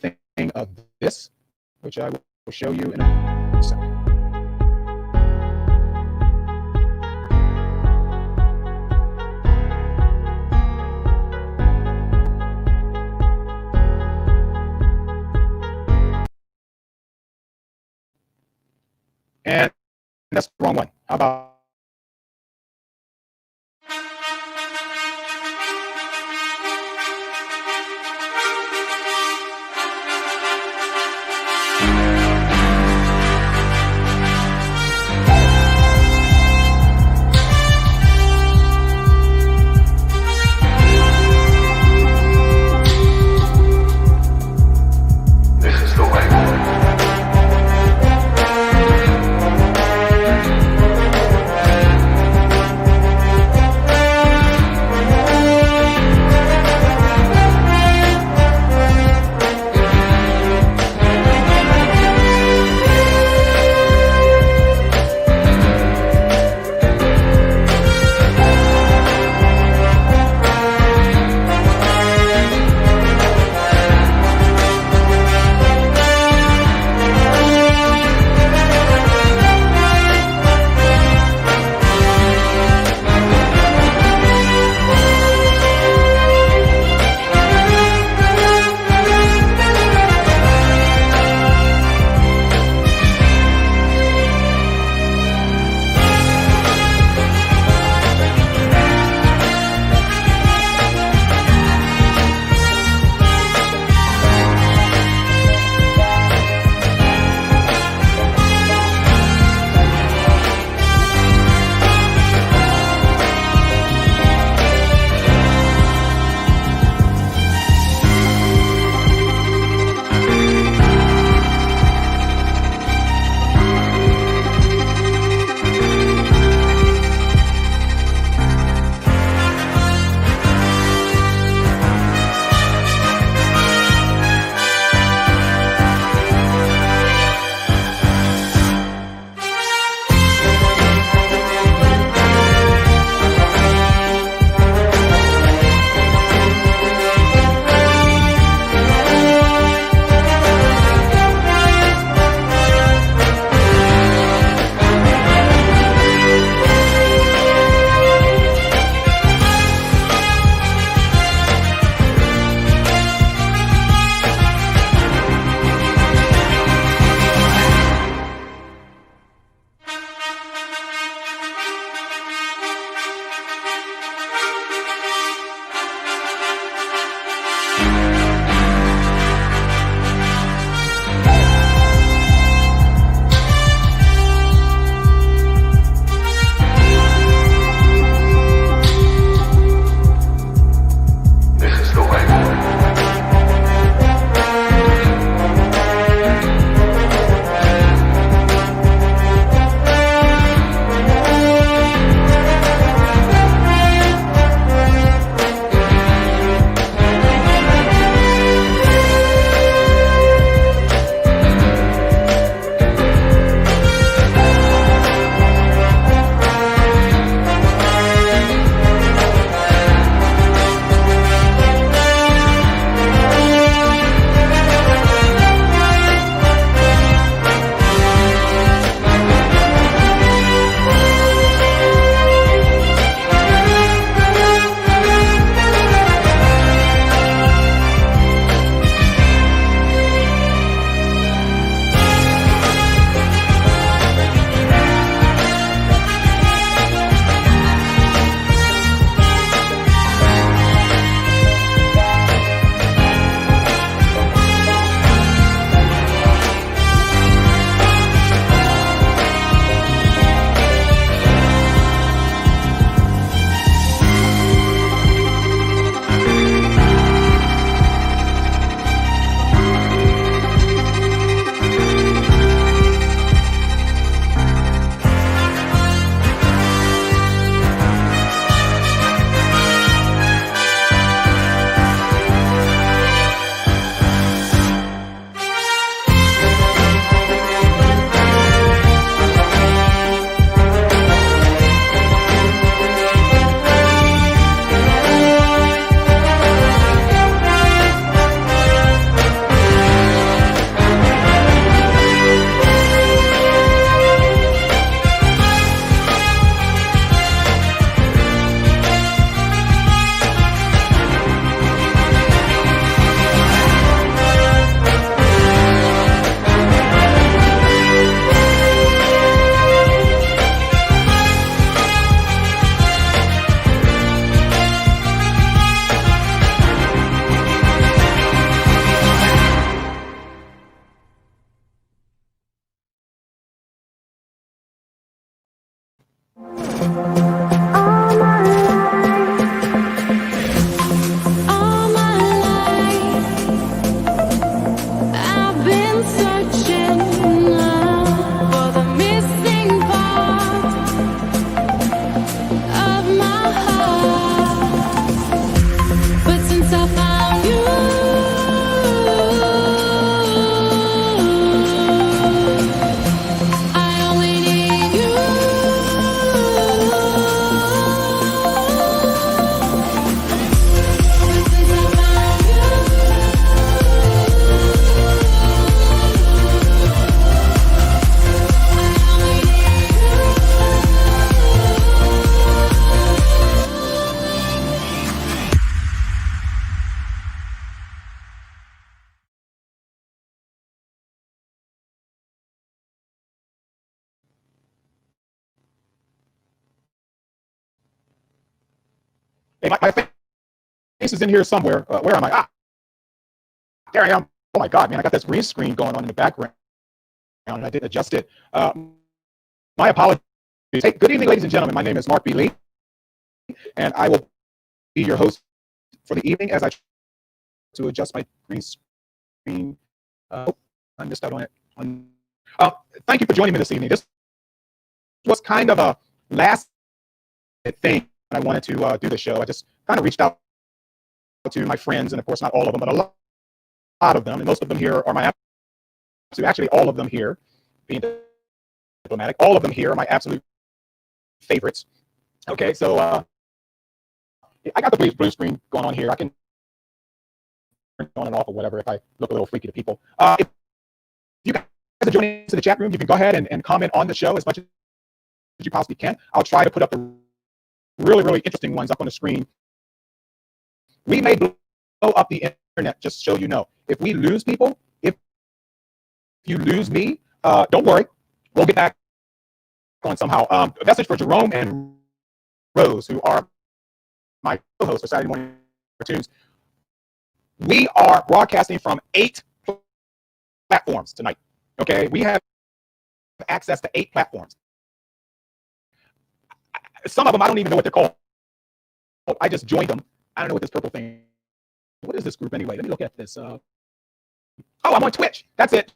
everything of this, which I will show you in a second. And that's the wrong one. How about Hey, my face is in here somewhere. Where am I? Ah, there I am. Oh my God, man, I got this green screen going on in the background, and I didn't adjust it. My apologies. Hey, good evening, ladies and gentlemen. My name is Marc B, and I will be your host for the evening as I try to adjust my green screen. Oh, I missed out on it. Thank you for joining me this evening. This was kind of a last thing I wanted to do the show. I just kind of reached out to my friends, and of course, not all of them, but a lot of them, and most of them here are my actually all of them here, being diplomatic, all of them here are my absolute favorites. Okay, so I got the blue screen going on here. I can turn it on and off or whatever if I look a little freaky to people. If you guys are joining into the chat room, you can go ahead and comment on the show as much as you possibly can. I'll try to put up the really, really interesting ones up on the screen. We may blow up the internet, just so you know. If we lose people, if you lose me, don't worry. We'll get back on somehow. A message for Jerome and Rose, who are my co-hosts for Saturday Morning Cartoons. We are broadcasting from 8 platforms tonight. Okay, we have access to 8 platforms. Some of them I don't even know what they're called. I just joined them. I don't know what this purple thing. What is this group anyway? Let me look at this. Oh, I'm on Twitch. That's it,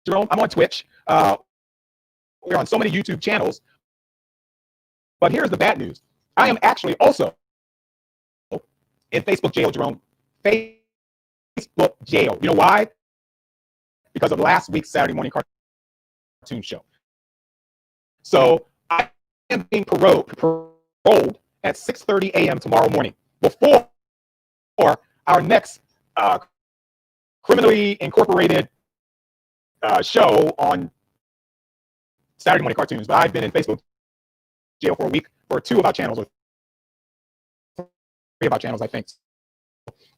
Jerome. I'm on Twitch. We're on so many YouTube channels. But here's the bad news. I am actually also in Facebook jail, Jerome. Facebook jail. You know why? Because of last week's Saturday Morning Cartoon show. So I am being paroled at 6:30 a.m. tomorrow morning before our next criminally incorporated show on Saturday Morning Cartoons. But I've been in Facebook jail for a week for 2 of our channels, or 3 of our channels, I think.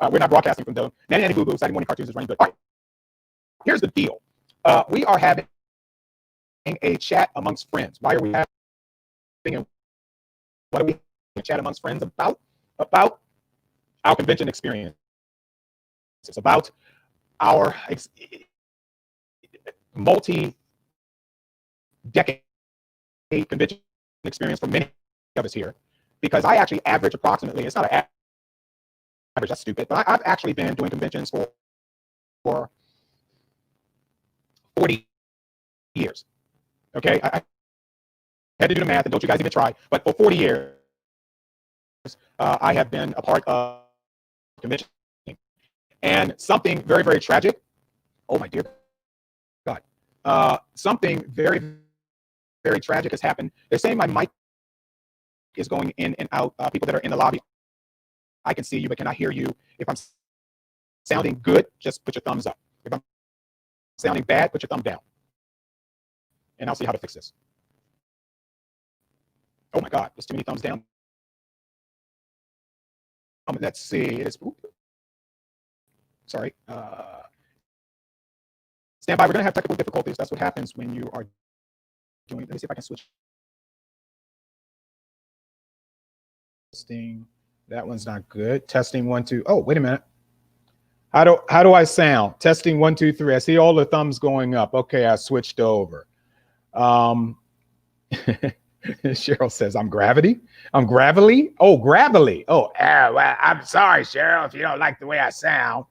We're not broadcasting from the Nanny Boo Boo. Saturday Morning Cartoons is running good. All right, here's the deal. We are having a chat amongst friends. Why are we having what are we a chat amongst friends about? About our convention experience. It's about our multi-decade convention experience for many of us here, because I actually average approximately, it's not an average, that's stupid, but I've actually been doing conventions for 40 years. Okay, I had to do the math, and don't you guys even try, but for 40 years, I have been a part of convention. And something very, very tragic, oh my dear God, something very, very tragic has happened. They're saying my mic is going in and out. People that are in the lobby, I can see you but cannot hear you. If I'm sounding good, just put your thumbs up. If I'm sounding bad, put your thumb down. And I'll see how to fix this. Oh my God, there's too many thumbs down. Let's see. It's, sorry. Stand by. We're going to have technical difficulties. That's what happens when you are doing. Let me see if I can switch. Testing. That one's not good. Testing 1, 2. Oh, wait a minute. How do I sound? Testing 1, 2, 3. I see all the thumbs going up. Okay, I switched over. Cheryl says, I'm gravity. I'm gravelly. Oh, gravelly. Oh, well, I'm sorry, Cheryl, if you don't like the way I sound.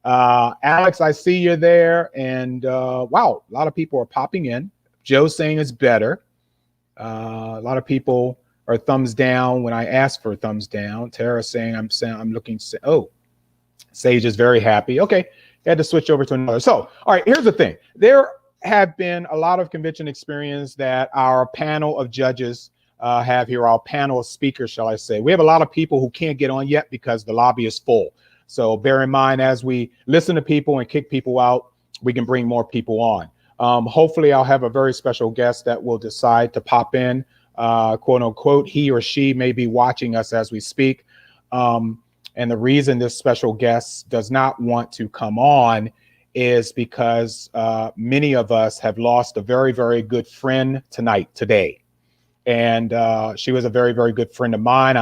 Alex, I see you there. And wow, a lot of people are popping in. Joe's saying it's better. A lot of people are thumbs down when I ask for thumbs down. Tara saying I'm looking. Oh, Sage is very happy. Okay, had to switch over to another. So, all right, here's the thing. There have been a lot of convention experience that our panel of judges have here, our panel of speakers, shall I say. We have a lot of people who can't get on yet because the lobby is full. So bear in mind, as we listen to people and kick people out, we can bring more people on. Hopefully, I'll have a very special guest that will decide to pop in, quote unquote. He or she may be watching us as we speak. And the reason this special guest does not want to come on is because many of us have lost a very, very good friend today. And she was a very, very good friend of mine.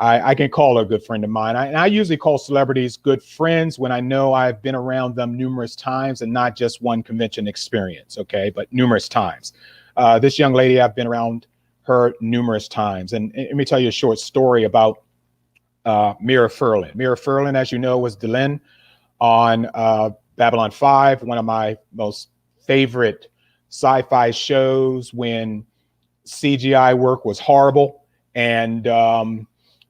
I can call her a good friend of mine. And I usually call celebrities good friends when I know I've been around them numerous times and not just one convention experience, okay, but numerous times. This young lady, I've been around her numerous times. And let me tell you a short story about Mira Furlan. Mira Furlan, as you know, was Delenn on Babylon 5, one of my most favorite sci-fi shows when CGI work was horrible. And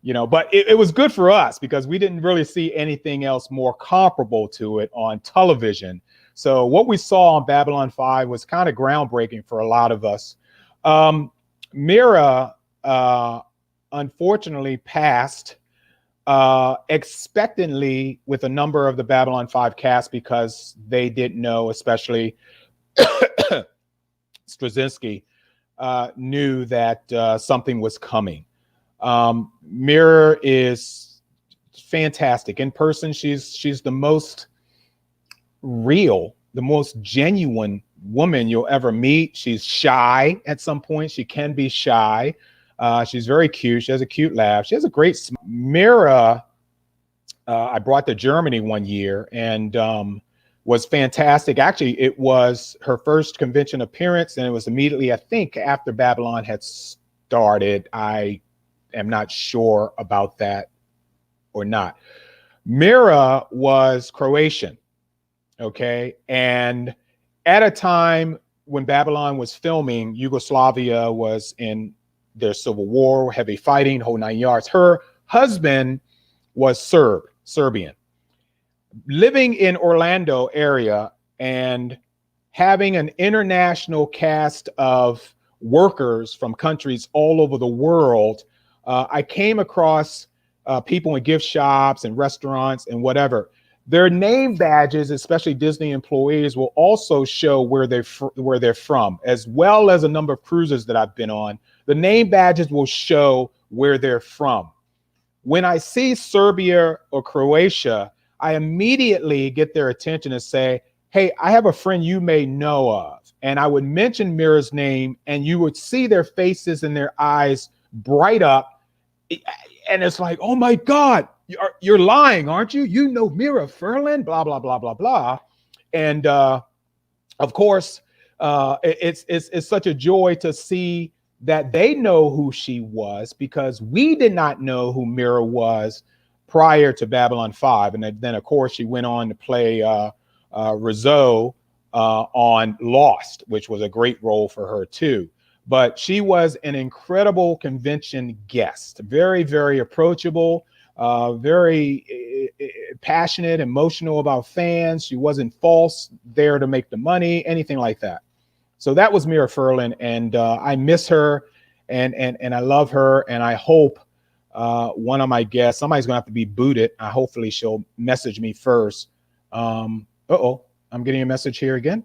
you know, but it was good for us because we didn't really see anything else more comparable to it on television. So what we saw on Babylon 5 was kind of groundbreaking for a lot of us. Mira unfortunately passed expectantly with a number of the Babylon 5 cast because they didn't know, especially Straczynski knew that something was coming. Mira is fantastic in person. She's the most real, the most genuine woman you'll ever meet. She's shy at some point. She can be shy. She's very cute. She has a cute laugh. She has a great smile. Mira, I brought to Germany one year and was fantastic. Actually, it was her first convention appearance, and it was immediately, I think, after Babylon had started. I am not sure about that or not. Mira was Croatian, okay? And at a time when Babylon was filming, Yugoslavia was in their civil war, heavy fighting, whole 9 yards. Her husband was Serbian, living in Orlando area and having an international cast of workers from countries all over the world. I came across people in gift shops and restaurants and whatever. Their name badges, especially Disney employees, will also show where they're from, as well as a number of cruises that I've been on. The name badges will show where they're from. When I see Serbia or Croatia, I immediately get their attention and say, hey, I have a friend you may know of. And I would mention Mira's name, and you would see their faces and their eyes bright up. And it's like, oh my God, you're lying, aren't you? You know Mira Furlan, blah, blah, blah, blah, blah. And of course, it's such a joy to see that they know who she was, because we did not know who Mira was prior to Babylon 5. And then of course, she went on to play Rizzo on Lost, which was a great role for her too. But she was an incredible convention guest, very, very approachable, very passionate, emotional about fans. She wasn't false there to make the money, anything like that. So that was Mira Furlan, and I miss her, and I love her, and I hope one of my guests, somebody's gonna have to be booted. Hopefully she'll message me first. Uh-oh, I'm getting a message here again.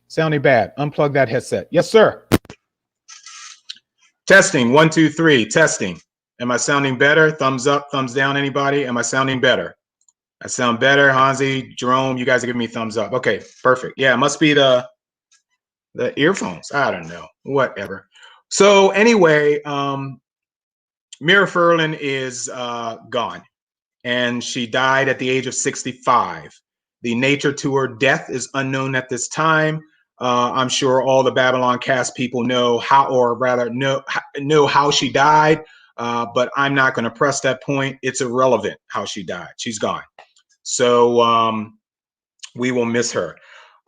Sounding bad. Unplug that headset. Yes, sir. Testing, 1, 2, 3, testing. Am I sounding better? Thumbs up, thumbs down, anybody? Am I sounding better? I sound better. Hansi, Jerome, you guys are giving me thumbs up. Okay, perfect. Yeah, it must be the earphones. I don't know, whatever. So anyway, Mira Furlan is gone, and she died at the age of 65. The nature to her death is unknown at this time. I'm sure all the Babylon cast people know how, or rather know how she died, but I'm not going to press that point. It's irrelevant how she died. She's gone. So we will miss her.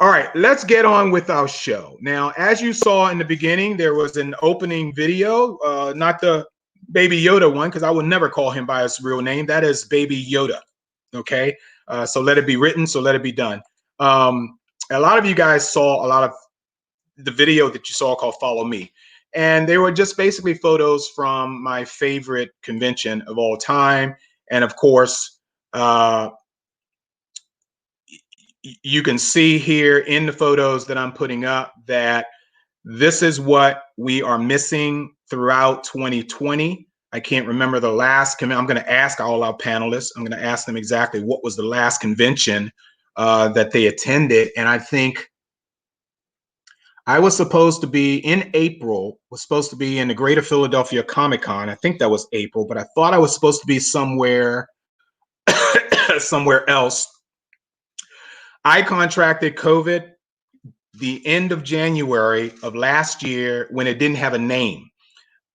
All right, let's get on with our show. Now, as you saw in the beginning, there was an opening video, not the Baby Yoda one, because I would never call him by his real name. That is Baby Yoda. Okay, so let it be written, so let it be done. A lot of you guys saw a lot of the video that you saw called Follow Me. And they were just basically photos from my favorite convention of all time. And of course, you can see here in the photos that I'm putting up that this is what we are missing throughout 2020. I can't remember the last. I'm going to ask all our panelists. I'm going to ask them exactly what was the last convention that they attended. And I think I was supposed to be in April, was supposed to be in the Greater Philadelphia Comic Con. I think that was April, but I thought I was supposed to be somewhere, somewhere else. I contracted COVID the end of January of last year when it didn't have a name.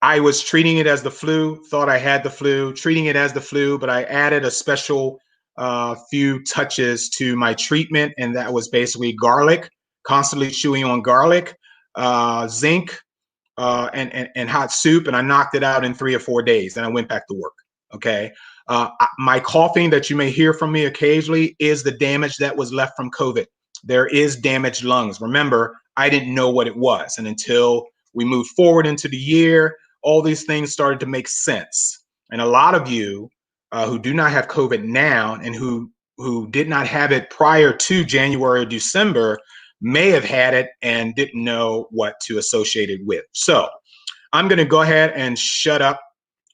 I was treating it as the flu, thought I had the flu, treating it as the flu, but I added a special few touches to my treatment, and that was basically garlic, constantly chewing on garlic, zinc, and hot soup, and I knocked it out in 3 or 4 days, and I went back to work. Okay. My coughing that you may hear from me occasionally is the damage that was left from COVID. There is damaged lungs. Remember, I didn't know what it was, and until we moved forward into the year, all these things started to make sense. And a lot of you who do not have COVID now and who did not have it prior to January or December may have had it and didn't know what to associate it with. So I'm going to go ahead and shut up,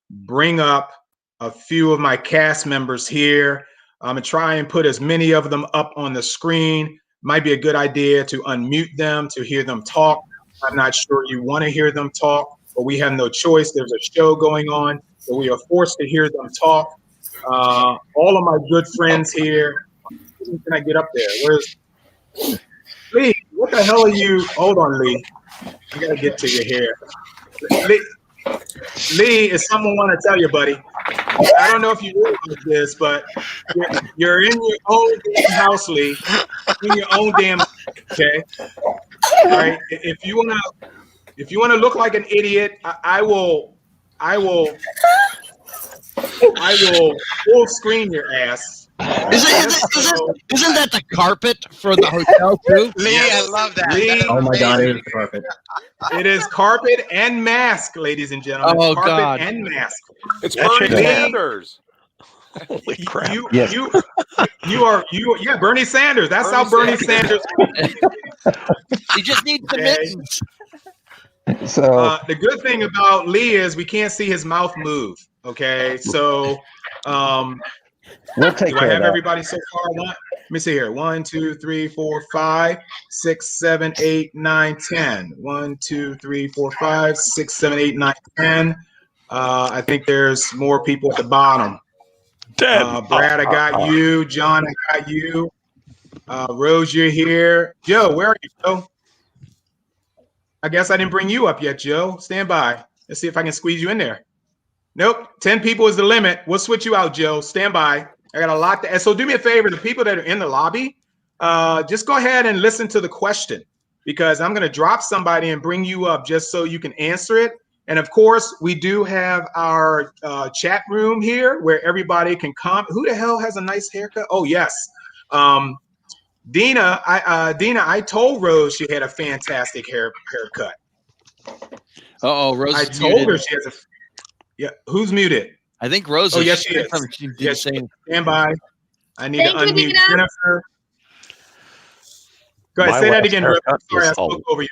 bring up a few of my cast members here. I'm going to try and put as many of them up on the screen. Might be a good idea to unmute them to hear them talk. I'm not sure you want to hear them talk, but we have no choice. There's a show going on, so we are forced to hear them talk. All of my good friends here. Can I get up there? Where's Lee? What the hell are you? Hold on, Lee. I gotta get to you here. Lee, is someone want to tell you, buddy? I don't know if you realize this, but you're in your own damn house, Lee. In your own damn, okay? All right. If you wanna look like an idiot, I will full screen your ass. Isn't that the carpet for the hotel too? Lee, I love that. Lee, That Oh my God, amazing. it is the carpet. It is carpet and mask, ladies and gentlemen. Oh, Carpet God. and mask. It's That's Bernie Lee. Sanders. Holy crap. Yes. Yeah, Bernie Sanders. That's Bernie how Bernie Sanders. Sanders. He just needs the Okay. mittens. So The good thing about Lee is we can't see his mouth move. Okay, so we'll take do I care of have that. everybody so far? Let me see here. 1, 2, 3, 4, 5, 6, 7, 8, 9, 10. 1, 2, 3, 4, 5, 6, 7, 8, 9, 10. I think there's more people at the bottom. Brad, I got you. John, I got you. Rose, you're here. Joe, where are you, Joe? I guess I didn't bring you up yet, Joe. Stand by. Let's see if I can squeeze you in there. Nope, 10 people is the limit. We'll switch you out, Joe. Stand by. I got a lot to, and so do me a favor, the people that are in the lobby, just go ahead and listen to the question, because I'm going to drop somebody and bring you up just so you can answer it. And of course, we do have our chat room here where everybody can come. Who the hell has a nice haircut? Oh, yes. Dina, I told Rose she had a fantastic haircut. Oh, Rose. I told her she has a. Yeah, who's muted? I think Rose. Oh, yes, she is. She did Yes, saying. stand by. I need to Thank you, unmute Dina. Jennifer. Go ahead, My say that last again, Rose. haircut Sorry, I was spoke over you.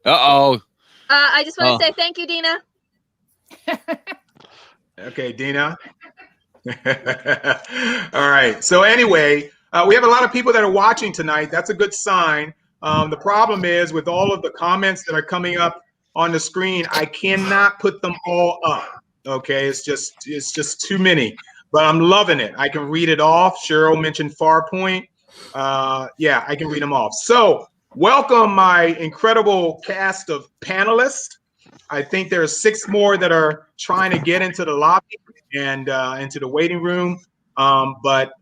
I just want to say thank you, Dina. Okay, Dina. All right. So anyway, we have a lot of people that are watching tonight. That's a good sign. The problem is with all of the comments that are coming up on the screen, I cannot put them all up. Okay, it's just too many. But I'm loving it. I can read it off. Cheryl mentioned Farpoint. Yeah, I can read them off. So welcome my incredible cast of panelists. I think there are 6 more that are trying to get into the lobby and into the waiting room. But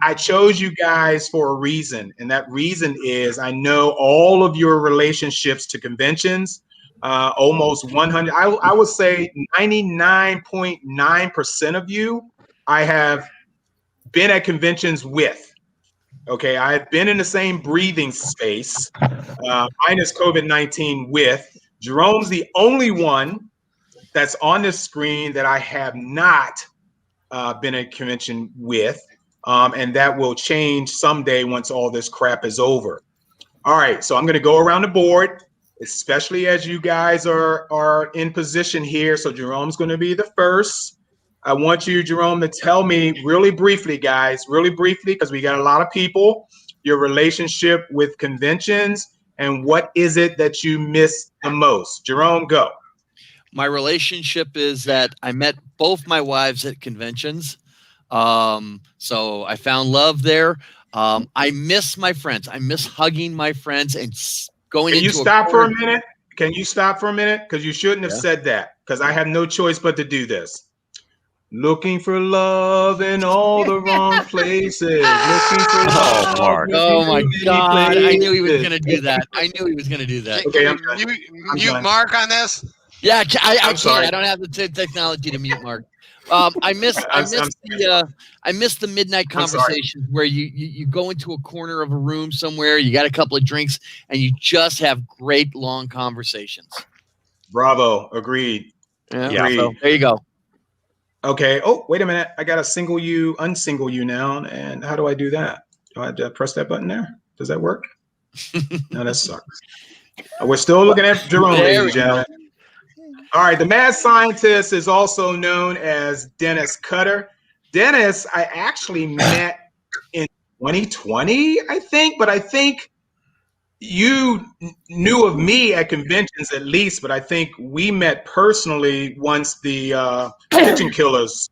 I chose you guys for a reason. And that reason is I know all of your relationships to conventions, almost 100. I would say 99.9% of you I have been at conventions with. Okay, I've been in the same breathing space, minus COVID-19 with. Jerome's the only one that's on the screen that I have not been at a convention with, and that will change someday once all this crap is over. All right, so I'm going to go around the board, especially as you guys are in position here. So Jerome's going to be the first. I want you, Jerome, to tell me really briefly, guys, really briefly, because we got a lot of people, your relationship with conventions and what is it that you miss the most. Jerome, go. My relationship is that I met both my wives at conventions. So I found love there. I miss my friends. I miss hugging my friends and going Can you into stop a for corner. a minute? Can you stop for a minute? Because you shouldn't have Yeah. said that, because I have no choice but to do this. Looking for love in all the wrong places. Looking for Oh, love. Mark. Oh my in many God. I knew he was places. going to do that. I knew he was going to do that. Okay, Can I'm you done. I'm mute done. Mark on this? Yeah, I I'm can't. sorry. I don't have the technology to mute Mark. I miss I'm the midnight I'm sorry. conversations where you go into a corner of a room somewhere, you got a couple of drinks, and you just have great long conversations. Bravo. Agreed. Yeah. Agreed. So there you go. Okay. Oh, wait a minute. I got to unsingle you now. And how do I do that? Do I have to press that button there? Does that work? No, that sucks. We're still looking at Jerome, There ladies we and gentlemen. All right, the mad scientist is also known as Dennis Cutter. Dennis, I actually met in 2020, I think, but I think you knew of me at conventions at least, but I think we met personally once the Kitchen Killers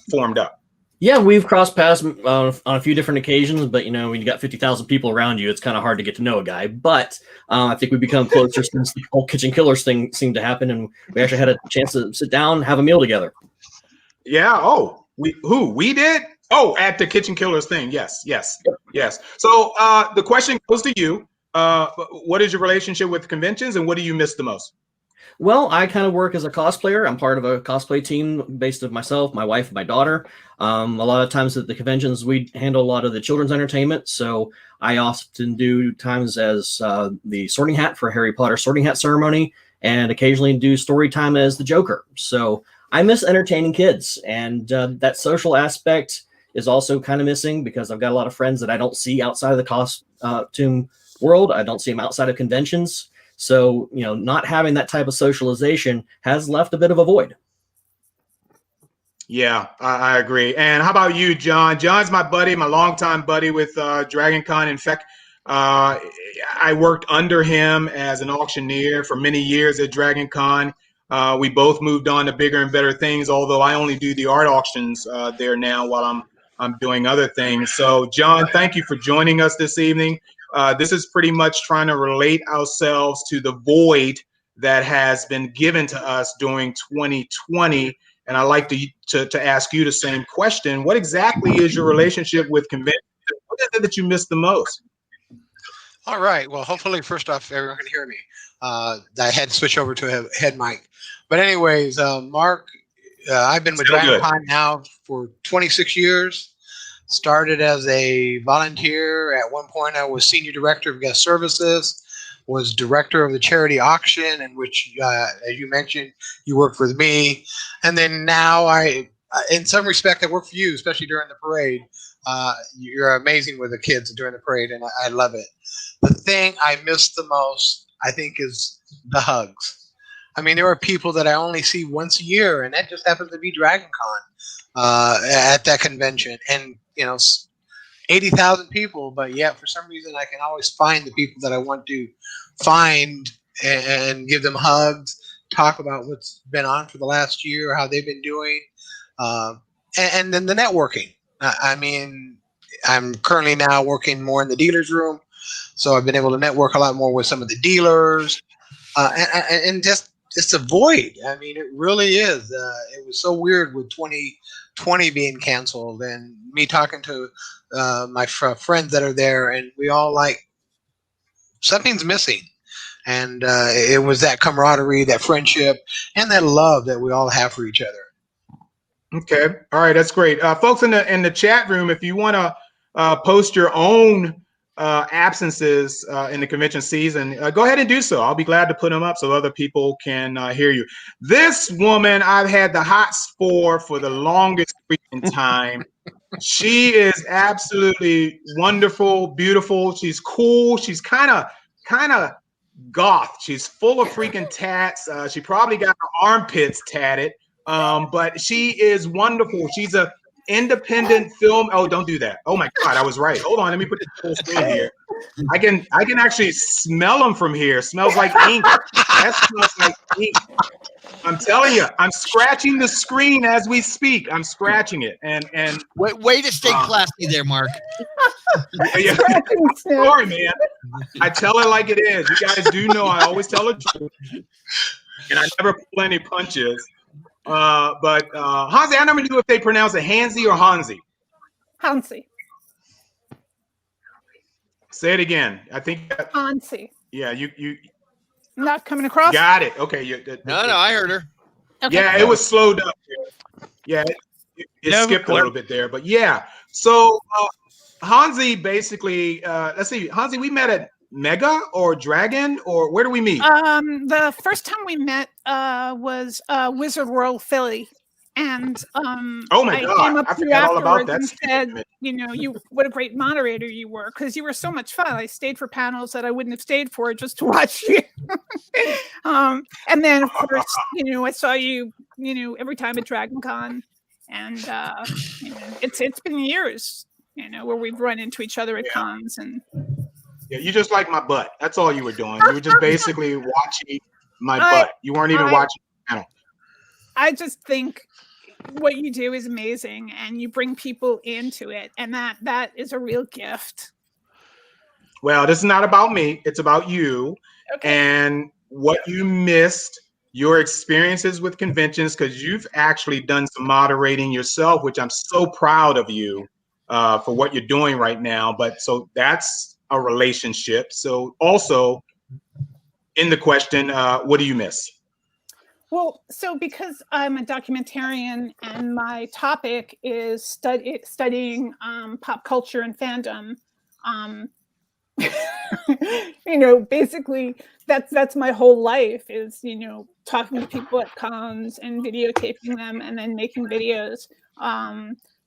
formed up. Yeah, we've crossed paths on a few different occasions, but when you got 50,000 people around you, it's kind of hard to get to know a guy. But I think we've become closer since the whole Kitchen Killers thing seemed to happen, and we actually had a chance to sit down, have a meal together. Yeah. Oh, we did? Oh, at the Kitchen Killers thing. Yes. So the question goes to you. What is your relationship with conventions, and what do you miss the most? Well, I kind of work as a cosplayer. I'm part of a cosplay team based of myself, my wife, and my daughter. A lot of times at the conventions, we handle a lot of the children's entertainment. So I often do times as the Sorting Hat for Harry Potter Sorting Hat ceremony, and occasionally do story time as the Joker. So I miss entertaining kids, and that social aspect is also kind of missing because I've got a lot of friends that I don't see outside of the costume world. I don't see them outside of conventions. So, not having that type of socialization has left a bit of a void. Yeah, I agree. And how about you, John? John's my buddy, my longtime buddy with Dragon Con. In fact, I worked under him as an auctioneer for many years at Dragon Con. We both moved on to bigger and better things, although I only do the art auctions there now while I'm doing other things. So, John, thank you for joining us this evening. This is pretty much trying to relate ourselves to the void that has been given to us during 2020. And I'd like to ask you the same question. What exactly is your relationship with conventions? What is it that you miss the most? All right. Well, hopefully, first off, everyone can hear me. I had to switch over to a head mic. But anyways, Mark, I've been with Still Dragon good. Con now for 26 years. Started as a volunteer. At one point, I was senior director of guest services, was director of the charity auction, in which, as you mentioned, you worked with me. And then now in some respect, I work for you, especially during the parade. You're amazing with the kids during the parade, and I love it. The thing I miss the most, I think, is the hugs. I mean, there are people that I only see once a year, and that just happens to be Dragon Con at that convention. And, 80,000 people, but yet for some reason I can always find the people that I want to find and give them hugs, talk about what's been on for the last year, how they've been doing, and then the networking. I mean, I'm currently now working more in the dealer's room, so I've been able to network a lot more with some of the dealers, and just it's a void. I mean, it really is. It was so weird with 2020 being canceled, and me talking to my friends that are there, and we all like something's missing. And it was that camaraderie, that friendship, and that love that we all have for each other. Okay. All right. That's great. Folks in the chat room, if you want to post your own absences in the convention season, go ahead and do so. I'll be glad to put them up so other people can hear you. This woman I've had the hots for the longest freaking time. She is absolutely wonderful, beautiful. She's cool. She's kind of goth. She's full of freaking tats. She probably got her armpits tatted. But she is wonderful. She's a independent film. Oh, don't do that. Oh my God, I was right. Hold on, let me put the full screen here. I can actually smell them from here. Smells like ink. That smells like ink. I'm telling you, I'm scratching the screen as we speak. I'm scratching it. And way to stay classy there, Mark. Yeah. Sorry, man. I tell it like it is. You guys do know I always tell the truth, and I never pull any punches. But Hansi, I never knew if they pronounce it Hansi or Hansi. Hansi. Say it again. I think. Hansi. Yeah, you Not coming across. got it. Okay. No, I heard her. Okay. Yeah, it was slowed up. Yeah, it skipped a little bit there, but yeah. So Hansi basically, let's see, Hansi, we met at Mega or Dragon, or where do we meet? The first time we met was Wizard World Philly, and oh my I God, came up I to you forgot all about afterwards that. and said, you what a great moderator you were, because you were so much fun. I stayed for panels that I wouldn't have stayed for just to watch you. And then of course, I saw you, every time at Dragon Con, and it's been years, where we've run into each other at cons. And yeah, you just like my butt. That's all you were doing. You were just basically watching my butt. You weren't even watching the panel. I just think what you do is amazing, and you bring people into it, and that is a real gift. Well, this is not about me. It's about you and what you missed, your experiences with conventions, because you've actually done some moderating yourself, which I'm so proud of you for what you're doing right now. But so that's a relationship. So also in the question, what do you miss? Well, so because I'm a documentarian and my topic is studying pop culture and fandom, basically that's my whole life is, talking to people at cons and videotaping them and then making videos.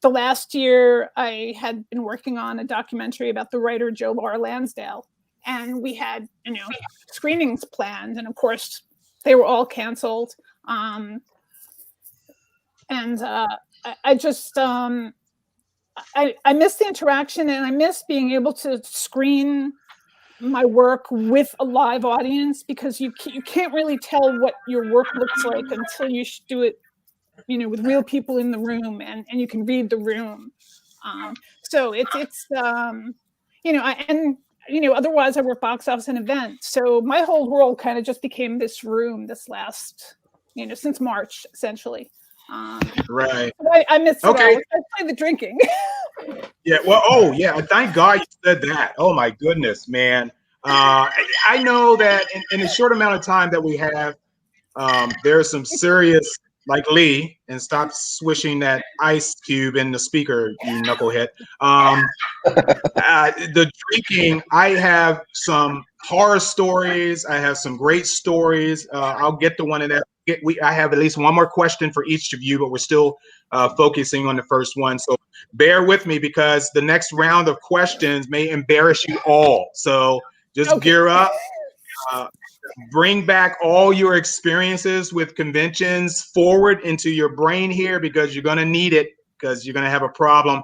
The last year I had been working on a documentary about the writer Joe Bar Lansdale, and we had, screenings planned, and of course they were all canceled. I just I miss the interaction, and I miss being able to screen my work with a live audience, because you can't really tell what your work looks like until you do it, with real people in the room, and you can read the room. So it's otherwise I work box office and events. So my whole world kind of just became this room this last, since March, essentially. Right. I miss it all. Especially the drinking. Yeah. Well, oh yeah. Thank God you said that. Oh my goodness, man. I know that in the short amount of time that we have, there's some serious, like Lee, and stop swishing that ice cube in the speaker, you knucklehead. The drinking, I have some horror stories. I have some great stories. I'll get to one of that. I have at least one more question for each of you, but we're still focusing on the first one. So bear with me, because the next round of questions may embarrass you all. So just gear up. Bring back all your experiences with conventions forward into your brain here, because you're going to need it, because you're going to have a problem.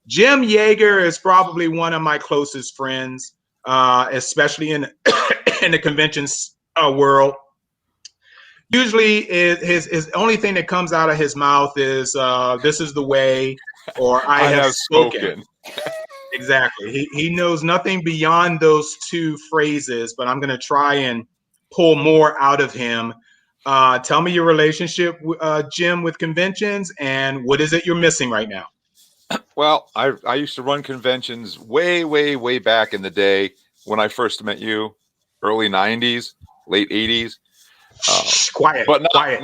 Jim Yeager is probably one of my closest friends, especially in in the conventions world. Usually his only thing that comes out of his mouth is this is the way, or I have spoken. Exactly. He knows nothing beyond those two phrases, but I'm going to try and pull more out of him. Tell me your relationship, Jim, with conventions, and what is it you're missing right now? Well, I used to run conventions way back in the day when I first met you, early 90s, late 80s. Quiet, But quiet.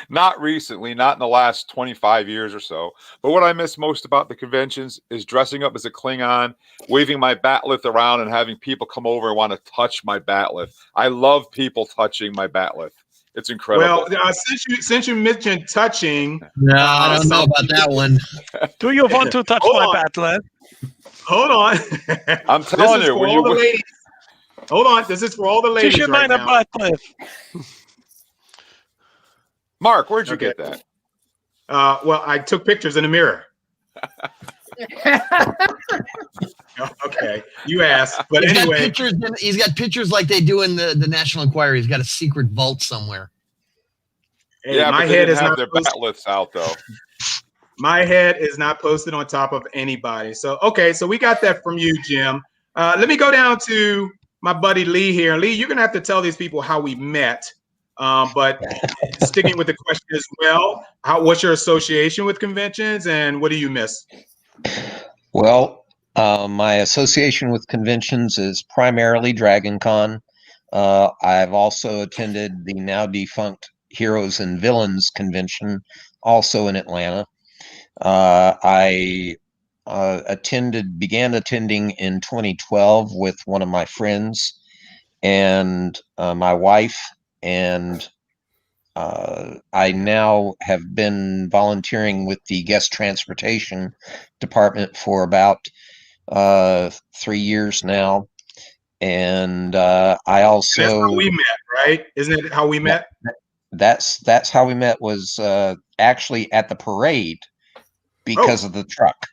not recently, not in the last 25 years or so. But what I miss most about the conventions is dressing up as a Klingon, waving my batleth around, and having people come over and want to touch my batleth. I love people touching my batleth. It's incredible. Well, since you mentioned touching, No, I don't know about that one. Do you want to touch Hold my on. battle? hold on. I'm telling you, for when all the you ladies. Hold on, this is for all the ladies Tussen right mijn now. battle. Mark, where'd you Okay. get that? Well, I took pictures in the mirror. Okay, you asked, but He's got anyway. pictures. He's got pictures like they do in the National Enquirer. He's got a secret vault somewhere. Hey, Yeah, my but they head didn't is have not their posted. batleths out though. My head is not posted on top of anybody. So okay, so we got that from you, Jim. Let me go down to my buddy Lee here. Lee, you're gonna have to tell these people how we met. But sticking with the question as well, what's your association with conventions, and what do you miss? Well, my association with conventions is primarily Dragon Con. I've also attended the now defunct Heroes and Villains convention, also in Atlanta. I began attending in 2012 with one of my friends and my wife, and I now have been volunteering with the guest transportation department for about 3 years now. And I also That's how we met, right? Isn't it how we met? That's how we met, was actually at the parade because of the truck.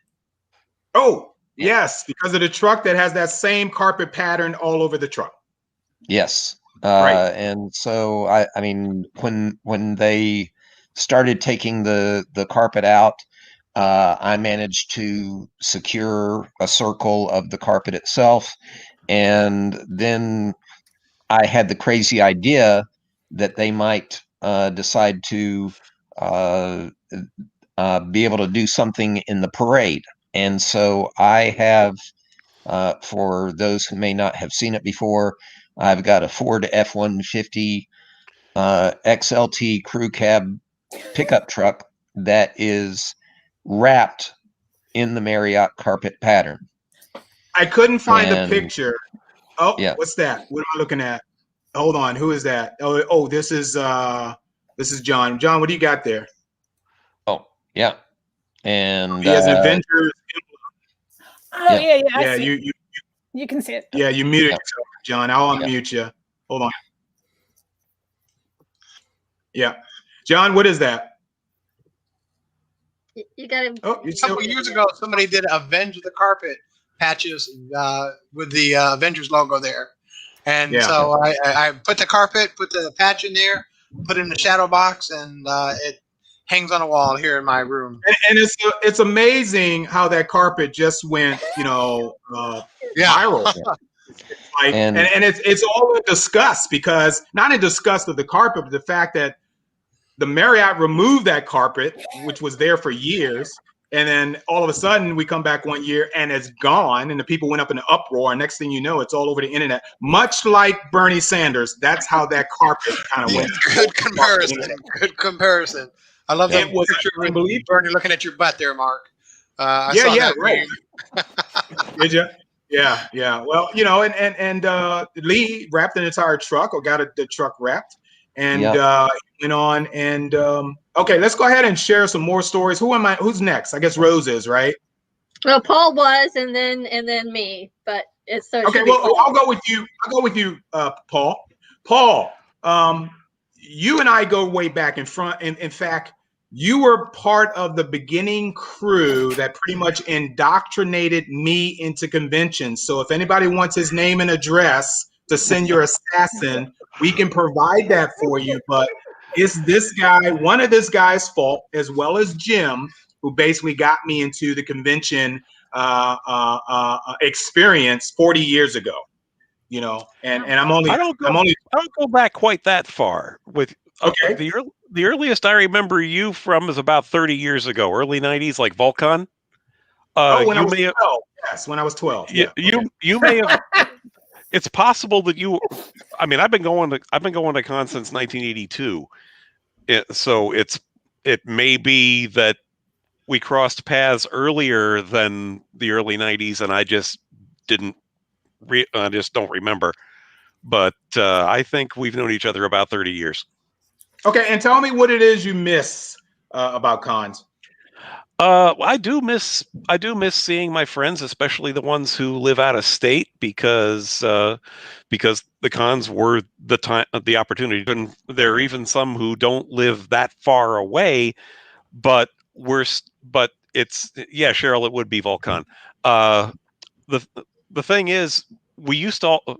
Oh, yes, because of the truck that has that same carpet pattern all over the truck. Yes. Right. And so I mean, when they started taking the carpet out, I managed to secure a circle of the carpet itself, and then I had the crazy idea that they might decide to be able to do something in the parade. And so I have, for those who may not have seen it before, I've got a Ford F-150 XLT crew cab pickup truck that is wrapped in the Marriott carpet pattern. I couldn't find the And- picture. Oh, Yeah. What's that? What am I looking at? Hold on. Who is that? Oh, this is John. John, what do you got there? Oh, yeah. And He has an Avengers. Oh Yeah. yeah, I Yeah, see. You can see it. Yeah, you muted Yeah. yourself, John. I'll Yeah. unmute you. Hold on. Yeah, John, what is that? You got to. Oh, you A couple years ago, somebody did Avenge the Carpet patches with the Avengers logo there. And Yeah. so I put the carpet, put the patch in there, put it in the shadow box, and it hangs on a wall here in my room. And it's amazing how that carpet just went, viral. Like, And- and it's all in disgust, because not in disgust of the carpet, but the fact that the Marriott removed that carpet, which was there for years, and then all of a sudden we come back one year and it's gone, and the people went up in an uproar. And next thing you know, it's all over the internet. Much like Bernie Sanders, that's how that carpet kind of went. Good comparison. Good comparison. I love that It was picture of unbelievable. Bernie looking at your butt there, Mark. I saw Yeah, that right. meme. Did you? Yeah. Well, and Lee wrapped an entire truck, or got the truck wrapped, and went on. And okay, let's go ahead and share some more stories. Who's next? I guess Rose is, right? Well, Paul was, and then me, but it's so. Okay, well, I'll go with you, Paul. Paul, you and I go way back in front. In fact, you were part of the beginning crew that pretty much indoctrinated me into conventions. So if anybody wants his name and address to send your assassin, we can provide that for you. But it's one of this guy's fault, as well as Jim, who basically got me into the convention experience 40 years ago. You know, and I'm only I don't go back quite that far. With okay. The earliest I remember you from is about 30 years ago, early 90s, like Volcon. When I You was may have, 12. Yes, when I was 12. Yeah. you may have. It's possible that you. I mean, I've been going to con since 1982. So it may be that we crossed paths earlier than the early 90s, and I just didn't. I just don't remember. But I think we've known each other about 30 years. Okay, and tell me what it is you miss about cons. I do miss seeing my friends, especially the ones who live out of state, because the cons were the opportunity. And there are even some who don't live that far away, but it's Cheryl, it would be Volcon. The thing is, we used to all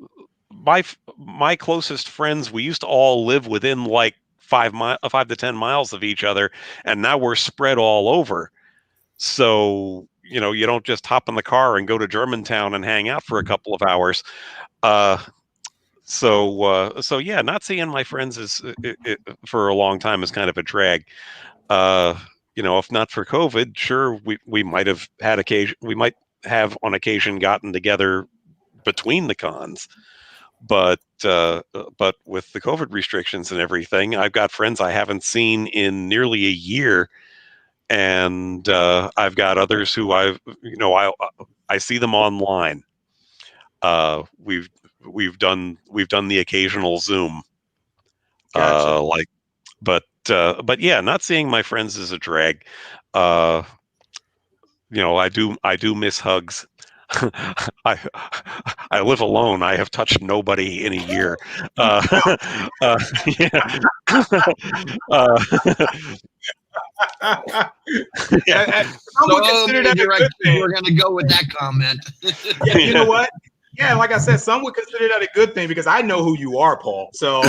my closest friends, we used to all live within like 5 to 10 miles of each other, and now we're spread all over. So, you don't just hop in the car and go to Germantown and hang out for a couple of hours. So yeah, not seeing my friends for a long time is kind of a drag. If not for COVID, sure, we might have had occasion. We might have on occasion gotten together between the cons, but with the COVID restrictions and everything, I've got friends I haven't seen in nearly a year. And I've got others who I see them online. We've done the occasional Zoom. Gotcha. But yeah, not seeing my friends is a drag. I do miss hugs. I live alone. I have touched nobody in a year. Yeah. Yeah. So you were going to go with that comment. Yeah, you know what? Yeah, like I said, some would consider that a good thing because I know who you are, Paul. So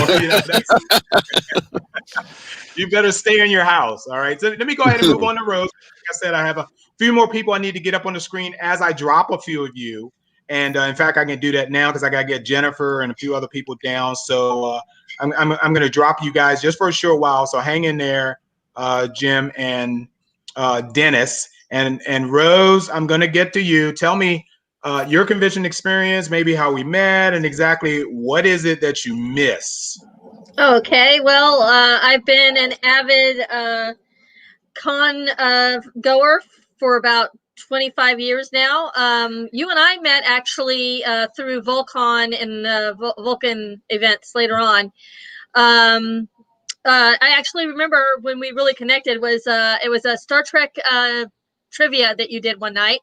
you better stay in your house. All right. So let me go ahead and move on to Rose. Like I said, I have a few more people I need to get up on the screen as I drop a few of you. And in fact, I can do that now because I got to get Jennifer and a few other people down. So I'm going to drop you guys just for a short while. So hang in there, Jim and Dennis and Rose. I'm going to get to you. Tell me your convention experience, maybe how we met, and exactly what is it that you miss. Okay, well, I've been an avid con goer for about 25 years now. You and I met actually through Volcon and Vulcan events later on. I actually remember when we really connected was it was a Star Trek trivia that you did one night,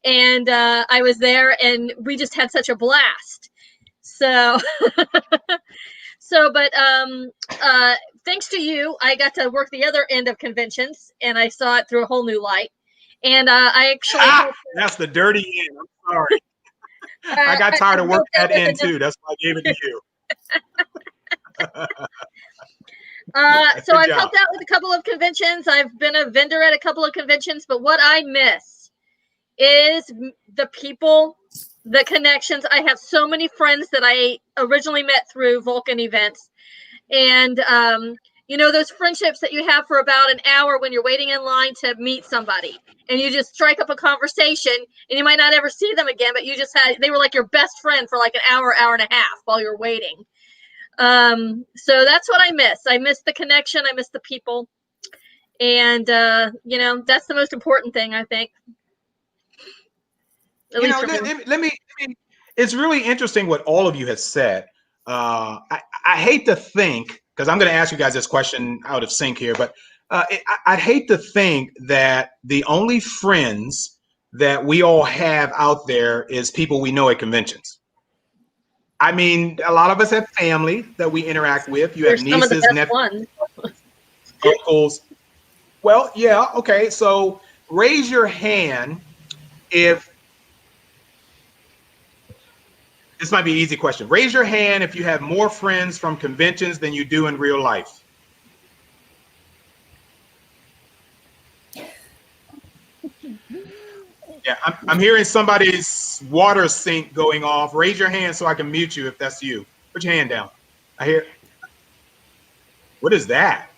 and I was there, and we just had such a blast. So, but thanks to you, I got to work the other end of conventions, and I saw it through a whole new light. And I actually that's the dirty end. I'm sorry. I got tired of working that end too. That's why I gave it to you. So I've helped out with a couple of conventions. I've been a vendor at a couple of conventions, but what I miss is the people, the connections. I have so many friends that I originally met through Vulcan events. And, those friendships that you have for about an hour when you're waiting in line to meet somebody, and you just strike up a conversation, and you might not ever see them again, but they were like your best friend for like an hour and a half while you're waiting. So that's what I miss. I miss the connection. I miss the people. And, that's the most important thing, I think. Let me, it's really interesting what all of you have said. I hate to think, because I'm going to ask you guys this question out of sync here, but I'd hate to think that the only friends that we all have out there is people we know at conventions. I mean, a lot of us have family that we interact with. You have nieces, nephews, uncles. Well, yeah, okay. So raise your hand if this might be an easy question. Raise your hand if you have more friends from conventions than you do in real life. Yeah, I'm hearing somebody's water sink going off. Raise your hand so I can mute you if that's you. Put your hand down. I hear. What is that?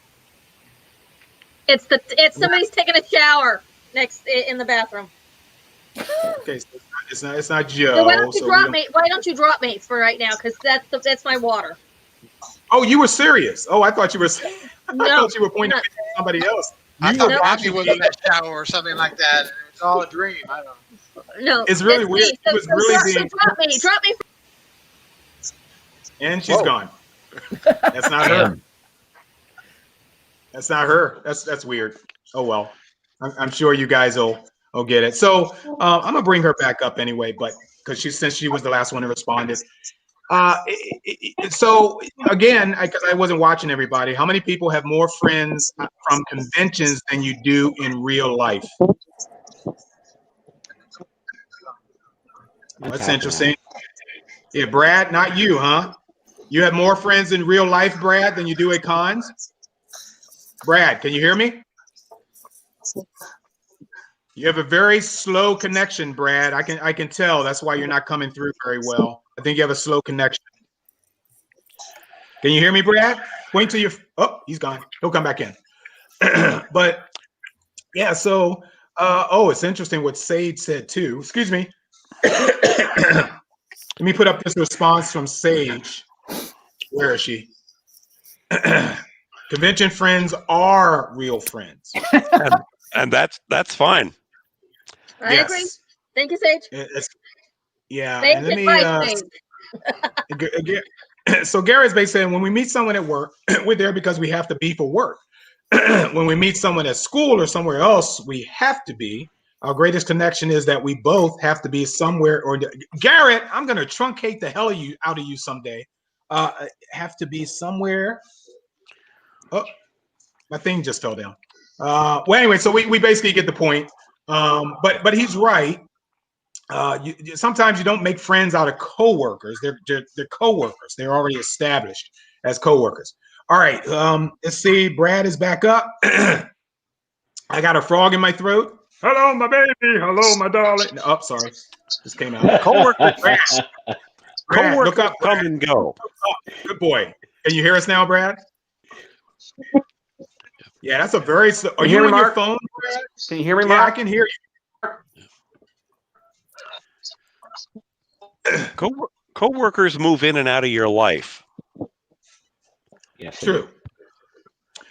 It's somebody's taking a shower next in the bathroom. Okay, so it's not Joe. So why don't you so drop me? Why don't you drop me for right now? Because that's my water. Oh, you were serious. Oh, I thought you were. I No, thought you were pointing at somebody else. I You thought were Nope. Bobby actually was in that shower or something like that. It's all a dream. I don't know. No, It's really me. weird. It was really being. drop me. Drop me. And she's Whoa. gone. That's not her. Damn. That's not her. That's weird. Oh well. I'm sure you guys will get it. So I'm gonna bring her back up anyway, but because since she was the last one who responded. So again, because I wasn't watching everybody, how many people have more friends from conventions than you do in real life? That's interesting. Yeah, Brad, not you, huh? You have more friends in real life, Brad, than you do at cons? Brad, can you hear me? You have a very slow connection, Brad. I can tell. That's why you're not coming through very well. I think you have a slow connection. Can you hear me, Brad? Wait till you. Oh, he's gone. He'll come back in. But yeah, so it's interesting what Sage said too. Excuse me. Let me put up this response from Sage. Where is she? Convention friends are real friends. And that's fine. I agree. Thank you, Sage. Yeah. Sage And let advice, me again. So Gary's basically saying when we meet someone at work, we're there because we have to be for work. When we meet someone at school or somewhere else, we have to be. Our greatest connection is that we both have to be somewhere. Or Garrett, I'm gonna truncate the hell out of you someday. Have to be somewhere. Oh, my thing just fell down. Well, anyway, so we basically get the point. But he's right. Sometimes you don't make friends out of coworkers. They're coworkers. They're already established as coworkers. All right. Let's see. Brad is back up. I got a frog in my throat. Hello, my baby. Hello, my darling. Oh, sorry. This came out. Coworkers, Brad, look up. come Brad. and go. Good boy. Can you hear us now, Brad? Yeah, that's a very. Are you on your phone, Brad? Can you hear me, Yeah, Mark? I can hear you. Coworkers move in and out of your life. Yes, True.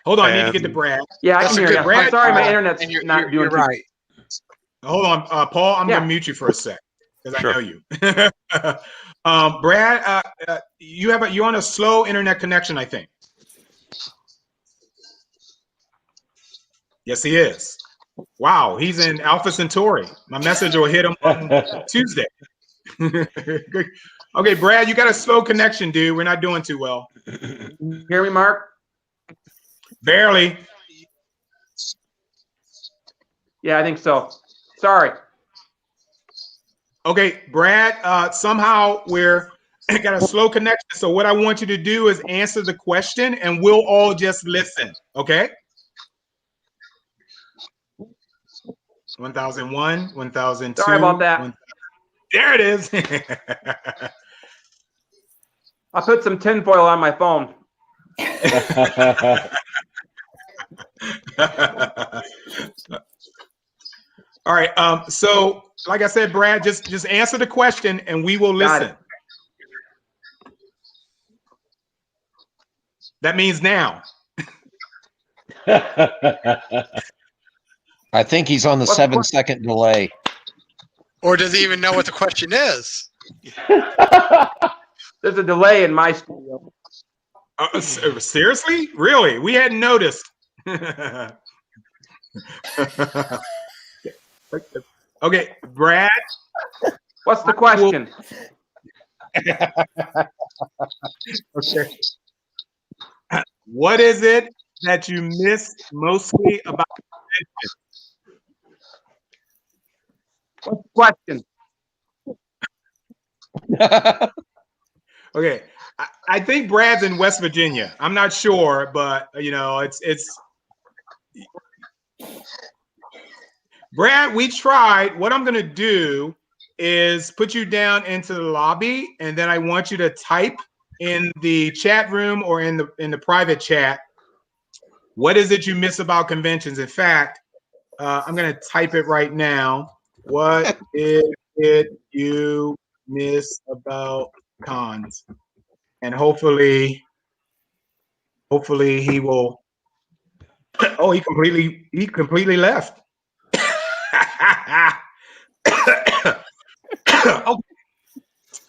Hold on, I need to get to Brad. Yeah, I That's can a hear good you. Brad, I'm sorry, my and internet's you're not doing too right. Hold on, Paul. I'm Yeah. gonna mute you for a sec because Sure. I know you. Brad, you're on a slow internet connection, I think. Yes, he is. Wow, he's in Alpha Centauri. My message will hit him on Tuesday. Okay, Brad, you got a slow connection, dude. We're not doing too well. You hear me, Mark? Barely. Yeah, I think so. Sorry. Okay, Brad, somehow we're got a slow connection. So what I want you to do is answer the question and we'll all just listen. Okay? 1001, 1002. Sorry about that. There it is. I put some tinfoil on my phone. All right. So like I said, Brad, just answer the question and we will Got listen. That means now. I think he's on the What's the 7-second delay. Or does he even know what the question is? There's a delay in my studio. Seriously? Really? We hadn't noticed. Okay, Brad. What's the question? Okay. What is it that you miss mostly about What's the question? Okay, I think Brad's in West Virginia. I'm not sure, but you know, it's Brad, we tried. What I'm gonna do is put you down into the lobby, and then I want you to type in the chat room or in the private chat. What is it you miss about conventions? In fact, I'm gonna type it right now. What is it you miss about cons? And hopefully he will. Oh, he completely left. Okay.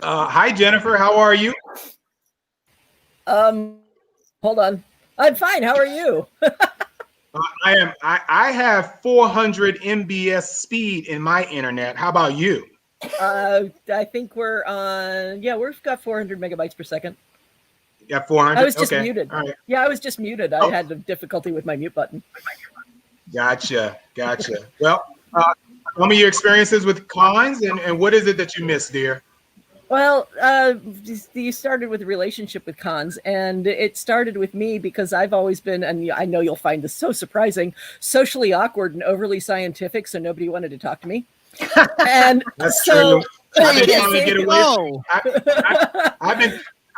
Hi, Jennifer. How are you? Hold on. I'm fine. How are you? I am. I have 400 MBS speed in my internet. How about you? I think we're on. Yeah, we've got 400 megabytes per second. Yeah, 400. I was just okay. muted. All right. Yeah, I was just muted. I had a difficulty with my mute button. Gotcha. Well, tell me your experiences with cons and what is it that you miss, dear? Well, you started with a relationship with cons, and it started with me because I've always been, and I know you'll find this so surprising, socially awkward and overly scientific, so nobody wanted to talk to me. And That's so, true. I've been trying to get away.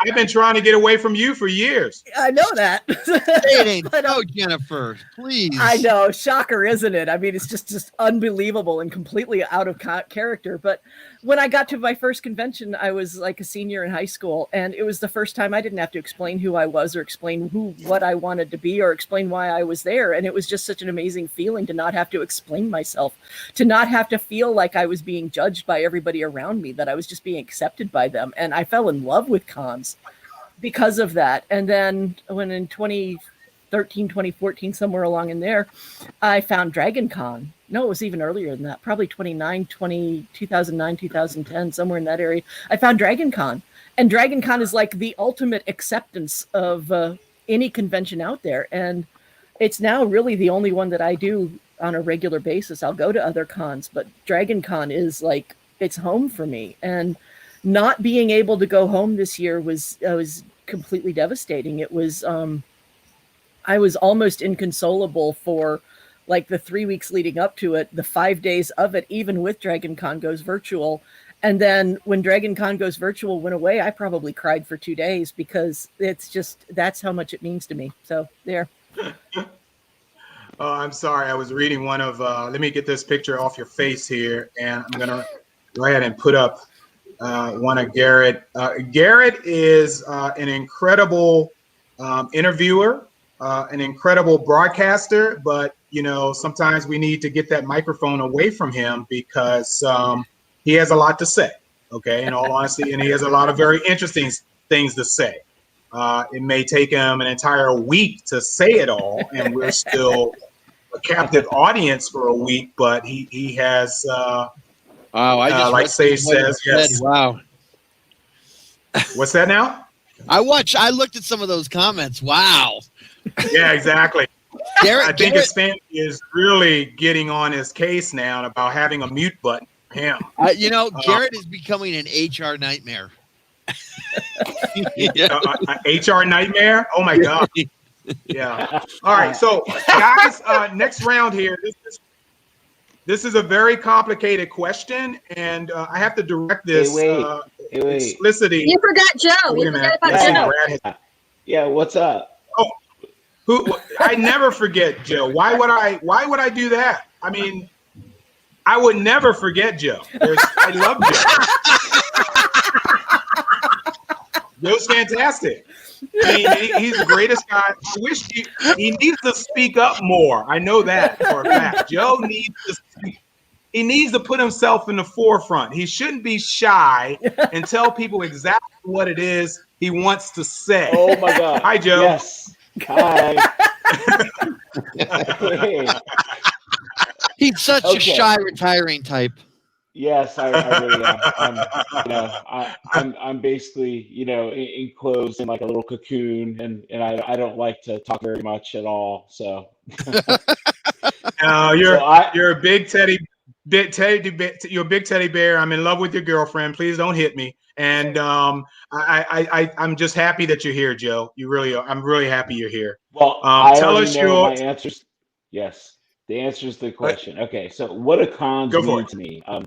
I've been trying to get away from you for years. I know that. It ain't so, Jennifer. Please. I know, shocker, isn't it? I mean, it's just unbelievable and completely out of character. But when I got to my first convention, I was like a senior in high school, and it was the first time I didn't have to explain who I was or explain what I wanted to be or explain why I was there. And it was just such an amazing feeling to not have to explain myself, to not have to feel like I was being judged by everybody around me, that I was just being accepted by them. And I fell in love with cons because of that. And then when in 2013, 2014, somewhere along in there, I found Dragon Con. No, it was even earlier than that, probably 2009, 2010, somewhere in that area. I found Dragon Con. And Dragon Con is like the ultimate acceptance of any convention out there. And it's now really the only one that I do on a regular basis. I'll go to other cons, but Dragon Con is like, it's home for me. And not being able to go home this year was completely devastating. It was I was almost inconsolable for like the 3 weeks leading up to it, the 5 days of it, even with Dragon Con Goes Virtual. And then when Dragon Con Goes Virtual went away, I probably cried for 2 days because it's just, that's how much it means to me. So there. Oh, I'm sorry. I was reading one of, let me get this picture off your face here, and I'm going to go ahead and put up one of Garrett. Garrett is an incredible interviewer, an incredible broadcaster, but you know, sometimes we need to get that microphone away from him because he has a lot to say, okay, in all honesty, and he has a lot of very interesting things to say. It may take him an entire week to say it all, and we're still a captive audience for a week, but he has Wow, I just like Sage says, yes. Wow. What's that now? I looked at some of those comments. Wow. Yeah, exactly. Garrett, I think his family is really getting on his case now about having a mute button for him. you know, Garrett is becoming an HR nightmare. HR nightmare? Oh my God. Yeah. All right. So guys, next round here. This is a very complicated question, and I have to direct this explicitity. You forgot Joe. You forgot about Joe. Yeah, what's up? Oh, I never forget Joe. Why would I do that? I mean, I would never forget Joe. I love Joe. Joe's fantastic. I mean, he's the greatest guy. I wish he needs to speak up more. I know that for a fact. Joe needs to speak. He needs to put himself in the forefront. He shouldn't be shy and tell people exactly what it is he wants to say. Oh my God. Hi, Joe. Yes. Hi. Hey. He's such a shy, retiring type. Yes, I really am. I'm basically, enclosed in like a little cocoon, and I don't like to talk very much at all. So. No, you're a big teddy. You're a big teddy bear. I'm in love with your girlfriend. Please don't hit me. And I'm just happy that you're here, Joe. You really are. I'm really happy you're here. Well, tell us my answers. Yes. The answer is the question. Okay, so what do cons Go for mean it. to me? All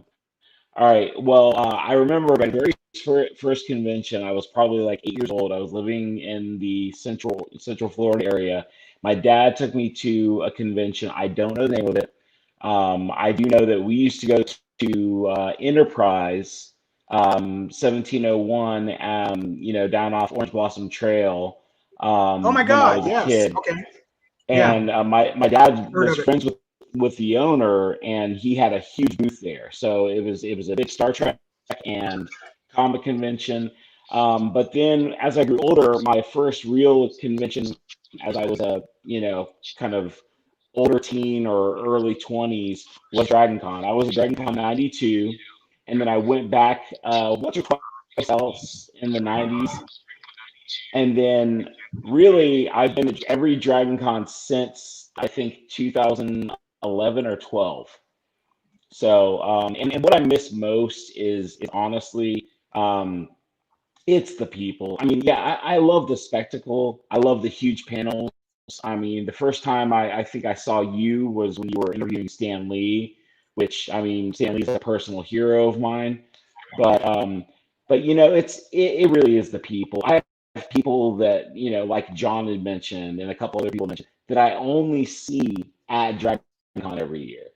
right. Well, I remember my very first convention. I was probably like 8 years old. I was living in the Central Florida area. My dad took me to a convention. I don't know the name of it. I do know that we used to go to Enterprise 1701, down off Orange Blossom Trail Oh my when I God, was a yes. kid. Okay. Yeah. And my dad Heard was of it. friends with the owner, and he had a huge booth there. So it was a big Star Trek and comic convention. But then as I grew older, my first real convention, as I was a kind of older teen or early 20s, was Dragon Con. I was at Dragon Con 92, and then I went back once or twice else in the 90s. And then really, I've been at every Dragon Con since I think 2011 or 12. So, and what I miss most is honestly, it's the people. I mean, yeah, I love the spectacle. I love the huge panels. I mean, the first time I think I saw you was when you were interviewing Stan Lee, which I mean, Stan Lee's a personal hero of mine. But it really is the people. I have people that like John had mentioned, and a couple other people mentioned that I only see at Dragon Con every year.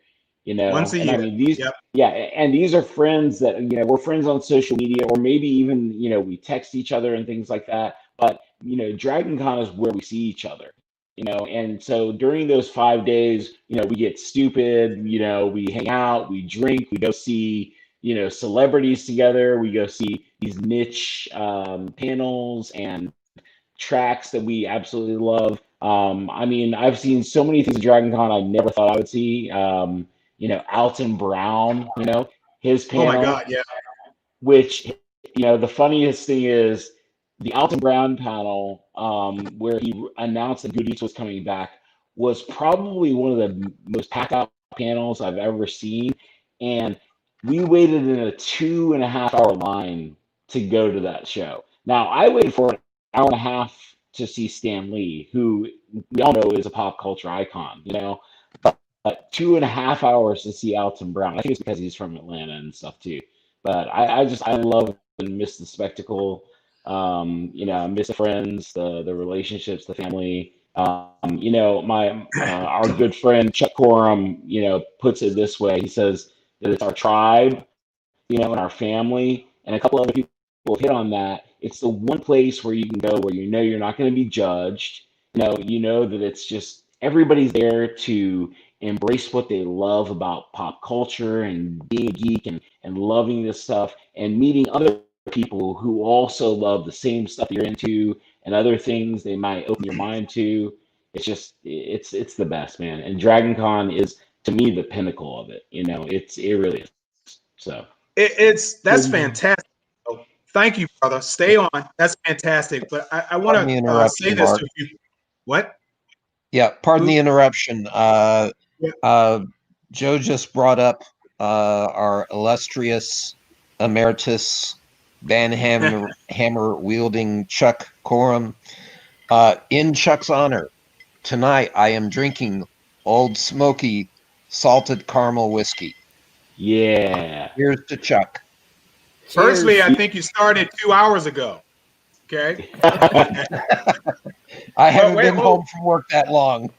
Once a And I year. mean these, Yep. yeah, and these are friends that we're friends on social media, or maybe even we text each other and things like that. But Dragon Con is where we see each other. And so during those 5 days, we get stupid. We hang out, we drink, we go see celebrities together. We go see these niche panels and tracks that we absolutely love. I mean, I've seen so many things at Dragon Con I never thought I would see. Alton Brown, his Oh my panel, God, yeah. which, the funniest thing is the Alton Brown panel, where he announced that Good Eats was coming back, was probably one of the most packed out panels I've ever seen. And we waited in a 2.5 hour line to go to that show. Now, I waited for an hour and a half to see Stan Lee, who we all know is a pop culture icon, but 2.5 hours to see Alton Brown. I think it's because he's from Atlanta and stuff too. But I love and miss the spectacle. I miss the friends, the relationships, the family. My our good friend Chuck Corum, puts it this way. He says that it's our tribe, and our family, and a couple other people have hit on that. It's the one place where you can go where you're not going to be judged. That it's just everybody's there to embrace what they love about pop culture and being a geek and loving this stuff and meeting other people who also love the same stuff that you're into and other things they might open your mind to. It's just it's the best, man. And Dragon Con is, to me, the pinnacle of it. It really is. So That's fantastic. Thank you, brother. Stay on. That's fantastic. But I want to say this to you. What? Yeah, pardon the interruption. Joe just brought up our illustrious emeritus banhammer wielding Chuck Corum. In Chuck's honor, tonight I am drinking Old Smoky salted caramel whiskey. Yeah. Here's to Chuck. Personally, I think you started 2 hours ago. Okay. I haven't been home from work that long.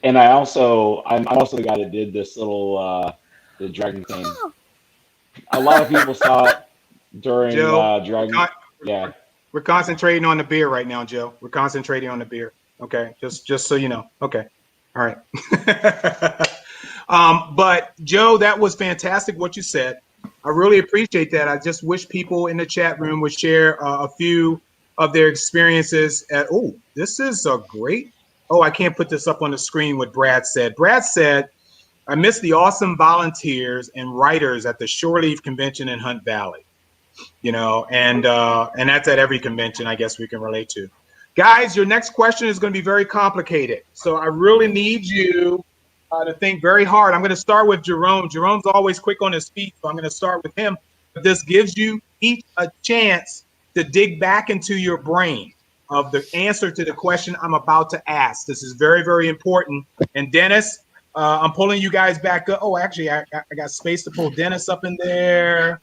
And I'm also the guy that did this little the dragon thing. A lot of people saw it during Joe, Dragon. Yeah. We're concentrating on the beer right now, Joe. We're concentrating on the beer. Okay. Just so you know. Okay. All right. But Joe, that was fantastic what you said. I really appreciate that. I just wish people in the chat room would share a few of their experiences this is a great. Oh, I can't put this up on the screen what Brad said. Brad said, I miss the awesome volunteers and writers at the Shore Leave Convention in Hunt Valley. And that's at every convention I guess we can relate to. Guys, your next question is going to be very complicated. So I really need you to think very hard. I'm going to start with Jerome. Jerome's always quick on his feet, so I'm going to start with him. But this gives you each a chance to dig back into your brain. of the answer to the question I'm about to ask. This is very, very important. And Dennis, I'm pulling you guys back up. Oh, actually, I got space to pull Dennis up in there.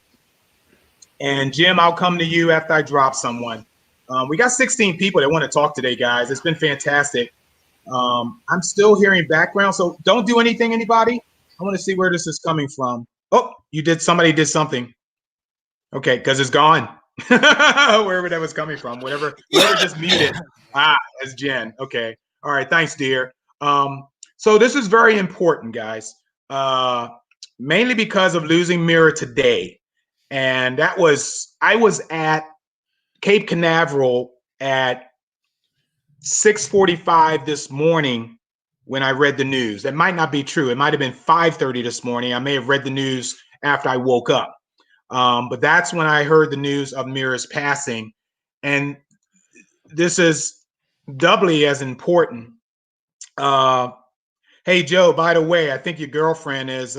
And Jim, I'll come to you after I drop someone. We got 16 people that want to talk today, guys. It's been fantastic. I'm still hearing background, so don't do anything, anybody. I want to see where this is coming from. Oh, somebody did something. Okay, because it's gone. Wherever that was coming from, whatever just muted. That's Jen. Okay. All right. Thanks, dear. So this is very important, guys. Mainly because of losing Mira today. And I was at Cape Canaveral at 6:45 this morning when I read the news. That might not be true. It might have been 5:30 this morning. I may have read the news after I woke up. But that's when I heard the news of Mira's passing. And this is doubly as important. Hey, Joe, by the way, I think your girlfriend is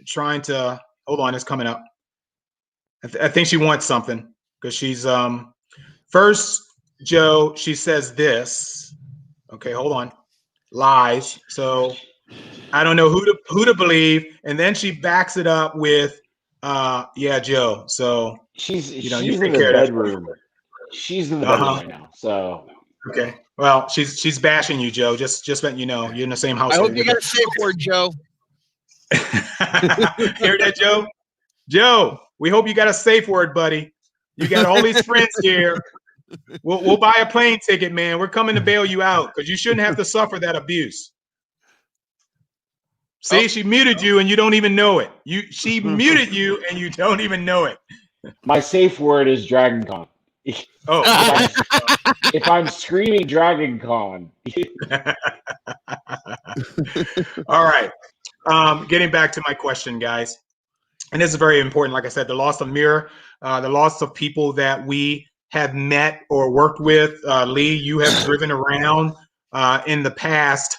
trying to, hold on, it's coming up. I think she wants something because she's, first, Joe, she says this. Okay, hold on. Lies. So I don't know who to believe. And then she backs it up with, yeah, Joe. So she's you in the bedroom. She's in the bedroom right now. So okay. Well, she's bashing you, Joe. Just letting you know you're in the same household. I hope you got a safe word, Joe. Hear that, Joe? Joe, we hope you got a safe word, buddy. You got all these friends here. We'll buy a plane ticket, man. We're coming to bail you out because you shouldn't have to suffer that abuse. See, she muted you and you don't even know it. She muted you and you don't even know it. my safe word is Dragon Con. Oh, if I'm screaming Dragon Con. All right. Getting back to my question, guys. And this is very important. Like I said, the loss of Mira, the loss of people that we have met or worked with. Lee, you have driven around in the past.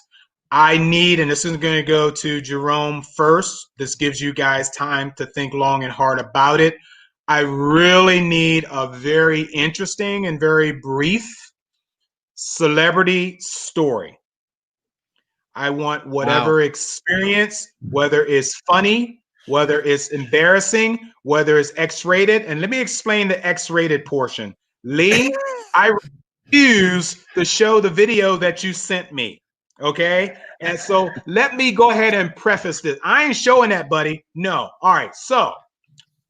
I need, and this is going to go to Jerome first. This gives you guys time to think long and hard about it. I really need a very interesting and very brief celebrity story. I want whatever experience, whether it's funny, whether it's embarrassing, whether it's X-rated. And let me explain the X-rated portion. Lee, I refuse to show the video that you sent me. Okay. And so let me go ahead and preface this. I ain't showing that, buddy. No. All right. So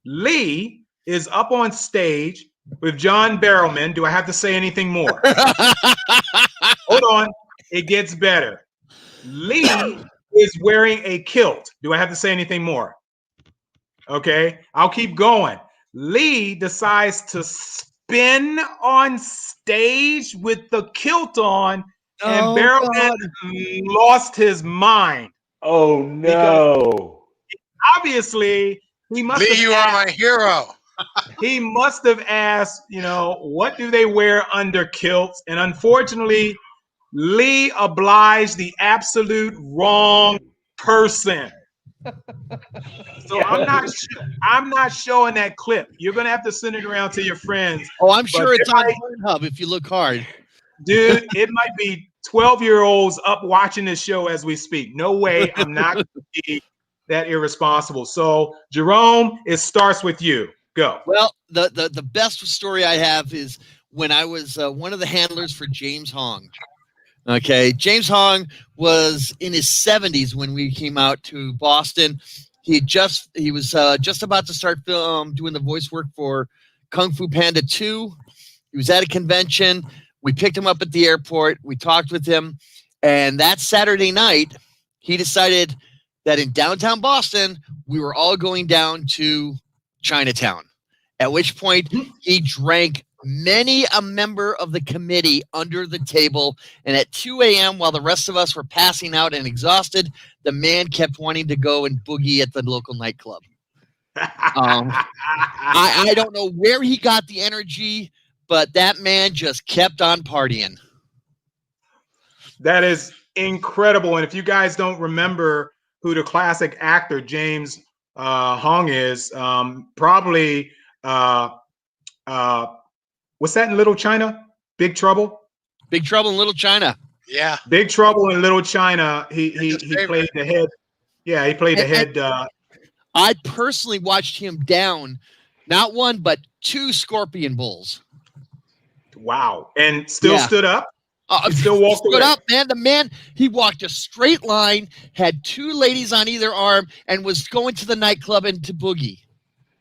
Lee is up on stage with John Barrowman. Do I have to say anything more? Hold on. It gets better. Lee is wearing a kilt. Do I have to say anything more? Okay. I'll keep going. Lee decides to spin on stage with the kilt on. And Barrowman lost his mind. Oh no! Obviously, he must. Lee, you are my hero. He must have asked, what do they wear under kilts? And unfortunately, Lee obliged the absolute wrong person. So I'm not showing that clip. You're gonna have to send it around to your friends. Oh, I'm sure it's on Pornhub if you look hard. Dude, it might be 12-year-olds up watching this show as we speak. No way. I'm not going to be that irresponsible. So, Jerome, it starts with you. Go. Well, the best story I have is when I was one of the handlers for James Hong. Okay, James Hong was in his 70s when we came out to Boston. He was just about to start doing the voice work for Kung Fu Panda 2. He was at a convention. We picked him up at the airport. We talked with him. And that Saturday night, he decided that in downtown Boston, we were all going down to Chinatown, at which point he drank many a member of the committee under the table. And at 2 a.m., while the rest of us were passing out and exhausted, the man kept wanting to go and boogie at the local nightclub. I don't know where he got the energy, but that man just kept on partying. That is incredible. And if you guys don't remember who the classic actor James Hong is, probably what's that in Little China? Big Trouble? Big Trouble in Little China. Yeah. Big Trouble in Little China. He favorite. played the head. Yeah, he played the head. I personally watched him down not one but 2 scorpion bulls. Wow. And still stood up? He still walked stood away. up, man. The man, he walked a straight line, had 2 ladies on either arm, and was going to the nightclub and to boogie.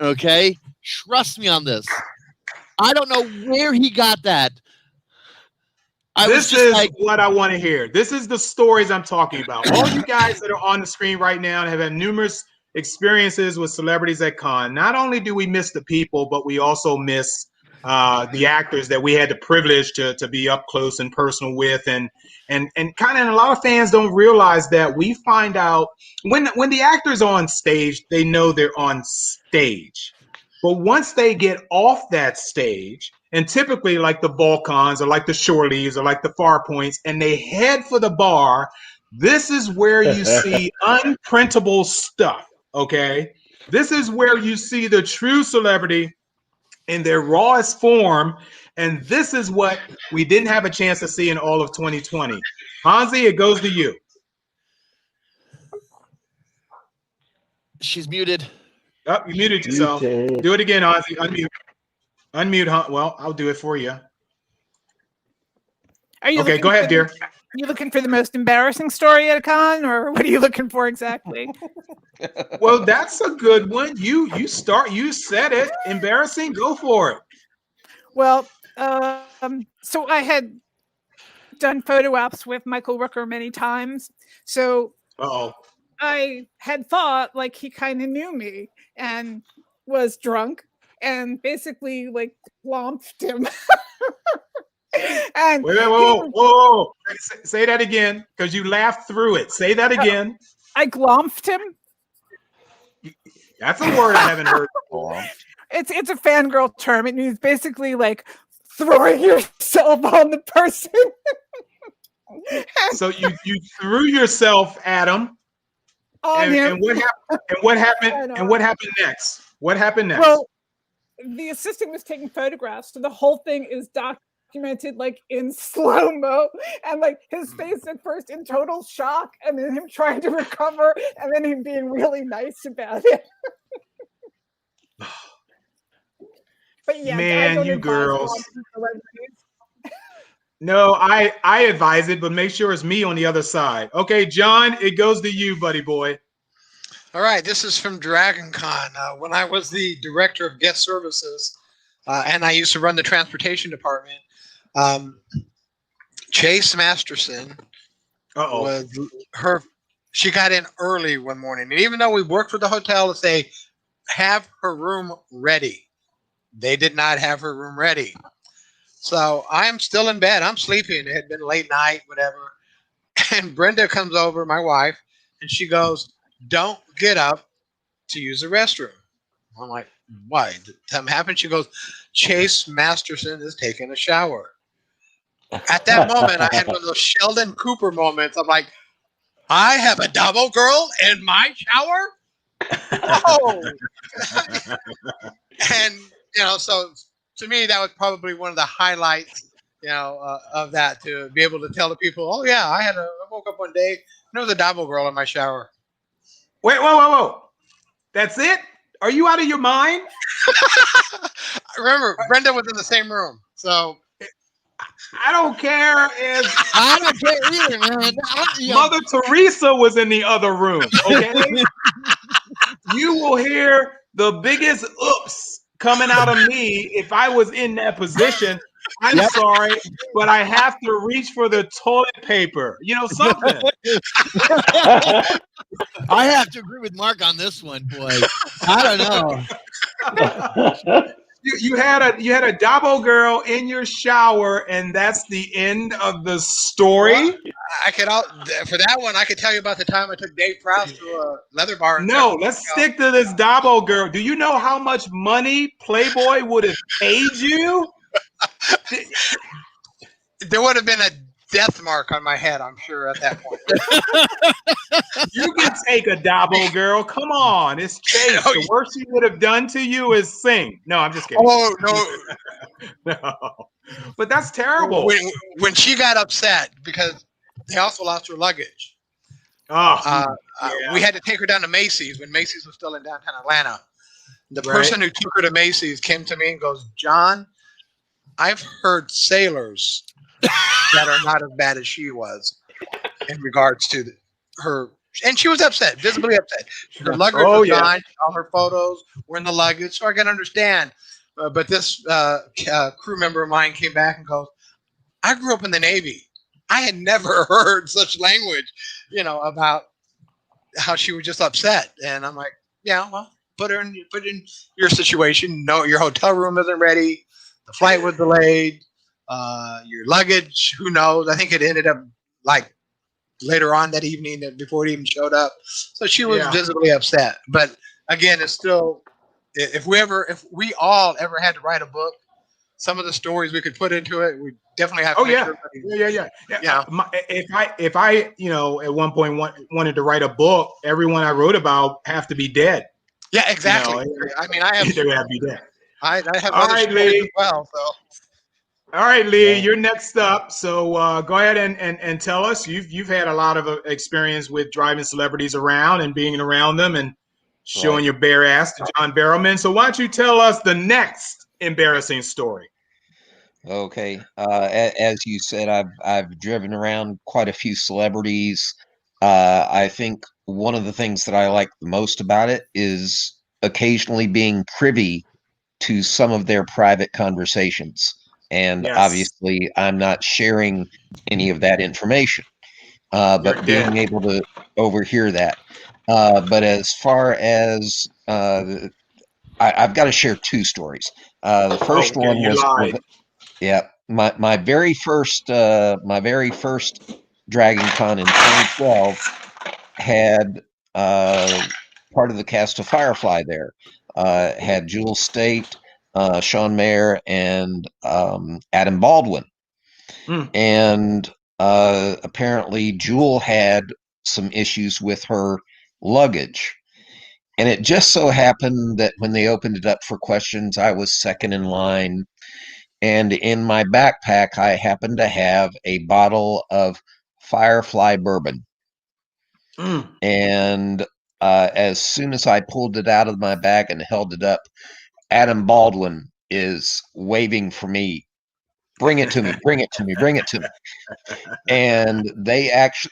Okay? Trust me on this. I don't know where he got that. This is what I want to hear. This is the stories I'm talking about. All you guys that are on the screen right now have had numerous experiences with celebrities at con. Not only do we miss the people, but we also miss the actors that we had the privilege to be up close and personal with. And a lot of fans don't realize that we find out when the actor's on stage, they know they're on stage. But once they get off that stage, and typically like the Balkans or like the Shore Leaves or like the Far Points, and they head for the bar, this is where you see unprintable stuff, okay? This is where you see the true celebrity in their rawest form, and this is what we didn't have a chance to see in all of 2020. Hansi, it goes to you. She's muted. Oh, you muted yourself. Do it again, Hansi. Unmute. Unmute. Well, I'll do it for you. Are you okay? Go ahead, dear. Are you looking for the most embarrassing story at a con, or what are you looking for exactly? Well, that's a good one. You start. You said it. Embarrassing. Go for it. Well, so I had done photo ops with Michael Rooker many times. So I had thought like he kind of knew me and was drunk and basically like lumped him. And wait, whoa. Say that again, because you laughed through it. Say that again. I glomfed him. That's a word I haven't heard before. It's a fangirl term. It means basically like throwing yourself on the person. So you threw yourself at him. And what happened next? What happened next? Well, the assistant was taking photographs, so the whole thing is documented like in slow-mo, and like his face at first in total shock, and then him trying to recover, and then him being really nice about it. But yeah, man, you girls. No, I advise it, but make sure it's me on the other side. Okay, John, it goes to you, buddy boy. All right, this is from Dragon Con. When I was the director of guest services, and I used to run the transportation department, Chase Masterson she got in early one morning. And even though we worked with the hotel to say, have her room ready, they did not have her room ready. So I'm still in bed. I'm sleeping. It had been late night, whatever. And Brenda comes over, my wife, and she goes, don't get up to use the restroom. I'm like, why? Did something happen? She goes, Chase Masterson is taking a shower. At that moment, I had one of those Sheldon Cooper moments. I'm like, I have a double girl in my shower? Oh. And, so to me, that was probably one of the highlights, of that, to be able to tell the people, oh, yeah, I woke up one day and there was a double girl in my shower. Wait, whoa. That's it? Are you out of your mind? Remember, Brenda was in the same room, so I don't care if I don't care either, man. Mother Teresa was in the other room. Okay, you will hear the biggest oops coming out of me if I was in that position. I'm sorry, but I have to reach for the toilet paper. Something. I have to agree with Mark on this one, boy. I don't know. You had a double girl in your shower, and that's the end of the story. Well, for that one, I could tell you about the time I took Dave Prowse to a leather bar. No, let's stick to this double girl. Do you know how much money Playboy would have paid you? There would have been a death mark on my head, I'm sure, at that point. You can take a Dabo girl. Come on, it's Chase. Oh, The worst he would have done to you is sing. No, I'm just kidding. Oh no! No, but that's terrible. When she got upset because they also lost her luggage, Oh, we had to take her down to Macy's when Macy's was still in downtown Atlanta. The Right. person who took her to Macy's came to me and goes, "John, I've heard sailors that are not as bad as she was in regards to her." And she was upset, visibly upset. Her luggage was gone. All her photos were in the luggage, so I can understand. But this crew member of mine came back and goes, "I grew up in the Navy. I had never heard such language, about how she was just upset." And I'm like, "Yeah, well, put in your situation. No, your hotel room isn't ready. The flight was delayed. Your luggage, who knows? I think it ended up like later on that evening before it even showed up. So she was visibly upset. But again, it's still, if we all ever had to write a book, some of the stories we could put into it, we definitely have to make sure yeah. If I at one point wanted to write a book, everyone I wrote about have to be dead. Yeah, exactly. I mean, I have they would have to be dead. I have All other right, stories Lee. as well. So All right, Lee, you're next up. So go ahead and tell us. You've had a lot of experience with driving celebrities around and being around them and showing your bare ass to John Barrowman. So why don't you tell us the next embarrassing story? Okay. As you said, I've driven around quite a few celebrities. I think one of the things that I like the most about it is occasionally being privy to some of their private conversations. And obviously, I'm not sharing any of that information, but being able to overhear that. But as far as I've got to share two stories. The first one was my very first Dragon Con in 2012 had part of the cast of Firefly there. Had Jewel State, Sean Mayer, and Adam Baldwin. And apparently Jewel had some issues with her luggage. And it just so happened that when they opened it up for questions, I was second in line. And in my backpack, I happened to have a bottle of Firefly bourbon. And as soon as I pulled it out of my bag and held it up, Adam Baldwin is waving for me. Bring it to me, bring it to me, bring it to me. And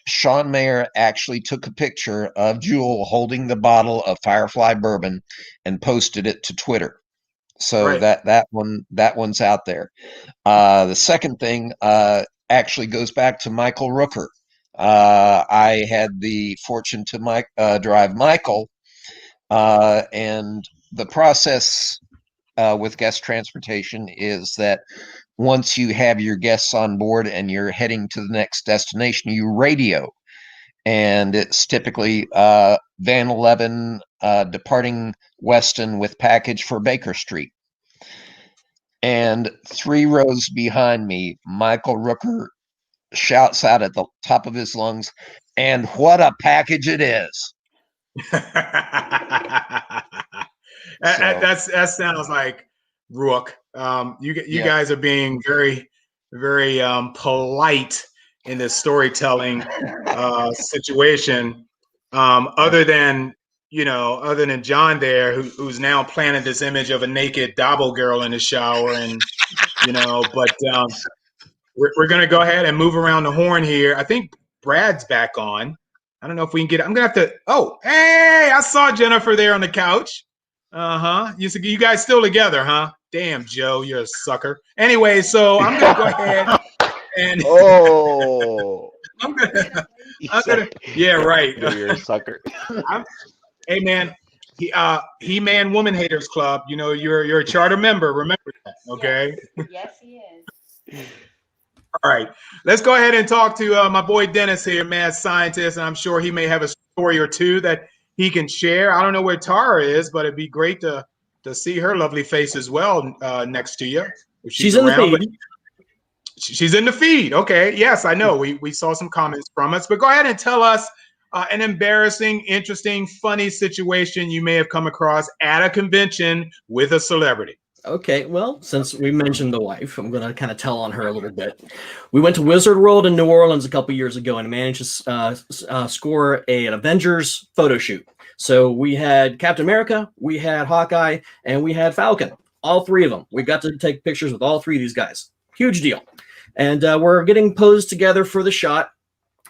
Sean Mayer actually took a picture of Jewel holding the bottle of Firefly bourbon and posted it to Twitter. So that one's out there. The second thing actually goes back to Michael Rooker. I had the fortune to drive Michael, and the process with guest transportation is that once you have your guests on board and you're heading to the next destination, you radio. And it's typically Van 11 departing Weston with package for Baker Street. And 3 rows behind me, Michael Rooker shouts out at the top of his lungs, "And what a package it is." That sounds like Rook. You guys are being very, very polite in this storytelling situation. Other than John there, who's now planted this image of a naked Dabo girl in the shower, and but we're gonna go ahead and move around the horn here. I think Brad's back on. I don't know if we can get. I'm gonna have to. Oh, hey! I saw Jennifer there on the couch. You guys still together, huh? Damn, Joe, you're a sucker. Anyway, so I'm gonna go ahead and. I'm gonna. Yeah, right. You're a sucker. Hey, man. He-Man Woman Haters Club. You're a charter member. Remember that, okay? Yes, he is. All right, let's go ahead and talk to my boy Dennis here, mad scientist, and I'm sure he may have a story or two that he can share. I don't know where Tara is, but it'd be great to see her lovely face as well next to you. If she's in the feed. She's in the feed. Okay. Yes, I know. We saw some comments from us, but go ahead and tell us an embarrassing, interesting, funny situation you may have come across at a convention with a celebrity. Okay, well, since we mentioned the wife, I'm going to kind of tell on her a little bit. We went to Wizard World in New Orleans a couple years ago and managed to score an Avengers photo shoot. So we had Captain America, we had Hawkeye, and we had Falcon. All three of them. We got to take pictures with all three of these guys. Huge deal. And we're getting posed together for the shot.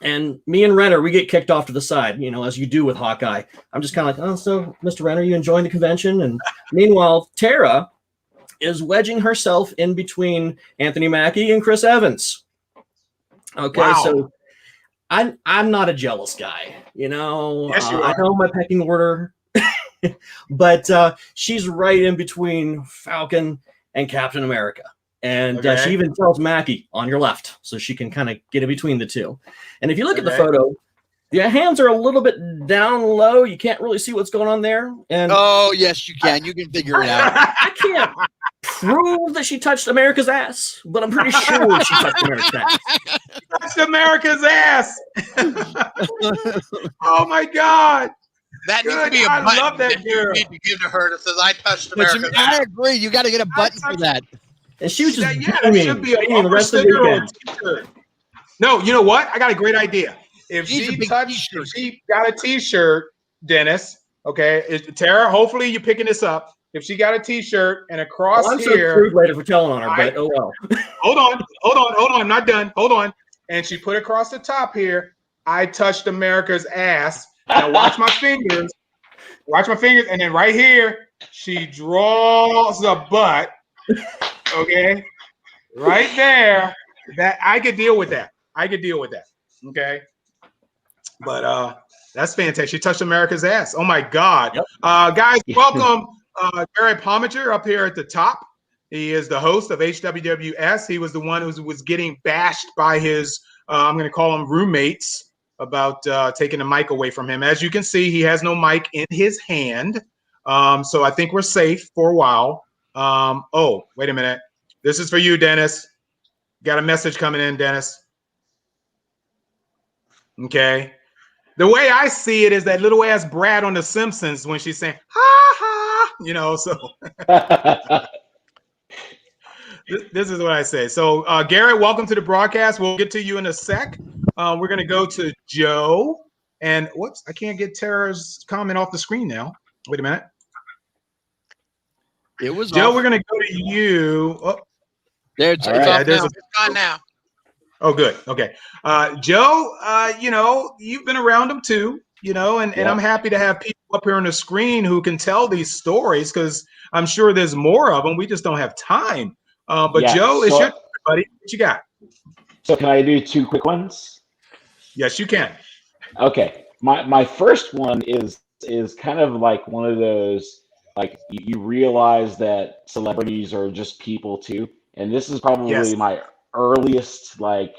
And me and Renner, we get kicked off to the side, you know, as you do with Hawkeye. I'm just kind of like, oh, so Mr. Renner, you enjoying the convention? And meanwhile, Tara is wedging herself in between Anthony Mackie and Chris Evans. Okay, Wow. so I'm not a jealous guy, you know. Yes, you I are. know my pecking order, but she's right in between Falcon and Captain America. And Okay. she even tells Mackie on your left, so she can kind of get in between the two. And if you look at the Okay. photo, the hands are a little bit down low. You can't really see what's going on there. And Oh, yes, you can. You can figure it out. I can't prove that she touched America's ass, but I'm pretty sure she touched America's ass. That's America's ass. Oh my God. That needs to Good. be a I button love that that you girl. need to give to her that says, I touched But America's I ass. agree. You got to get a button for that. And she was just That beaming, should be a beaming the bumper rest of the sticker on weekend. a t-shirt. No, you know what? I got a great idea. If She's a she big touched, t-shirt. if she got a t-shirt, Dennis, okay, Tara, hopefully you're picking this up. If she got a t-shirt and across Well, I'm so here, screwed later for telling on her, but oh well. hold on, I'm not done. Hold on. And she put across the top here, I touched America's ass. Now watch my fingers. Watch my fingers. And then right here, she draws a butt. Okay. Right there. That I could deal with that. Okay. But that's fantastic. She touched America's ass. Oh my God. Yep. Guys, welcome Gary Palmager up here at the top. He is the host of HWWS. He was the one who was getting bashed by his, I'm going to call them roommates, about taking the mic away from him. As you can see, he has no mic in his hand. So I think we're safe for a while. Oh, wait a minute. This is for you, Dennis. Got a message coming in, Dennis. Okay. The way I see it is that little ass Brad on The Simpsons when she's saying, ha ha, you know, so this is what I say. So, Garrett, welcome to the broadcast. We'll get to you in a sec. We're going to go to Joe. And whoops, I can't get Tara's comment off the screen now. Wait a minute. It was Joe, off. we're going to go to you. Oh, There, it's, All it's right. off there's now. a- It's gone now. Oh, good. Okay. Joe, you know, you've been around them too, you know, and Yeah. I'm happy to have people up here on the screen who can tell these stories because I'm sure there's more of them. We just don't have time. But Yeah, Joe, it's so- your turn, buddy. What you got? So can I do two quick ones? Yes, you can. Okay. My first one is kind of like one of those, like you realize that celebrities are just people too. And this is probably Yes. my earliest like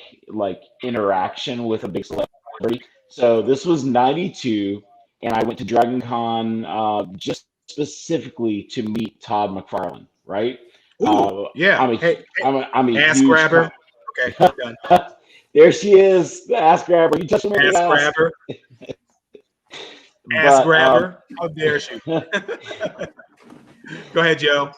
interaction with a big celebrity. So this was 92, and I went to Dragon Con just specifically to meet Todd McFarlane, right? Ooh, yeah. I'm a, Hey, I'm a ass huge grabber. Okay, done. There she is, the ass grabber. You touched me Ass grabber. Ass But, grabber. How dare she? Go ahead, Joe.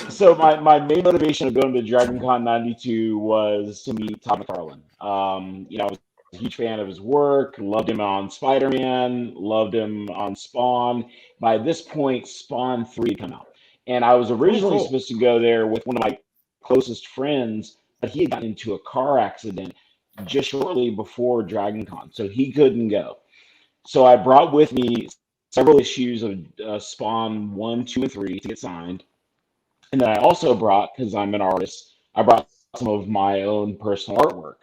So my main motivation of going to Dragon Con 92 was to meet Todd McFarlane. You know, I was a huge fan of his work, loved him on Spider-Man, loved him on Spawn. By this point, Spawn 3 had come out. And I was originally cool. supposed to go there with one of my closest friends, but he had gotten into a car accident just shortly before Dragon Con, so he couldn't go. So I brought with me several issues of Spawn 1, 2, and 3 to get signed. And then I also brought, because I'm an artist, I brought some of my own personal artwork.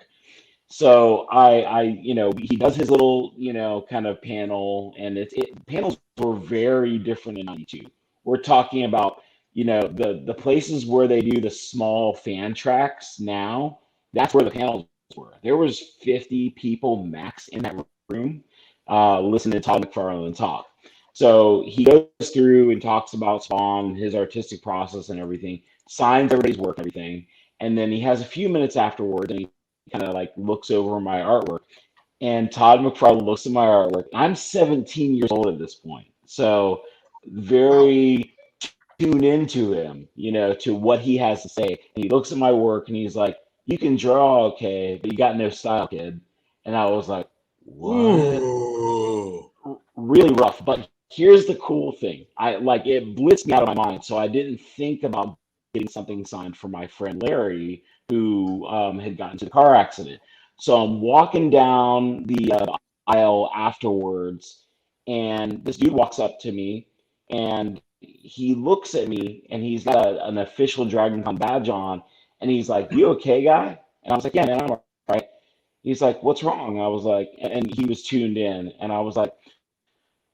So I you know, he does his little, you know, kind of panel, and panels were very different in 92. We're talking about, you know, the places where they do the small fan tracks now, that's where the panels were. There was 50 people max in that room listening to Todd McFarlane talk. So he goes through and talks about Spawn, his artistic process and everything, signs everybody's work and everything. And then he has a few minutes afterward, and he kind of like looks over my artwork. And Todd McFarlane looks at my artwork. I'm 17 years old at this point, so very tuned into him, you know, to what he has to say. And he looks at my work and he's like, "You can draw, okay, but you got no style, kid." And I was like, "What?" Ooh. Really rough. But here's the cool thing: I like it blitzed me out of my mind, so I didn't think about getting something signed for my friend Larry, who had gotten into the car accident. So I'm walking down the aisle afterwards, and this dude walks up to me, and he looks at me, and he's got an official Dragon Con badge on, and he's like, "You okay, guy?" And I was like, "Yeah, man, I'm all right." He's like, "What's wrong?" I was like, and he was tuned in, and I was like,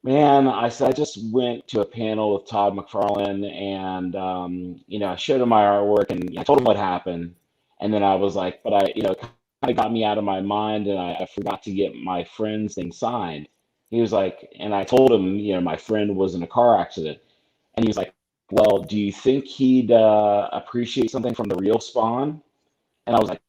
"Man," I said, "I just went to a panel with Todd McFarlane, and you know, I showed him my artwork, and I told him what happened, and then I was like, but you know, it kind of got me out of my mind, and I forgot to get my friend's thing signed." He was like, and I told him, you know, my friend was in a car accident, and he was like, "Well, do you think he'd appreciate something from the real Spawn?" And I was like,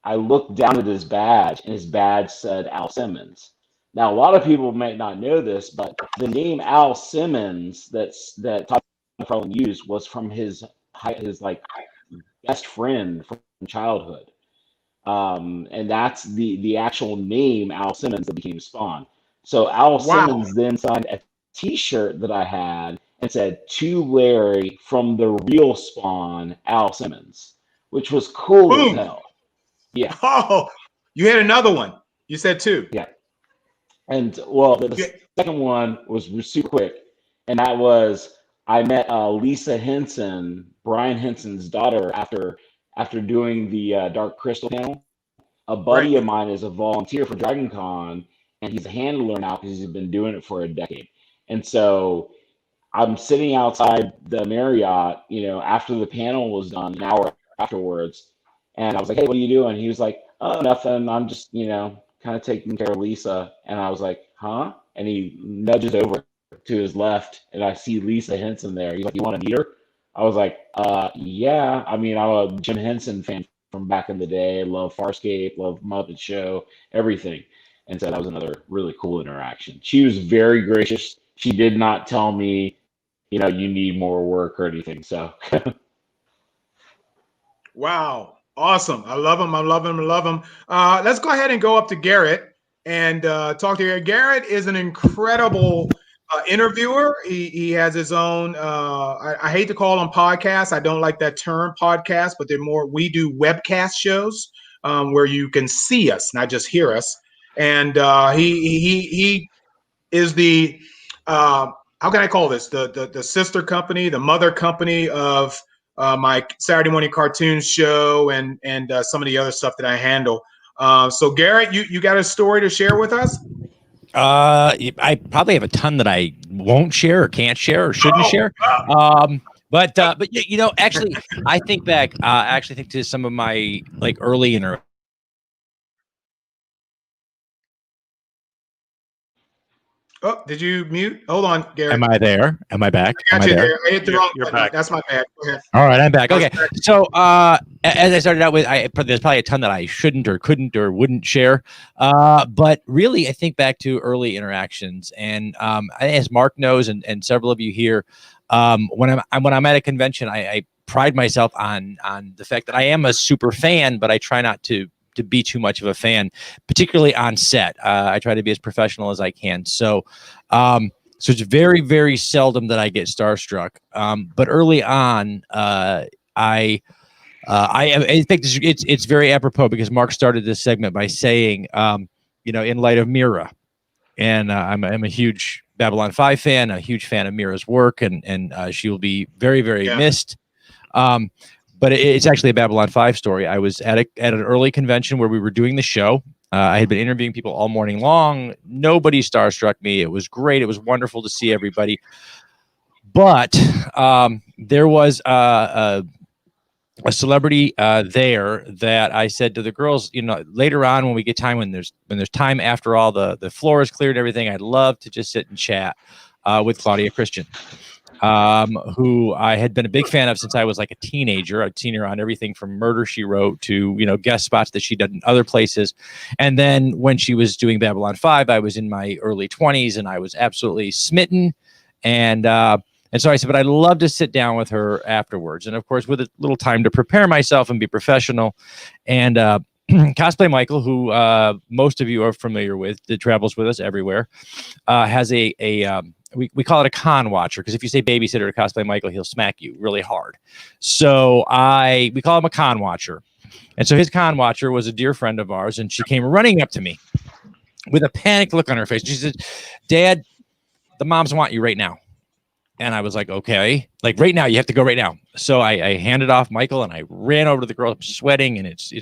I looked down at his badge, and his badge said Al Simmons. Now, a lot of people might not know this, but the name Al Simmons that Todd McFarlane used was from his like best friend from childhood, and that's the actual name Al Simmons that became Spawn. So Al Simmons then signed a T-shirt that I had and said, "To Larry from the real Spawn, Al Simmons," which was cool as hell. Yeah. Oh, you had another one. You said two. Yeah. And well, the second one was super quick, and that was I met Lisa Henson, Brian Henson's daughter, after doing the Dark Crystal panel. A buddy of mine is a volunteer for Dragon Con, and he's a handler now because he's been doing it for a decade. And so I'm sitting outside the Marriott, you know, after the panel was done, an hour afterwards, and I was like, "Hey, what are you doing?" He was like, "Oh, nothing. I'm just, you know, kind of taking care of Lisa." And I was like, "Huh?" And he nudges over to his left, and I see Lisa Henson there. He's like, "You want to meet her?" I was like, yeah. I mean, I'm a Jim Henson fan from back in the day. Love Farscape, love Muppet Show, everything." And so that was another really cool interaction. She was very gracious. She did not tell me, you know, you need more work or anything. So. Wow. Awesome. I love him. I love him. I love him. Let's go ahead and go up to Garrett and talk to you. Garrett is an incredible interviewer. He has his own, I hate to call them podcasts. I don't like that term podcast, but they're more, we do webcast shows where you can see us, not just hear us. And he is the, how can I call this? The sister company, the mother company of my Saturday morning cartoon show and some of the other stuff that I handle. So Garrett, you got a story to share with us? I probably have a ton that I won't share or can't share or shouldn't share. But you know, actually, I think back. I actually think to some of my like early Oh, did you mute? Hold on, Garrett. Am I there? Am I back? I got Am you I there? there. I hit the wrong You're button. back. That's my bad. Go ahead. All right, I'm back. Okay, so as I started out with, there's probably a ton that I shouldn't or couldn't or wouldn't share. But really, I think back to early interactions, and as Mark knows, and several of you here, when I'm at a convention, I pride myself on the fact that I am a super fan, but I try not to be too much of a fan, particularly on set. I try to be as professional as I can. So it's very, very seldom that I get starstruck. But early on, I think it's very apropos because Mark started this segment by saying, you know, in light of Mira, and I'm a huge Babylon 5 fan, a huge fan of Mira's work, and she will be very, very missed. But it's actually a Babylon 5 story. I was at an early convention where we were doing the show. I had been interviewing people all morning long. Nobody starstruck me. It was great. It was wonderful to see everybody. But there was a celebrity there that I said to the girls, you know, later on when we get time, when there's time after all the floor is cleared and everything, I'd love to just sit and chat with Claudia Christian. who I had been a big fan of since I was like a teenager. I'd seen her on everything from Murder, She Wrote to, guest spots that she'd done in other places. And then when she was doing Babylon 5, I was in my early 20s and I was absolutely smitten. And so I said, but I'd love to sit down with her afterwards. And of course, with a little time to prepare myself and be professional. And Cosplay Michael, who most of you are familiar with, that travels with us everywhere, has we call it a con watcher, because if you say babysitter to Cosplay Michael, he'll smack you really hard. So we call him a con watcher. And so his con watcher was a dear friend of ours, and she came running up to me with a panicked look on her face. She said, "Dad, the moms want you right now." And I was like, okay, like right now, you have to go right now. So I handed off Michael and I ran over to the girl. I'm sweating, and it's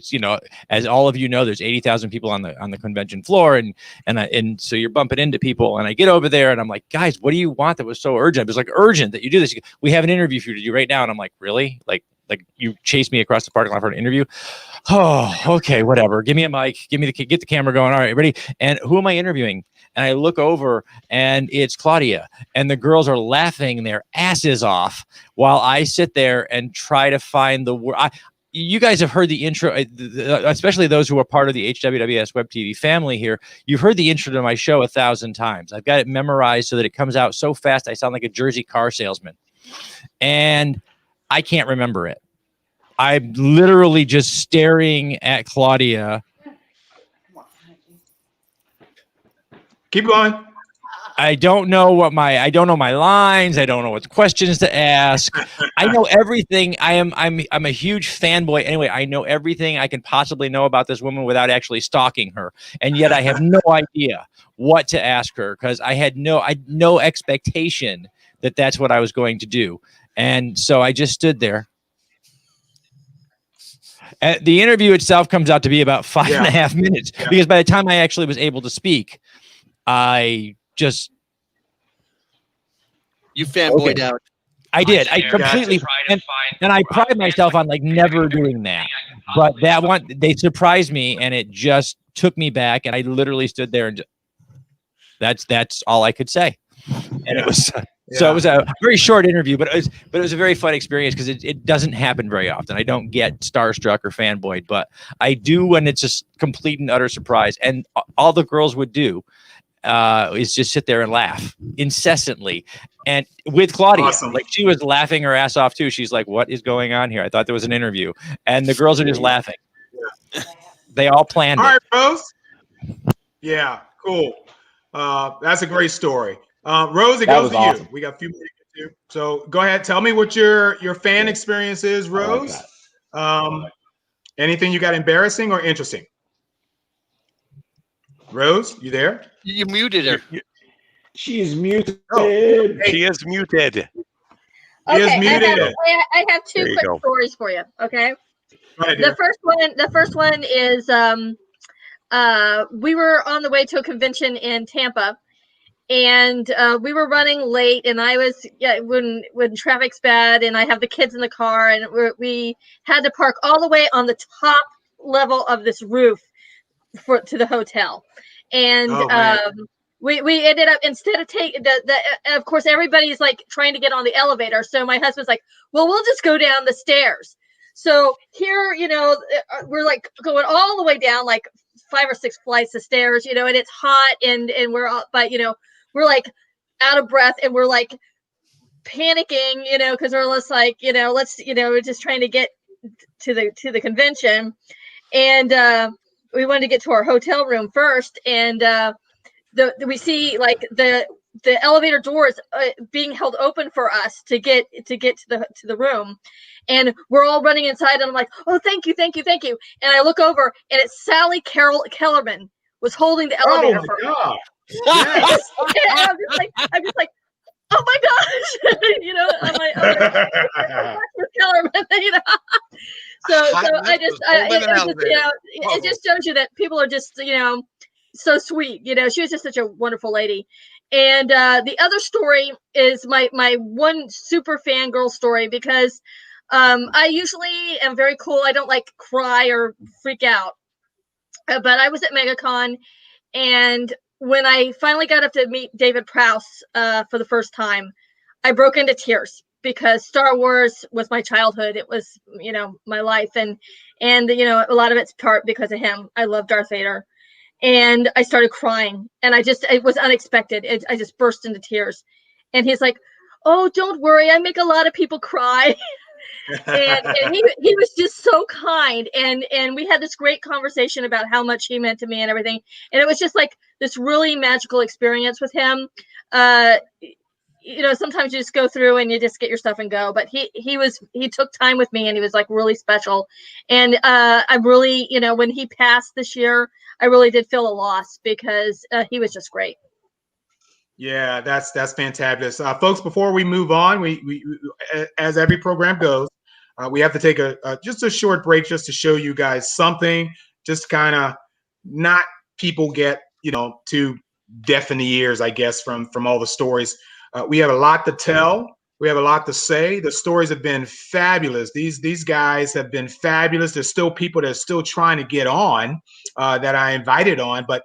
as all of you know, there's 80,000 people on the convention floor, and so you're bumping into people. And I get over there and I'm like, guys, what do you want that was so urgent? It was like urgent that you do this. We have an interview for you to do right now. And I'm like, really? Like you chased me across the parking lot for an interview? Oh, okay, whatever. Give me a mic. Get the camera going. All right, ready. And who am I interviewing? And I look over and it's Claudia, and the girls are laughing their asses off while I sit there and try to find the word. You guys have heard the intro, especially those who are part of the HWWS Web TV family here. You've heard the intro to my show 1,000 times. I've got it memorized so that it comes out so fast I sound like a Jersey car salesman. And I can't remember it. I'm literally just staring at Claudia. Keep going. I don't know my lines. I don't know what questions to ask. I know everything. I'm a huge fanboy. Anyway, I know everything I can possibly know about this woman without actually stalking her. And yet I have no idea what to ask her, because I had no expectation that that's what I was going to do. And so I just stood there. The interview itself comes out to be about 5.5 minutes, because by the time I actually was able to speak, you fanboyed out. I did. I completely, and I pride myself on like never doing that. But that one, they surprised me, and it just took me back, and I literally stood there, and that's all I could say. And it was so it was a very short interview, but it was a very fun experience, because it doesn't happen very often. I don't get starstruck or fanboyed, but I do when it's just complete and utter surprise. And all the girls would do is just sit there and laugh incessantly. And with Claudia, like she was laughing her ass off too. She's like, "What is going on here? I thought there was an interview." And the girls are just laughing. They all planned it. All right, Rose. Yeah, cool. That's a great story. Rose, it goes to you. We got a few minutes to do. So go ahead. Tell me what your fan experience is, Rose. Anything you got embarrassing or interesting? Rose, you there? You muted her. She's muted. She is muted. Okay, I have two quick stories for you. Okay. Right, the first one is we were on the way to a convention in Tampa, and we were running late, and I was when traffic's bad, and I have the kids in the car, and we had to park all the way on the top level of this roof to the hotel, and we ended up, instead of taking of course everybody's like trying to get on the elevator, so my husband's like, well, we'll just go down the stairs. So here, we're like going all the way down like 5 or 6 flights of stairs, and it's hot, and we're all, but we're like out of breath, and we're like panicking, because we're just like, we're just trying to get to the convention, and we wanted to get to our hotel room first, and we see like the elevator doors being held open for us to get to the room, and we're all running inside, and I'm like, oh, thank you, and I look over, and it's Sally Kellerman was holding the elevator for us. Yes. I'm just like, oh my gosh, I'm like, Kellerman, So it just shows you that people are just, so sweet. She was just such a wonderful lady. And the other story is my one super fangirl story, because I usually am very cool. I don't like cry or freak out. But I was at MegaCon, and when I finally got up to meet David Prowse for the first time, I broke into tears because Star Wars was my childhood. It was, you know, my life, and you know, a lot of it's part because of him. I love Darth Vader, and I started crying, and it was unexpected. I just burst into tears, and he's like, "Oh, don't worry, I make a lot of people cry." and he was just so kind, and we had this great conversation about how much he meant to me and everything, and it was just like this really magical experience with him. You know, sometimes you just go through and you just get your stuff and go, but he took time with me, and he was like really special. And I really, you know, when he passed this year, I really did feel a loss because he was just great. Yeah, that's fantabulous, folks. Before we move on, we as every program goes, we have to take just a short break just to show you guys something, just kind of not people get, you know, too deaf in the ears, I guess, from all the stories. We have a lot to tell. We have a lot to say. The stories have been fabulous. These guys have been fabulous. There's still people that are still trying to get on that I invited on, but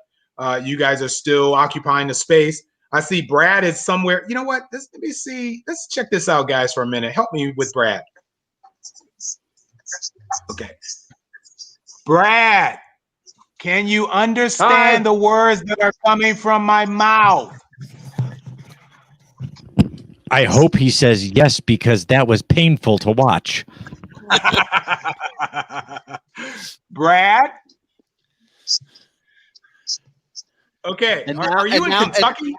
you guys are still occupying the space. I see Brad is somewhere. You know what? Let me see. Let's check this out, guys, for a minute. Help me with Brad. Okay. Brad, can you understand the words that are coming from my mouth? I hope he says yes, because that was painful to watch. Brad? Okay. And Are you in Kentucky?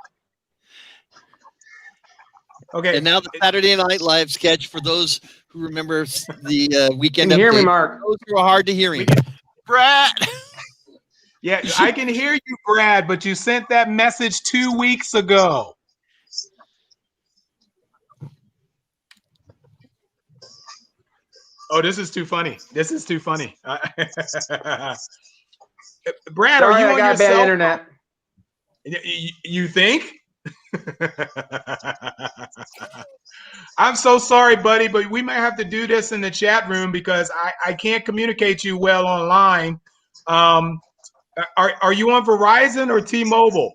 Okay. And now the Saturday Night Live sketch for those who remember the weekend. Can you hear me, update. Mark? Those who are hard to hearing. Brad. Yeah, I can hear you, Brad, but you sent that message 2 weeks ago. Oh, this is too funny. This is too funny. Brad, Sorry, are you I on got your bad cell internet. You think? I'm so sorry, buddy, but we might have to do this in the chat room because I can't communicate you well online. Are you on Verizon or T-Mobile?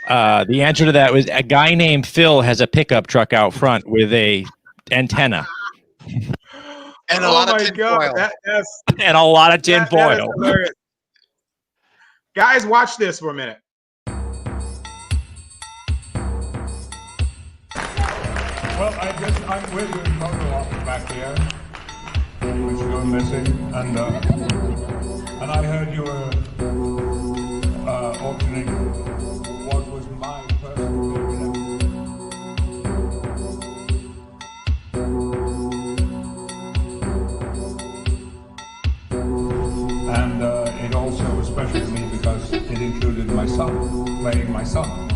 The answer to that was a guy named Phil has a pickup truck out front with a antenna. And a lot of tin foil. And a lot of tin foil. Guys, watch this for a minute. Well, I'm with you in photo op back here, which you're missing, and I heard you were auctioning what was my personal favorite. And it also was special to me because it included my son, playing my son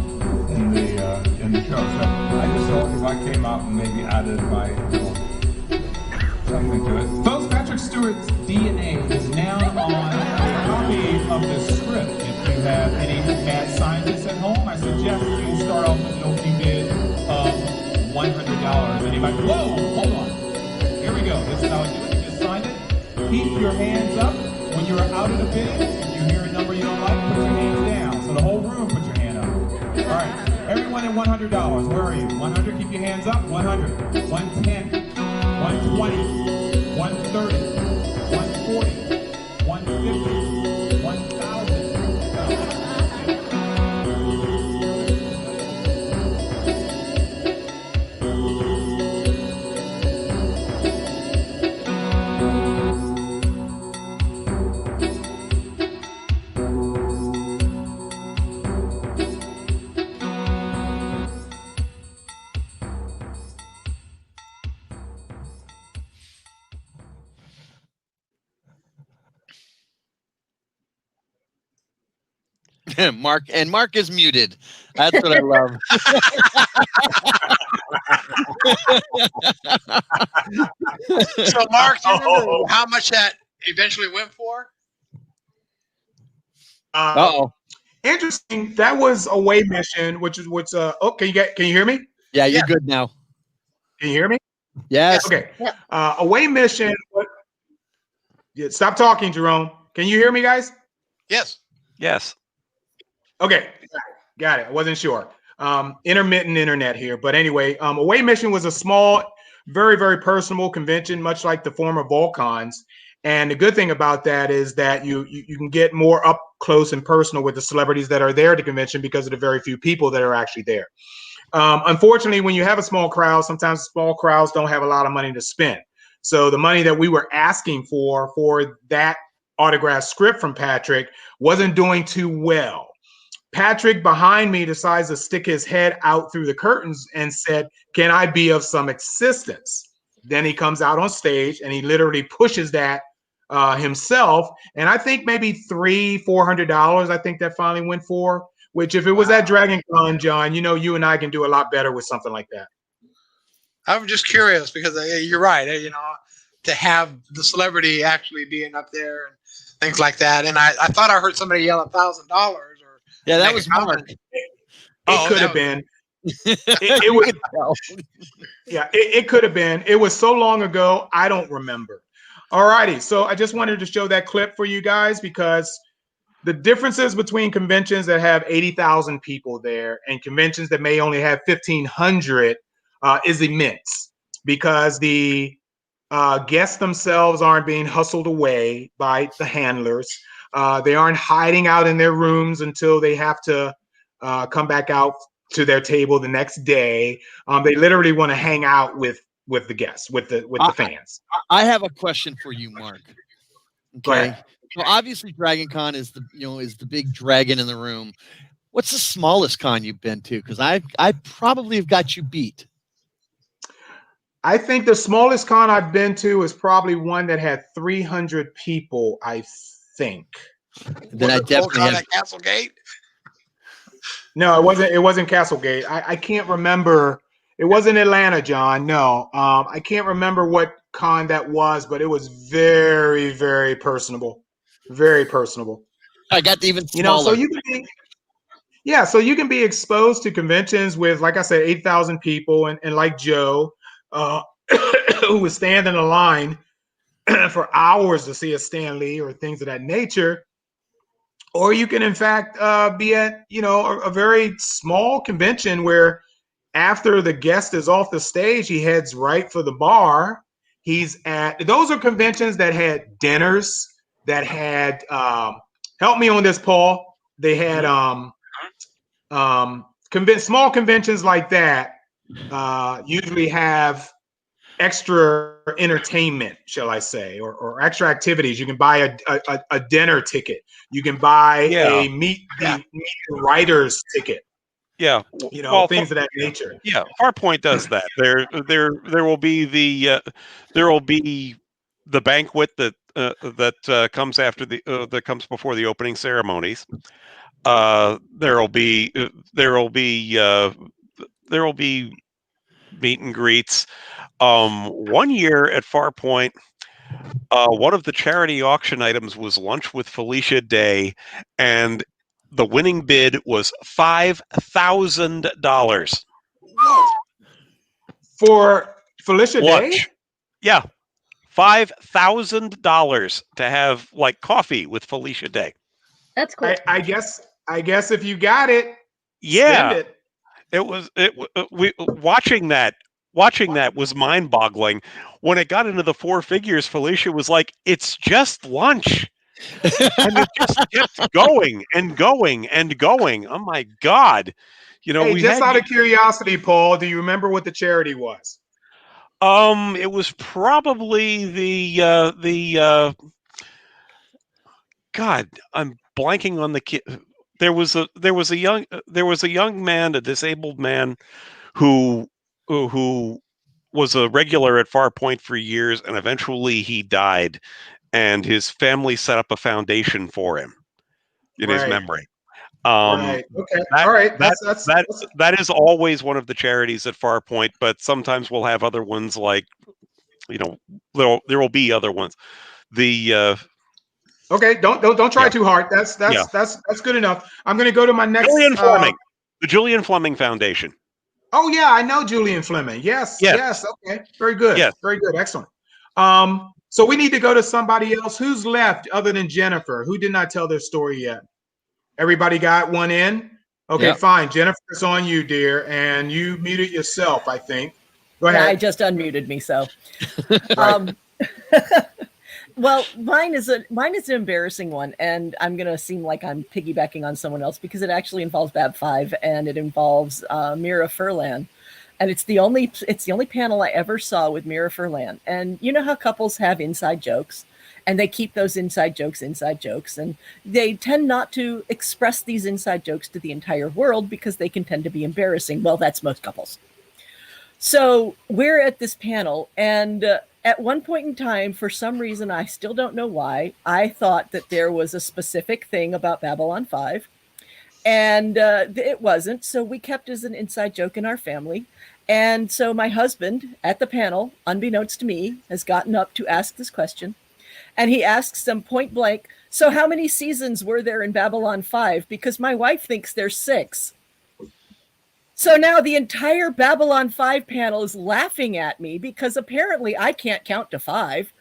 in the show. So I just thought if I came out and maybe added my something to it. Both Patrick Stewart's DNA is now on a copy of the script. If you have any mad scientists at home, I suggest you start off with an opening bid of $100. Anybody? Whoa, hold on. Here we go. This is how I do it. You just signed it. Keep your hands up. When you're out of the bidding, if you hear a number you don't like, put your hands down. So the whole room put your hand up. All right. Everyone at $100. Where are you? 100. Keep your hands up. 100. 110. 120. 130. 140. 150. 1,000. Mark is muted. That's what I love. So, Mark, do you remember how much that eventually went for? Interesting. That was Away Mission, which is oh, can you hear me? Yeah, you're good now. Can you hear me? Yes. Okay. Away Mission. Yeah, stop talking, Jerome. Can you hear me, guys? Yes. Yes. Okay, got it. I wasn't sure. Intermittent internet here, but anyway, Away Mission was a small, very, very personable convention, much like the former Volcons. And the good thing about that is that you can get more up close and personal with the celebrities that are there at the convention because of the very few people that are actually there. Unfortunately, when you have a small crowd, sometimes small crowds don't have a lot of money to spend. So the money that we were asking for that autograph script from Patrick wasn't doing too well. Patrick behind me decides to stick his head out through the curtains and said, "Can I be of some assistance?" Then he comes out on stage and he literally pushes that himself. And I think maybe $300-400, I think that finally went for, which if it was at Dragon Con, John, you and I can do a lot better with something like that. I'm just curious because you're right. To have the celebrity actually being up there and things like that. And I thought I heard somebody yell $1,000 or Yeah, that was Mark. It could have been. It was. Yeah, it could have been. It was so long ago, I don't remember. All righty. So I just wanted to show that clip for you guys because the differences between conventions that have 80,000 people there and conventions that may only have 1,500 is immense because the guests themselves aren't being hustled away by the handlers. They aren't hiding out in their rooms until they have to come back out to their table the next day. They literally want to hang out with the guests, with the fans. I have a question for you, Mark. Go Okay. ahead. So obviously Dragon Con is the big dragon in the room. What's the smallest con you've been to? Because I probably have got you beat. I think the smallest con I've been to is probably one that had 300 people, I think. Then I definitely have at Castlegate. No, it wasn't Castlegate. I can't remember. It wasn't Atlanta, John. No. I can't remember what con that was, but it was very, very personable. Very personable. I got even smaller. So you can be, yeah, so you can be exposed to conventions with, like I said, 8,000 people, and like Joe, who was standing in line for hours to see a Stan Lee or things of that nature. Or you can, in fact, be at, a very small convention where after the guest is off the stage, he heads right for the bar. Those are conventions that had dinners, that had, help me on this, Paul. They had small conventions like that usually have extra entertainment, shall I say, or extra activities. You can buy a dinner ticket. You can buy a meet the writers ticket. Yeah, things of that nature. Yeah, Farpoint does that. There will be the banquet that comes after that comes before the opening ceremonies. There will be meet and greets. One year at Farpoint, one of the charity auction items was lunch with Felicia Day, and the winning bid was $5,000 for Felicia lunch. Day. Yeah, $5,000 to have like coffee with Felicia Day. That's cool. I guess if you got it, yeah, spend it. Watching that was mind-boggling. When it got into the four figures, Felicia was like, "It's just lunch." And it just kept going and going and going. Oh my God. Hey, just out of curiosity, Paul, do you remember what the charity was? It was probably the God, I'm blanking on the kid. There was a young man, a disabled man who was a regular at Farpoint for years, and eventually he died, and his family set up a foundation for him in his memory. Right. Okay. All right. That is always one of the charities at Farpoint, but sometimes we'll have other ones like, there will be other ones. The okay, don't try too hard. That's good enough. I'm going to go to my next. Julian Fleming, the Julian Fleming Foundation. Oh yeah, I know Julian Fleming. Yes. Okay. Very good. Yes. Very good. Excellent. So we need to go to somebody else. Who's left other than Jennifer? Who did not tell their story yet? Everybody got one in? Okay, Yep. fine. Jennifer, it's on you, dear. And you muted yourself, I think. Go Yeah, I ahead. just unmuted me, so. Right. Well, mine is an embarrassing one, and I'm gonna seem like I'm piggybacking on someone else because it actually involves Bab 5 and it involves Mira Furlan. And it's the only panel I ever saw with Mira Furlan. And you know how couples have inside jokes, and they keep those inside jokes, and they tend not to express these inside jokes to the entire world because they can tend to be embarrassing. Well, that's most couples. So we're at this panel, and at one point in time, for some reason, I still don't know why, I thought that there was a specific thing about Babylon 5, and it wasn't. So we kept as an inside joke in our family. And so my husband at the panel, unbeknownst to me, has gotten up to ask this question. And he asks them point blank, so how many seasons were there in Babylon 5? Because my wife thinks there's 6. So now the entire Babylon 5 panel is laughing at me because apparently I can't count to 5.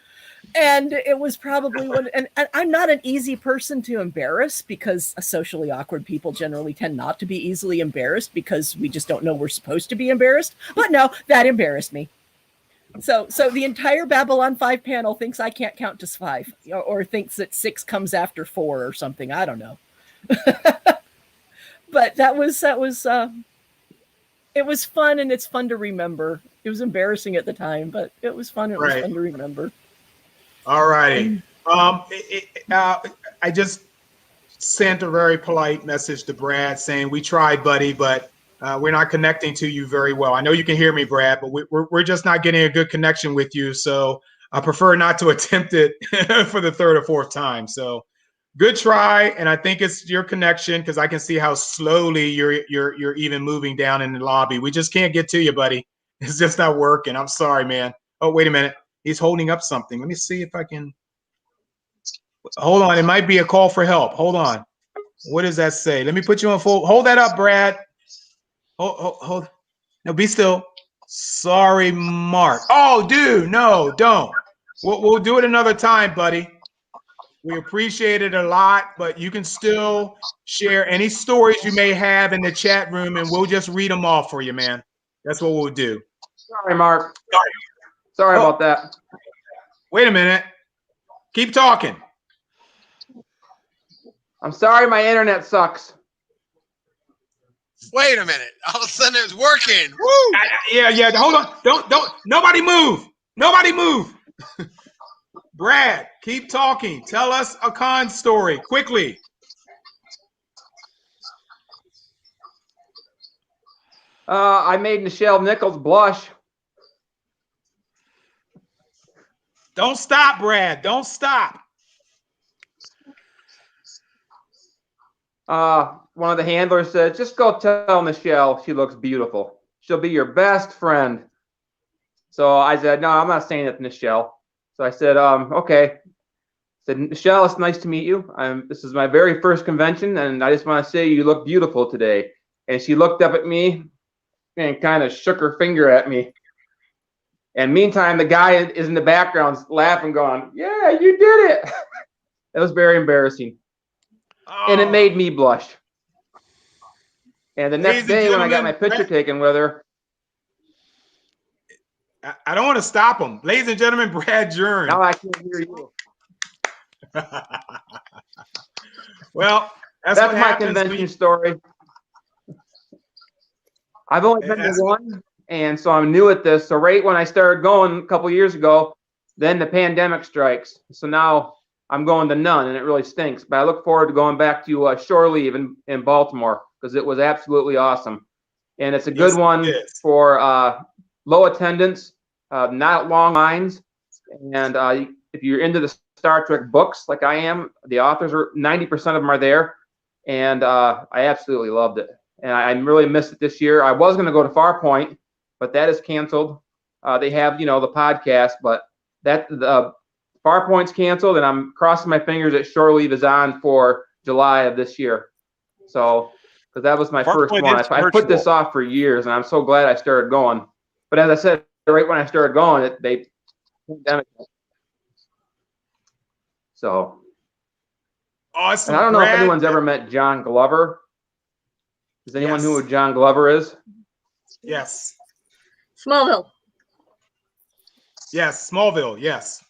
And it was probably one, and I'm not an easy person to embarrass because socially awkward people generally tend not to be easily embarrassed because we just don't know we're supposed to be embarrassed. But no, that embarrassed me. So the entire Babylon 5 panel thinks I can't count to 5, or thinks that 6 comes after 4 or something. I don't know. But that was it was fun, and it's fun to remember. It was embarrassing at the time, but it was fun. It was fun to remember. All righty. I just sent a very polite message to Brad saying we tried, buddy, but we're not connecting to you very well. I know you can hear me, Brad, but we're just not getting a good connection with you. So I prefer not to attempt it for the third or fourth time. So good try, and I think it's your connection because I can see how slowly you're even moving down in the lobby. We just can't get to you, buddy. It's just not working. I'm sorry, man. Oh, wait a minute. He's holding up something. Let me see if I can. Hold on. It might be a call for help. Hold on. What does that say? Let me put you on full. Hold that up, Brad. Hold. No, be still. Sorry, Mark. Oh, dude, no, don't. We'll do it another time, buddy. We appreciate it a lot, but you can still share any stories you may have in the chat room, and we'll just read them off for you, man. That's what we'll do. Sorry, Mark. Sorry about that. Wait a minute. Keep talking. I'm sorry, my internet sucks. Wait a minute. All of a sudden it's working. Woo! Yeah. Hold on. Don't. Nobody move. Nobody move. Brad, keep talking. Tell us a con story quickly. I made Nichelle Nichols blush. Don't stop, Brad. Don't stop. One of the handlers said, just go tell Nichelle she looks beautiful. She'll be your best friend. So I said, no, I'm not saying it to Nichelle. So I said, okay. I said, Nichelle, it's nice to meet you. This is my very first convention, and I just want to say you look beautiful today. And she looked up at me and kind of shook her finger at me. And meantime, the guy is in the background laughing, going, yeah, you did it. It was very embarrassing. And it made me blush. And the next day when I got my picture taken with her. I don't want to stop him. Ladies and gentlemen, Brad Jern. Now I can't hear you. Well, that's my convention story. I've only been to one, and so I'm new at this. So right when I started going a couple years ago, then the pandemic strikes. So now I'm going to none, and it really stinks. But I look forward to going back to Shore Leave in Baltimore because it was absolutely awesome. And it's a good one for low attendance, not long lines. And if you're into the Star Trek books like I am, the authors are 90% of them are there. And I absolutely loved it. And I really missed it this year. I was going to go to Farpoint, but that is canceled. They have, the podcast, but the Farpoint's canceled, and I'm crossing my fingers that Shore Leave is on for July of this year. So, because that was my first one. I put this off for years, and I'm so glad I started going. But as I said, right when I started going, pandemic. So, Awesome. And I don't know if Brad. anyone's ever met John Glover. Does anyone Yes. know who John Glover is? Yes. Smallville. Yes. Smallville. Yes.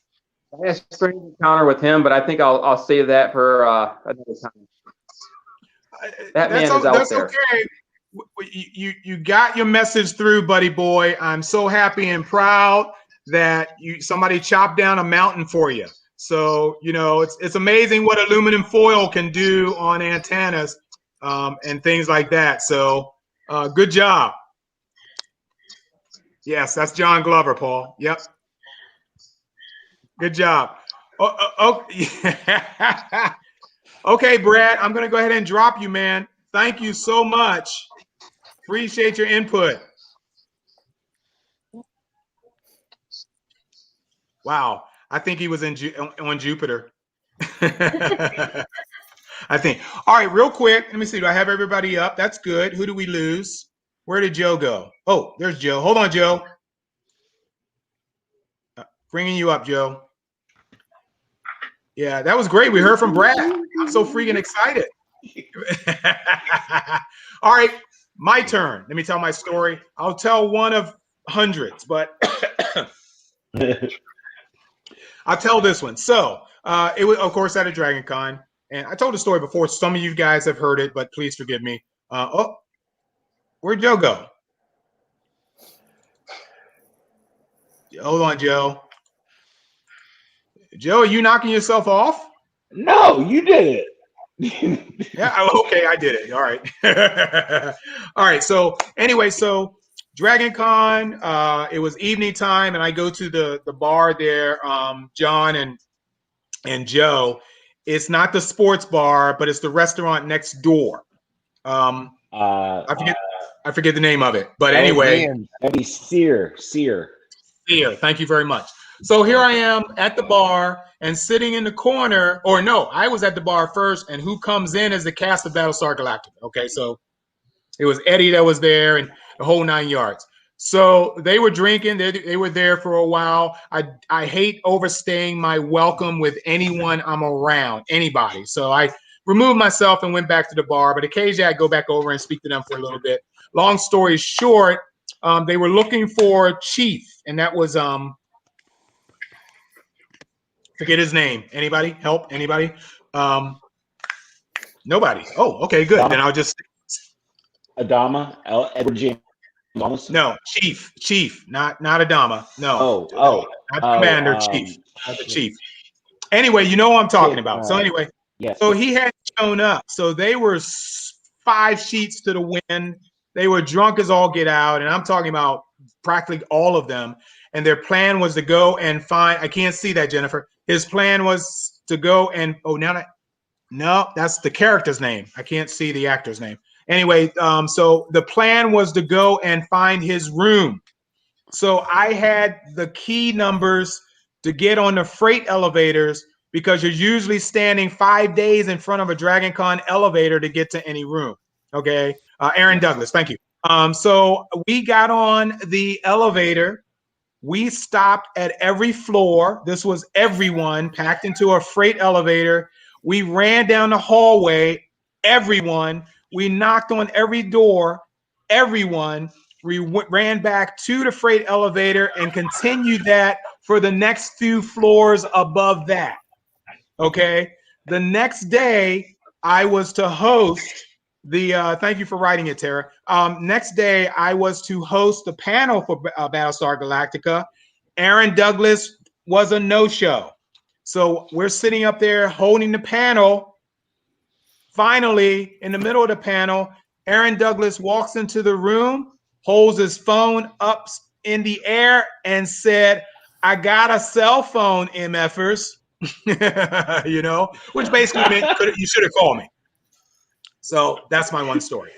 I had a strange encounter with him, but I think I'll save that for another time. That man is out there. Okay. You got your message through, buddy boy. I'm so happy and proud that somebody chopped down a mountain for you. So it's amazing what aluminum foil can do on antennas and things like that. So good job. Yes, that's John Glover, Paul. Yep. Good job. Okay, Brad, I'm going to go ahead and drop you, man. Thank you so much. Appreciate your input. Wow. I think he was on Jupiter. I think. All right, real quick. Let me see. Do I have everybody up? That's good. Who do we lose? Where did Joe go? Oh, there's Joe. Hold on, Joe. Bringing you up, Joe. Yeah, that was great. We heard from Brad. I'm so freaking excited. All right, my turn. Let me tell my story. I'll tell one of hundreds, but I'll tell this one. So it was, of course, at a Dragon Con. And I told the story before. Some of you guys have heard it, but please forgive me. Oh, where'd Joe go? Hold on, Joe. Joe, are you knocking yourself off? No, you did it. Yeah, okay, I did it. All right. All right. So anyway, so Dragon Con, it was evening time, and I go to the bar there, John and Joe. It's not the sports bar, but it's the restaurant next door. I forget the name of it. But anyway. That'd be Sear. Here, thank you very much. So here I am at the bar and sitting in the corner, or no, I was at the bar first, and who comes in is the cast of Battlestar Galactica. Okay, so it was Eddie that was there and the whole 9 yards. So they were drinking, they were there for a while. I hate overstaying my welcome with anyone I'm around, anybody. So I removed myself and went back to the bar, but occasionally I go back over and speak to them for a little bit. Long story short, they were looking for Chief, and that was forget his name. Anybody? Help? Anybody? Nobody. Oh, okay, good. Then I'll just Adama, Edward James Olmos? No, Chief, not Adama. No. Not Commander, Chief, not the Chief. Anyway, you know what I'm talking about. So anyway, yes. So he hadn't shown up. So they were 5 sheets to the wind. They were drunk as all get out, and I'm talking about practically all of them. And their plan was to go and find. I can't see that, Jennifer. His plan was to go and no, that's the character's name. I can't see the actor's name. Anyway, so the plan was to go and find his room. So I had the key numbers to get on the freight elevators because you're usually standing 5 days in front of a Dragon Con elevator to get to any room. Okay, Aaron Douglas, thank you. So we got on the elevator. We stopped at every floor. This was everyone packed into a freight elevator. We ran down the hallway, everyone. We knocked on every door, everyone. We ran back to the freight elevator and continued that for the next few floors above that. Okay. The next day, I was to host the, thank you for writing it, Tara. Next day, I was to host the panel for Battlestar Galactica. Aaron Douglas was a no-show. So we're sitting up there holding the panel. Finally, in the middle of the panel, Aaron Douglas walks into the room, holds his phone up in the air, and said, "I got a cell phone, MFers." You know, which basically meant you should have called me. So that's my one story.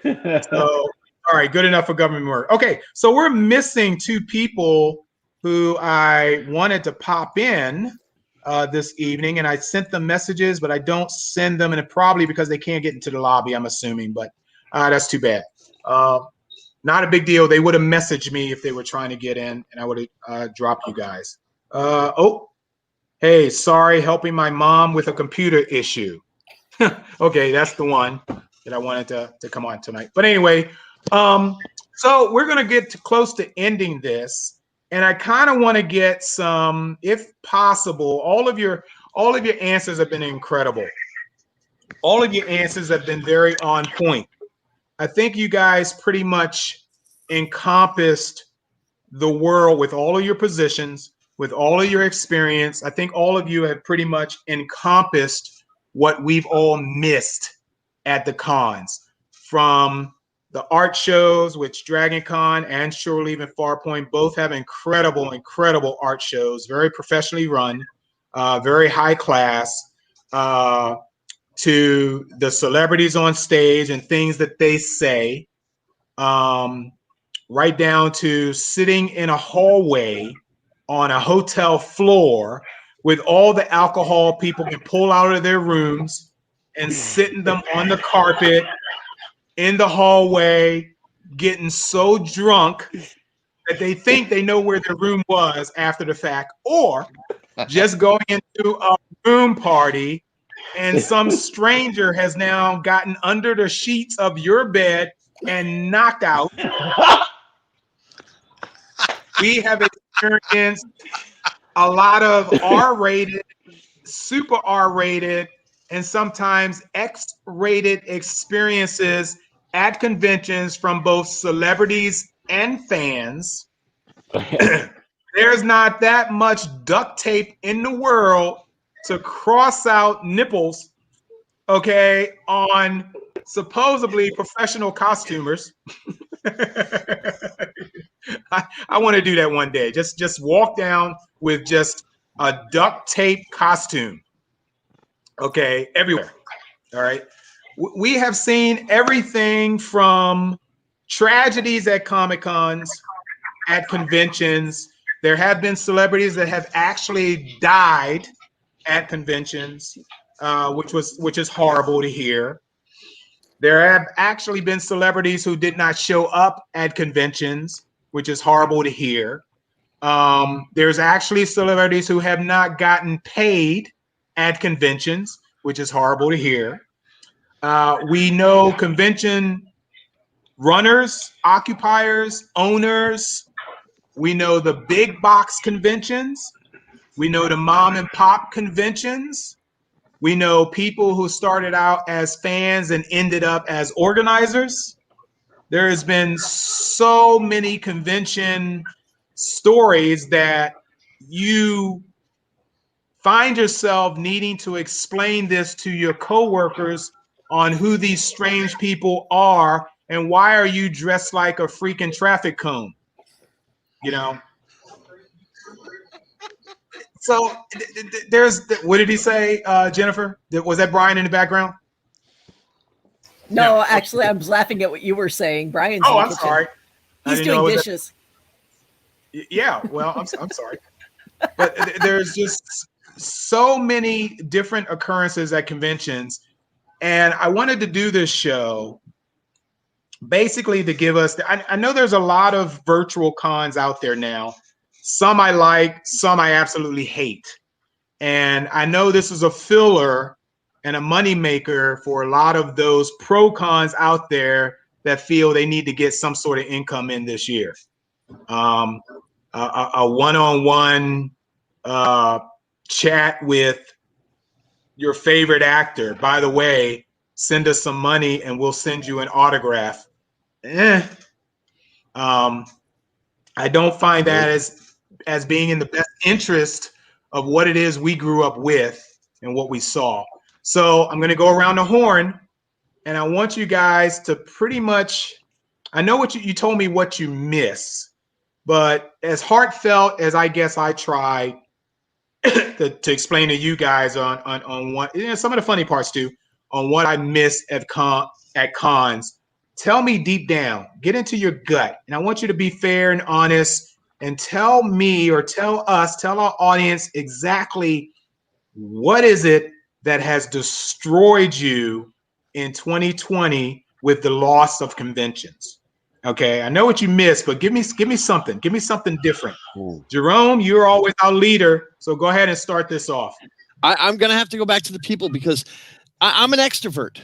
So, all right, good enough for government work. Okay, so we're missing 2 people who I wanted to pop in this evening, and I sent them messages, but I don't send them, and it probably because they can't get into the lobby, I'm assuming, but that's too bad. Not a big deal. They would have messaged me if they were trying to get in, and I would have dropped you guys. Oh, Hey, sorry, helping my mom with a computer issue. Okay, that's the one that I wanted to come on tonight. But anyway, so we're gonna get close to ending this, and I kind of want to get some, if possible, all of your answers have been incredible. All of your answers have been very on point. I think you guys pretty much encompassed the world with all of your positions, with all of your experience. I think all of you have pretty much encompassed what we've all missed at the cons, from the art shows, which Dragon Con and Shore Leave and Farpoint both have incredible, incredible art shows, very professionally run, very high class, to the celebrities on stage and things that they say, right down to sitting in a hallway on a hotel floor with all the alcohol people can pull out of their rooms and sitting them on the carpet in the hallway, getting so drunk that they think they know where their room was after the fact, or just going into a room party and some stranger has now gotten under the sheets of your bed and knocked out. We have experienced a lot of R-rated, super R-rated, and sometimes X-rated experiences at conventions from both celebrities and fans. There's not that much duct tape in the world to cross out nipples, okay, on supposedly professional costumers. I want to do that one day. Just walk down with just a duct tape costume, okay, everywhere. All right. We have seen everything from tragedies at Comic-Cons, at conventions. There have been celebrities that have actually died at conventions, which is horrible to hear. There have actually been celebrities who did not show up at conventions, which is horrible to hear. There's actually celebrities who have not gotten paid at conventions, which is horrible to hear. We know convention runners, occupiers, owners. We know the big box conventions. We know the mom and pop conventions. We know people who started out as fans and ended up as organizers. There has been so many convention stories that you find yourself needing to explain this to your coworkers on who these strange people are and why are you dressed like a freaking traffic cone, you know? So there's, what did he say, Jennifer? Was that Brian in the background? No, actually, I was laughing at what you were saying. Brian's in the I'm kitchen. sorry. He's doing dishes. Yeah, well, I'm sorry. But there's just so many different occurrences at conventions. And I wanted to do this show basically to give us, I know there's a lot of virtual cons out there now. Some I like, some I absolutely hate. And I know this is a filler and a moneymaker for a lot of those pro cons out there that feel they need to get some sort of income in this year. A one-on-one chat with your favorite actor. By the way, send us some money and we'll send you an autograph. I don't find that as being in the best interest of what it is we grew up with and what we saw. So I'm going to go around the horn, and I want you guys to pretty much, I know what you told me what you miss, but as heartfelt as I guess I tried to explain to you guys on what, some of the funny parts too, on what I missed at cons, tell me deep down, get into your gut, and I want you to be fair and honest and tell me or tell us, tell our audience exactly what is it that has destroyed you in 2020 with the loss of conventions. Okay, I know what you missed, but give me something. Give me something different. Ooh. Jerome, you're always our leader, so go ahead and start this off. I'm going to have to go back to the people because I'm an extrovert.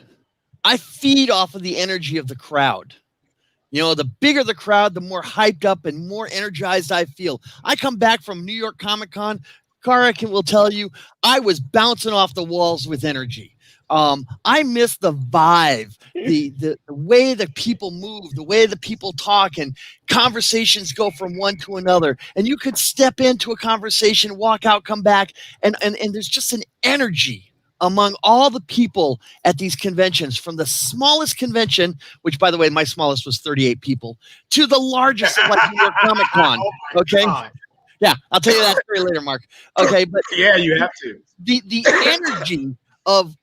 I feed off of the energy of the crowd. You know, the bigger the crowd, the more hyped up and more energized I feel. I come back from New York Comic Con. Kara will tell you, I was bouncing off the walls with energy. I miss the vibe, the way that people move, the way that people talk, and conversations go from one to another. And you could step into a conversation, walk out, come back, and there's just an energy among all the people at these conventions, from the smallest convention, which, by the way, my smallest was 38 people, to the largest of like New York Comic Con. Okay. Yeah, I'll tell you that story later, Mark. Okay, but yeah, you have to. The energy of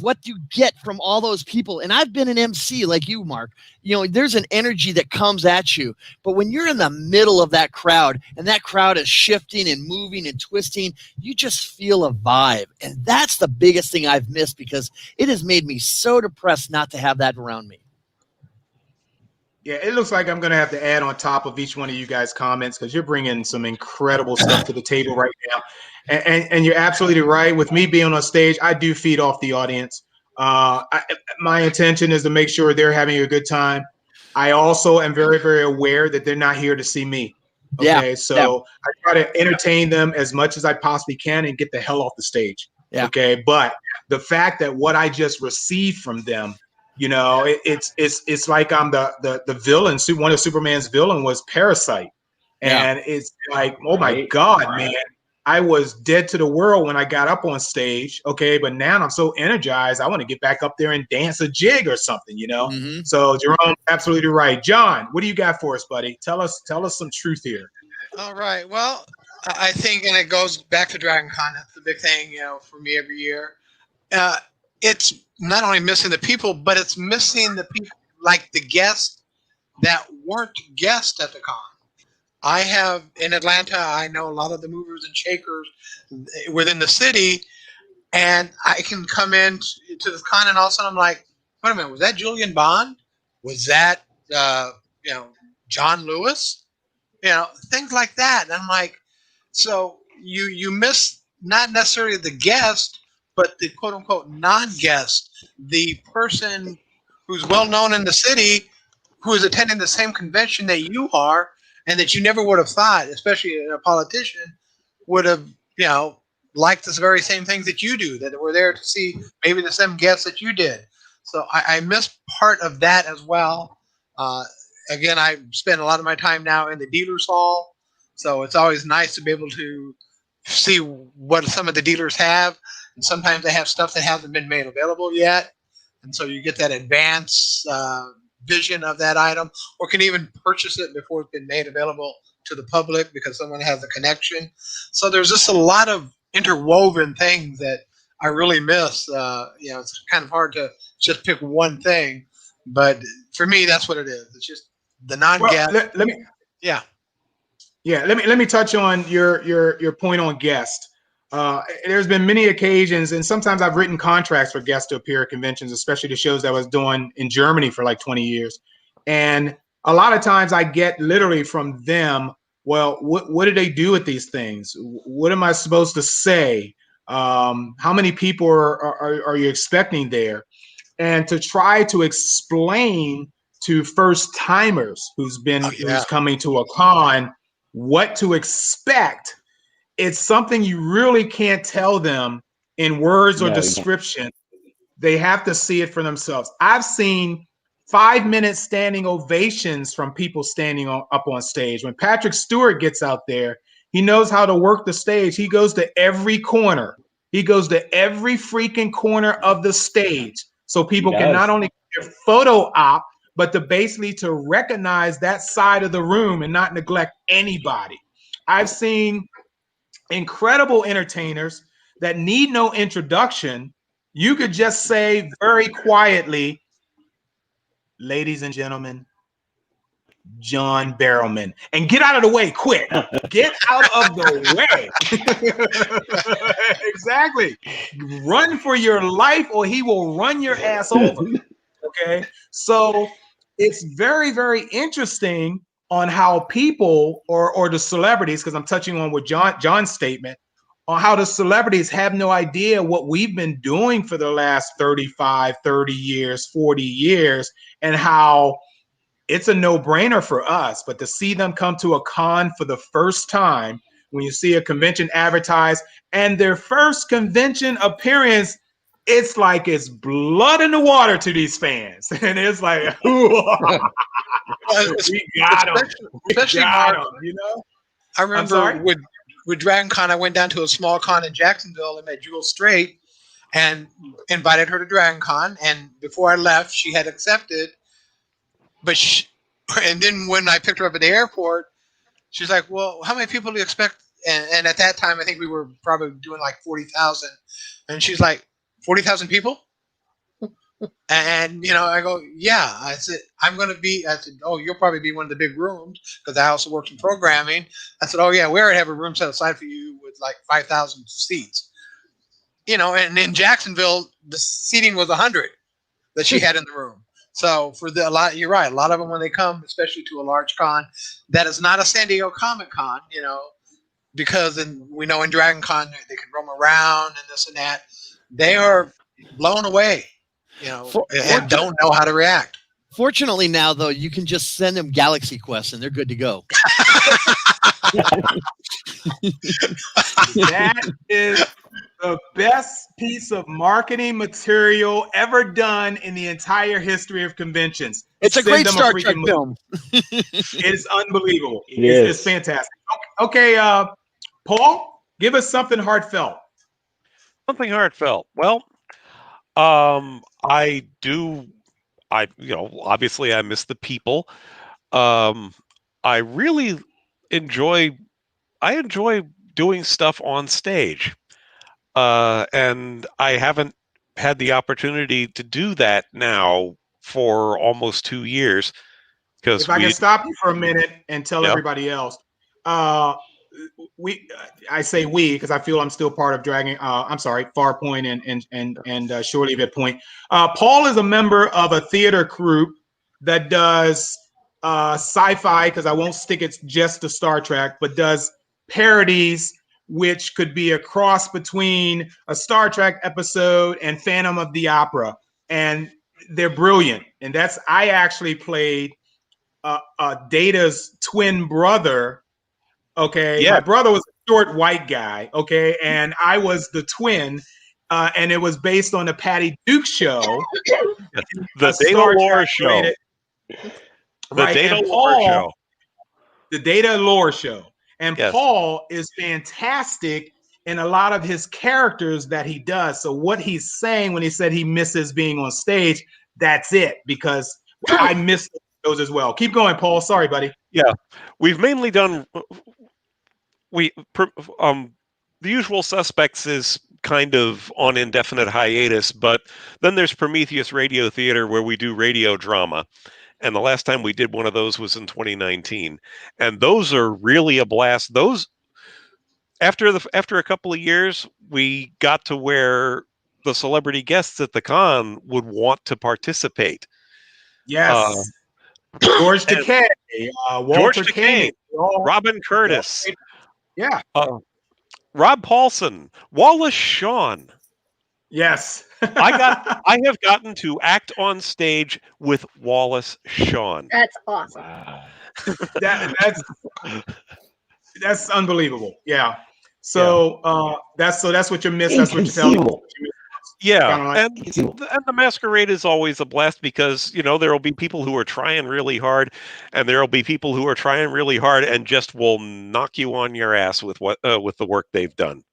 what you get from all those people, and I've been an MC like you, Mark. You know, there's an energy that comes at you, but when you're in the middle of that crowd and that crowd is shifting and moving and twisting, you just feel a vibe, and that's the biggest thing I've missed because it has made me so depressed not to have that around me. Yeah, it looks like I'm going to have to add on top of each one of you guys' comments because you're bringing some incredible stuff to the table right now. And you're absolutely right. With me being on stage, I do feed off the audience. My intention is to make sure they're having a good time. I also am very, very aware that they're not here to see me. Okay, so I try to entertain them as much as I possibly can and get the hell off the stage. Yeah. Okay, but the fact that what I just received from them, you know, it's like I'm the villain. One of Superman's villain was Parasite, and it's like, oh my God, man, I was dead to the world when I got up on stage. Okay, but now I'm so energized, I want to get back up there and dance a jig or something, you know. Mm-hmm. So Jerome, absolutely right. John, what do you got for us, buddy? Tell us some truth here. All right. Well, I think, and it goes back to Dragon Con. That's the big thing, you know, for me every year. It's not only missing the people, but it's missing the people, like the guests that weren't guests at the con. I have in Atlanta, I know a lot of the movers and shakers within the city, and I can come in to the con and all of a sudden I'm like, wait a minute, was that Julian Bond? Was that you know, John Lewis? You know, things like that. And I'm like, so you miss not necessarily the guest, but the quote unquote non-guest, the person who's well known in the city, who is attending the same convention that you are, and that you never would have thought, especially a politician, would have, you know, liked the very same things that you do, that were there to see maybe the same guests that you did. So I miss part of that as well. Again, I spend a lot of my time now in the dealer's hall, so it's always nice to be able to see what some of the dealers have. And sometimes they have stuff that hasn't been made available yet. And so you get that advanced vision of that item, or can even purchase it before it's been made available to the public because someone has a connection. So there's just a lot of interwoven things that I really miss. You know, it's kind of hard to just pick one thing, but for me, that's what it is. It's just the non-guest. Well, let me touch on your point on guest. There's been many occasions, and sometimes I've written contracts for guests to appear at conventions, especially the shows that I was doing in Germany for like 20 years. And a lot of times I get literally from them, well, what do they do with these things? What am I supposed to say? How many people are you expecting there? And to try to explain to first timers who's coming to a con what to expect, it's something you really can't tell them in words or description. They have to see it for themselves. I've seen 5-minute standing ovations from people standing up on stage. When Patrick Stewart gets out there, he knows how to work the stage. He goes to every corner. He goes to every freaking corner of the stage so people can not only get their photo op, but to basically to recognize that side of the room and not neglect anybody. I've seen incredible entertainers that need no introduction. You could just say very quietly, ladies and gentlemen, John Barrowman, and get out of the way quick. Get out of the way. Exactly. Run for your life or he will run your ass over. Okay. So it's very, very interesting on how people or the celebrities, because I'm touching on what John's statement, on how the celebrities have no idea what we've been doing for the last 35, 30 years, 40 years, and how it's a no-brainer for us. But to see them come to a con for the first time, when you see a convention advertised and their first convention appearance, it's like it's blood in the water to these fans. And it's like, we got them. Especially Got Mark, 'em, you know? I I'm remember sorry? with Dragon Con, I went down to a small con in Jacksonville and met Jewel Straight and invited her to Dragon Con. And before I left, she had accepted. But and then when I picked her up at the airport, she's like, "Well, how many people do you expect?" And at that time, I think we were probably doing like 40,000. And she's like, 40,000 people? And I go, yeah. I said, I said, oh, you'll probably be one of the big rooms because I also work in programming. I said, oh yeah, we already have a room set aside for you with like 5,000 seats. And in Jacksonville, the seating was 100 that she had in the room. So you're right. A lot of them, when they come, especially to a large con, that is not a San Diego Comic Con, because we know in Dragon Con they can roam around and this and that. They are blown away, and don't know how to react. Fortunately, now though, you can just send them Galaxy Quest and they're good to go. That is the best piece of marketing material ever done in the entire history of conventions. It's a great Star Trek movie. film. It is unbelievable. It's fantastic. Okay, Paul, give us something heartfelt. Something heartfelt. Well, obviously I miss the people. I really enjoy doing stuff on stage. And I haven't had the opportunity to do that now for almost 2 years. Because if I can stop you for a minute and tell everybody else, I say we because I feel I'm still part of Farpoint and Shore Leave at Point. Paul is a member of a theater group that does sci-fi, because I won't stick it just to Star Trek, but does parodies, which could be a cross between a Star Trek episode and Phantom of the Opera, and they're brilliant. And I actually played Data's twin brother. Okay, my brother was a short white guy. Okay, and I was the twin, and it was based on the Patty Duke show, the Data Lore show. Right, Data Lore show. The Data Lore show. And Paul is fantastic in a lot of his characters that he does. So what he's saying when he said he misses being on stage, that's it, because I miss those as well. Keep going, Paul. Sorry, buddy. Yeah, we've mainly done the Usual Suspects is kind of on indefinite hiatus, but then there's Prometheus Radio Theater, where we do radio drama. And the last time we did one of those was in 2019. And those are really a blast. Those, after a couple of years, we got to where the celebrity guests at the con would want to participate. Yes. George Takei, Walter Koenig, Robin Curtis. Yeah. Rob Paulson, Wallace Shawn. Yes. I have gotten to act on stage with Wallace Shawn. That's awesome. That's unbelievable. Yeah. So that's what you miss. That's what you tell. Yeah, and the masquerade is always a blast because there will be people who are trying really hard, and there will be people who are trying really hard and just will knock you on your ass with with the work they've done.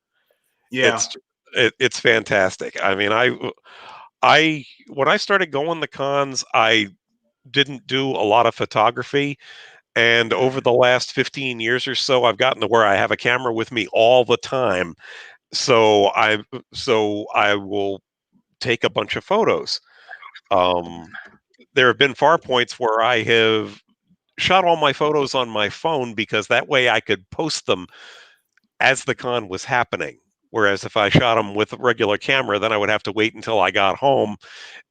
Yeah, it's fantastic. I mean, when I started going to cons, I didn't do a lot of photography, and over the last 15 years or so, I've gotten to where I have a camera with me all the time. So I will take a bunch of photos. There have been far points where I have shot all my photos on my phone because that way I could post them as the con was happening, Whereas if I shot them with a regular camera, then I would have to wait until I got home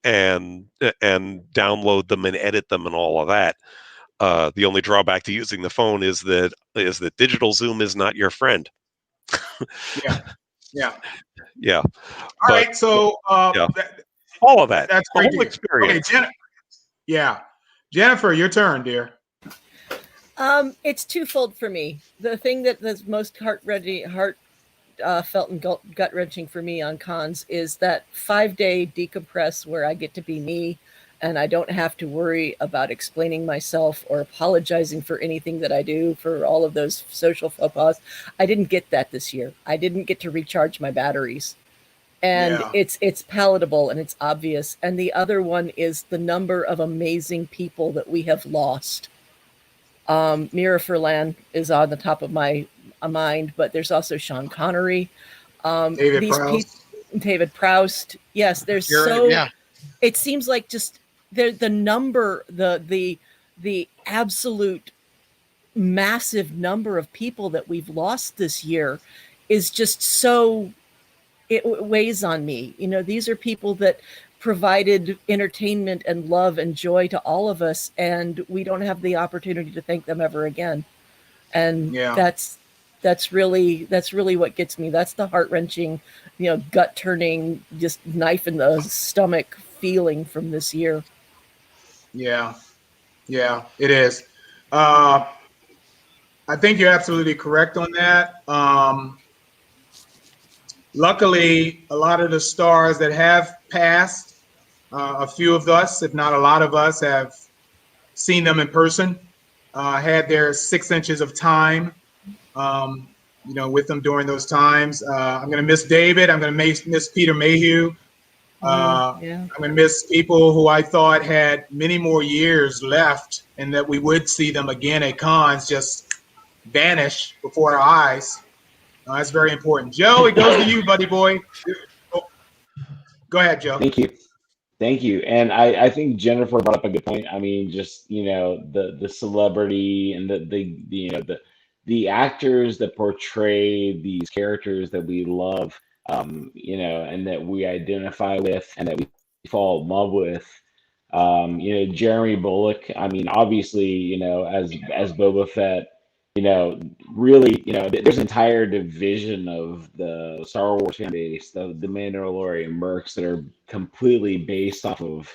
and download them and edit them and all of that. The only drawback to using the phone is that digital zoom is not your friend. Yeah. Yeah. Yeah. All right. So yeah. All of that. That's the great. whole experience. Okay, yeah. Jennifer, your turn, dear. It's twofold for me. The thing that's most heartfelt and gut wrenching for me on cons is that 5-day decompress where I get to be me and I don't have to worry about explaining myself or apologizing for anything that I do, for all of those social faux pas. I didn't get that this year. I didn't get to recharge my batteries. And it's palatable and it's obvious. And the other one is the number of amazing people that we have lost. Mira Furlan is on the top of my mind, but there's also Sean Connery. David Proust. David Proust. Yes, there's it seems like just the number, the absolute massive number of people that we've lost this year is just so, it weighs on me. You know, these are people that provided entertainment and love and joy to all of us, and we don't have the opportunity to thank them ever again. And that's really what gets me. That's the heart-wrenching, gut turning, just knife in the stomach feeling from this year. Yeah, it is. I think you're absolutely correct on that. Luckily, a lot of the stars that have passed, a few of us, if not a lot of us, have seen them in person, had their 6 inches of time, with them during those times. I'm going to miss David. I'm going to miss Peter Mayhew. I'm going to miss people who I thought had many more years left and that we would see them again at cons just vanish before our eyes. That's very important. Joe, it goes to you, buddy boy. Go ahead, Joe. Thank you. And I think Jennifer brought up a good point. I mean, just, the celebrity and the actors that portray these characters that we love, and that we identify with and that we fall in love with. Jeremy Bullock, I mean, obviously, as Boba Fett, really, there's an entire division of the Star Wars fan base, the Mandalorian mercs that are completely based off of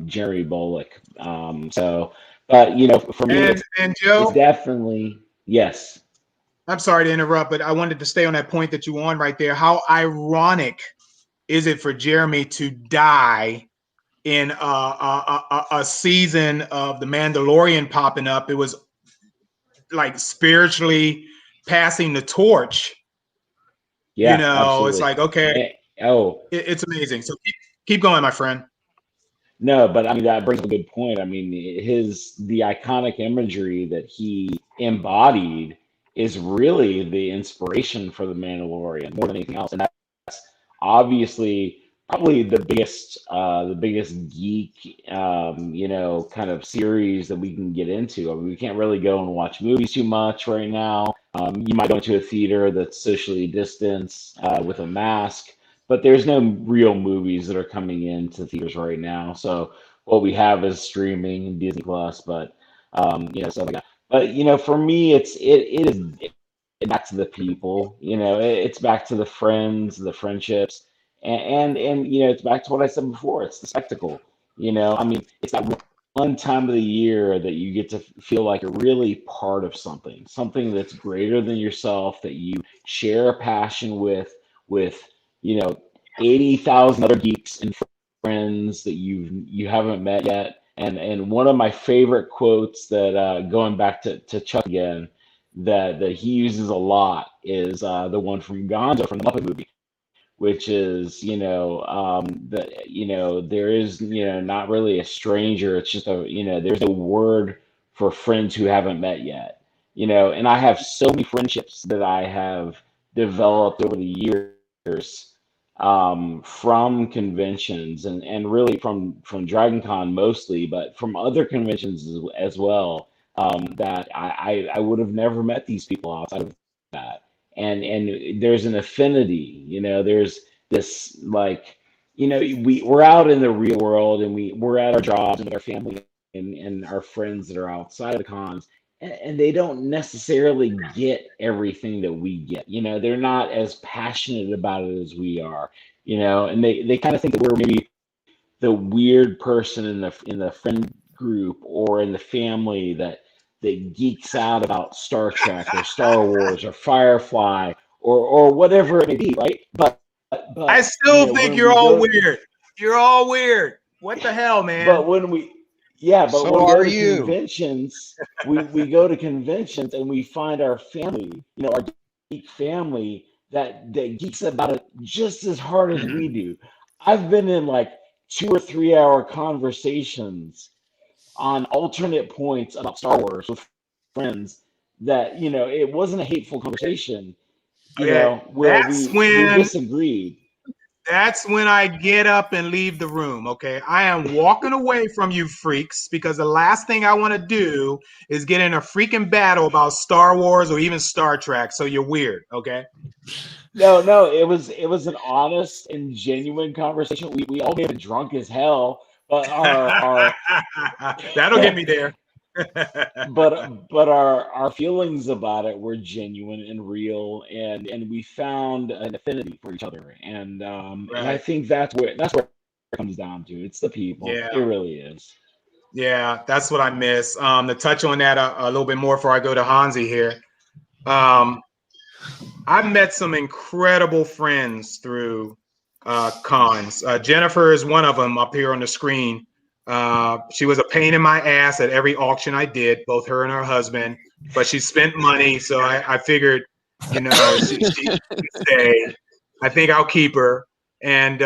Jeremy Bullock. But for me, Joe, it's definitely yes. I'm sorry to interrupt, but I wanted to stay on that point that you on right there. How ironic is it for Jeremy to die in a season of The Mandalorian popping up? It was like spiritually passing the torch. Yeah, absolutely. It's like, okay. It's amazing. So keep going, my friend. No, but I mean, that brings up a good point. I mean, the iconic imagery that he embodied is really the inspiration for The Mandalorian more than anything else. And that's obviously probably the biggest geek, kind of series that we can get into. I mean, we can't really go and watch movies too much right now. You might go into a theater that's socially distanced with a mask, but there's no real movies that are coming into theaters right now. So what we have is streaming and Disney Plus, but stuff like that. But for me, it is back to the people. It's back to the friends, the friendships. And it's back to what I said before. It's the spectacle. I mean, it's that one time of the year that you get to feel like you're really part of something that's greater than yourself, that you share a passion with 80,000 other geeks and friends that you haven't met yet. And one of my favorite quotes that going back to Chuck again, that he uses a lot is the one from Gonzo from the Muppet movie, which is, there is, not really a stranger. It's just there's a word for friends who haven't met yet, and I have so many friendships that I have developed over the years from conventions and really from Dragon Con mostly, but from other conventions as well, that I would have never met these people outside of that. and there's an affinity. There's this, like, we're out in the real world, and we're at our jobs and with our family and our friends that are outside of the cons, and they don't necessarily get everything that we get. They're not as passionate about it as we are. And they kind of think that we're maybe the weird person in the friend group or in the family that geeks out about Star Trek or Star Wars or Firefly or whatever it may be, right? But I still think when you're we all go, weird. You're all weird. What the hell, man? but when we yeah, but So when we are go to you. conventions, we go to conventions and we find our family, our geek family that geeks about it just as hard as we do. I've been in like 2 or 3 hour conversations on alternate points about Star Wars with friends that, it wasn't a hateful conversation, Okay, where we disagreed. that's when I get up and leave the room. Okay, I am walking away from you freaks, because the last thing I want to do is get in a freaking battle about Star Wars or even Star Trek. So you're weird. Okay. No, it was an honest and genuine conversation. We all get drunk as hell, but our that'll get me there. but our feelings about it were genuine and real, and we found an affinity for each other, and I Right. think that's where it comes down to. It's the people. Yeah. It really is. Yeah, that's what I miss. To touch on that a little bit more before I go to Hansi here. I've met some incredible friends through cons. Jennifer is one of them up here on the screen. She was a pain in my ass at every auction I did, both her and her husband, but she spent money. So I figured, she stay. I think I'll keep her. And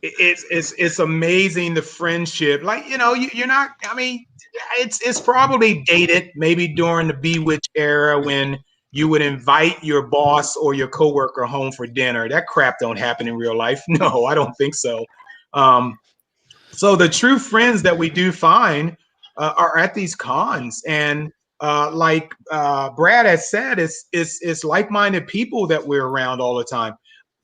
it's amazing, the friendship. Like, you're not, I mean, it's probably dated maybe during the Bewitch era when you would invite your boss or your coworker home for dinner. That crap don't happen in real life. No, I don't think so. So the true friends that we do find are at these cons, and like Brad has said, it's like-minded people that we're around all the time.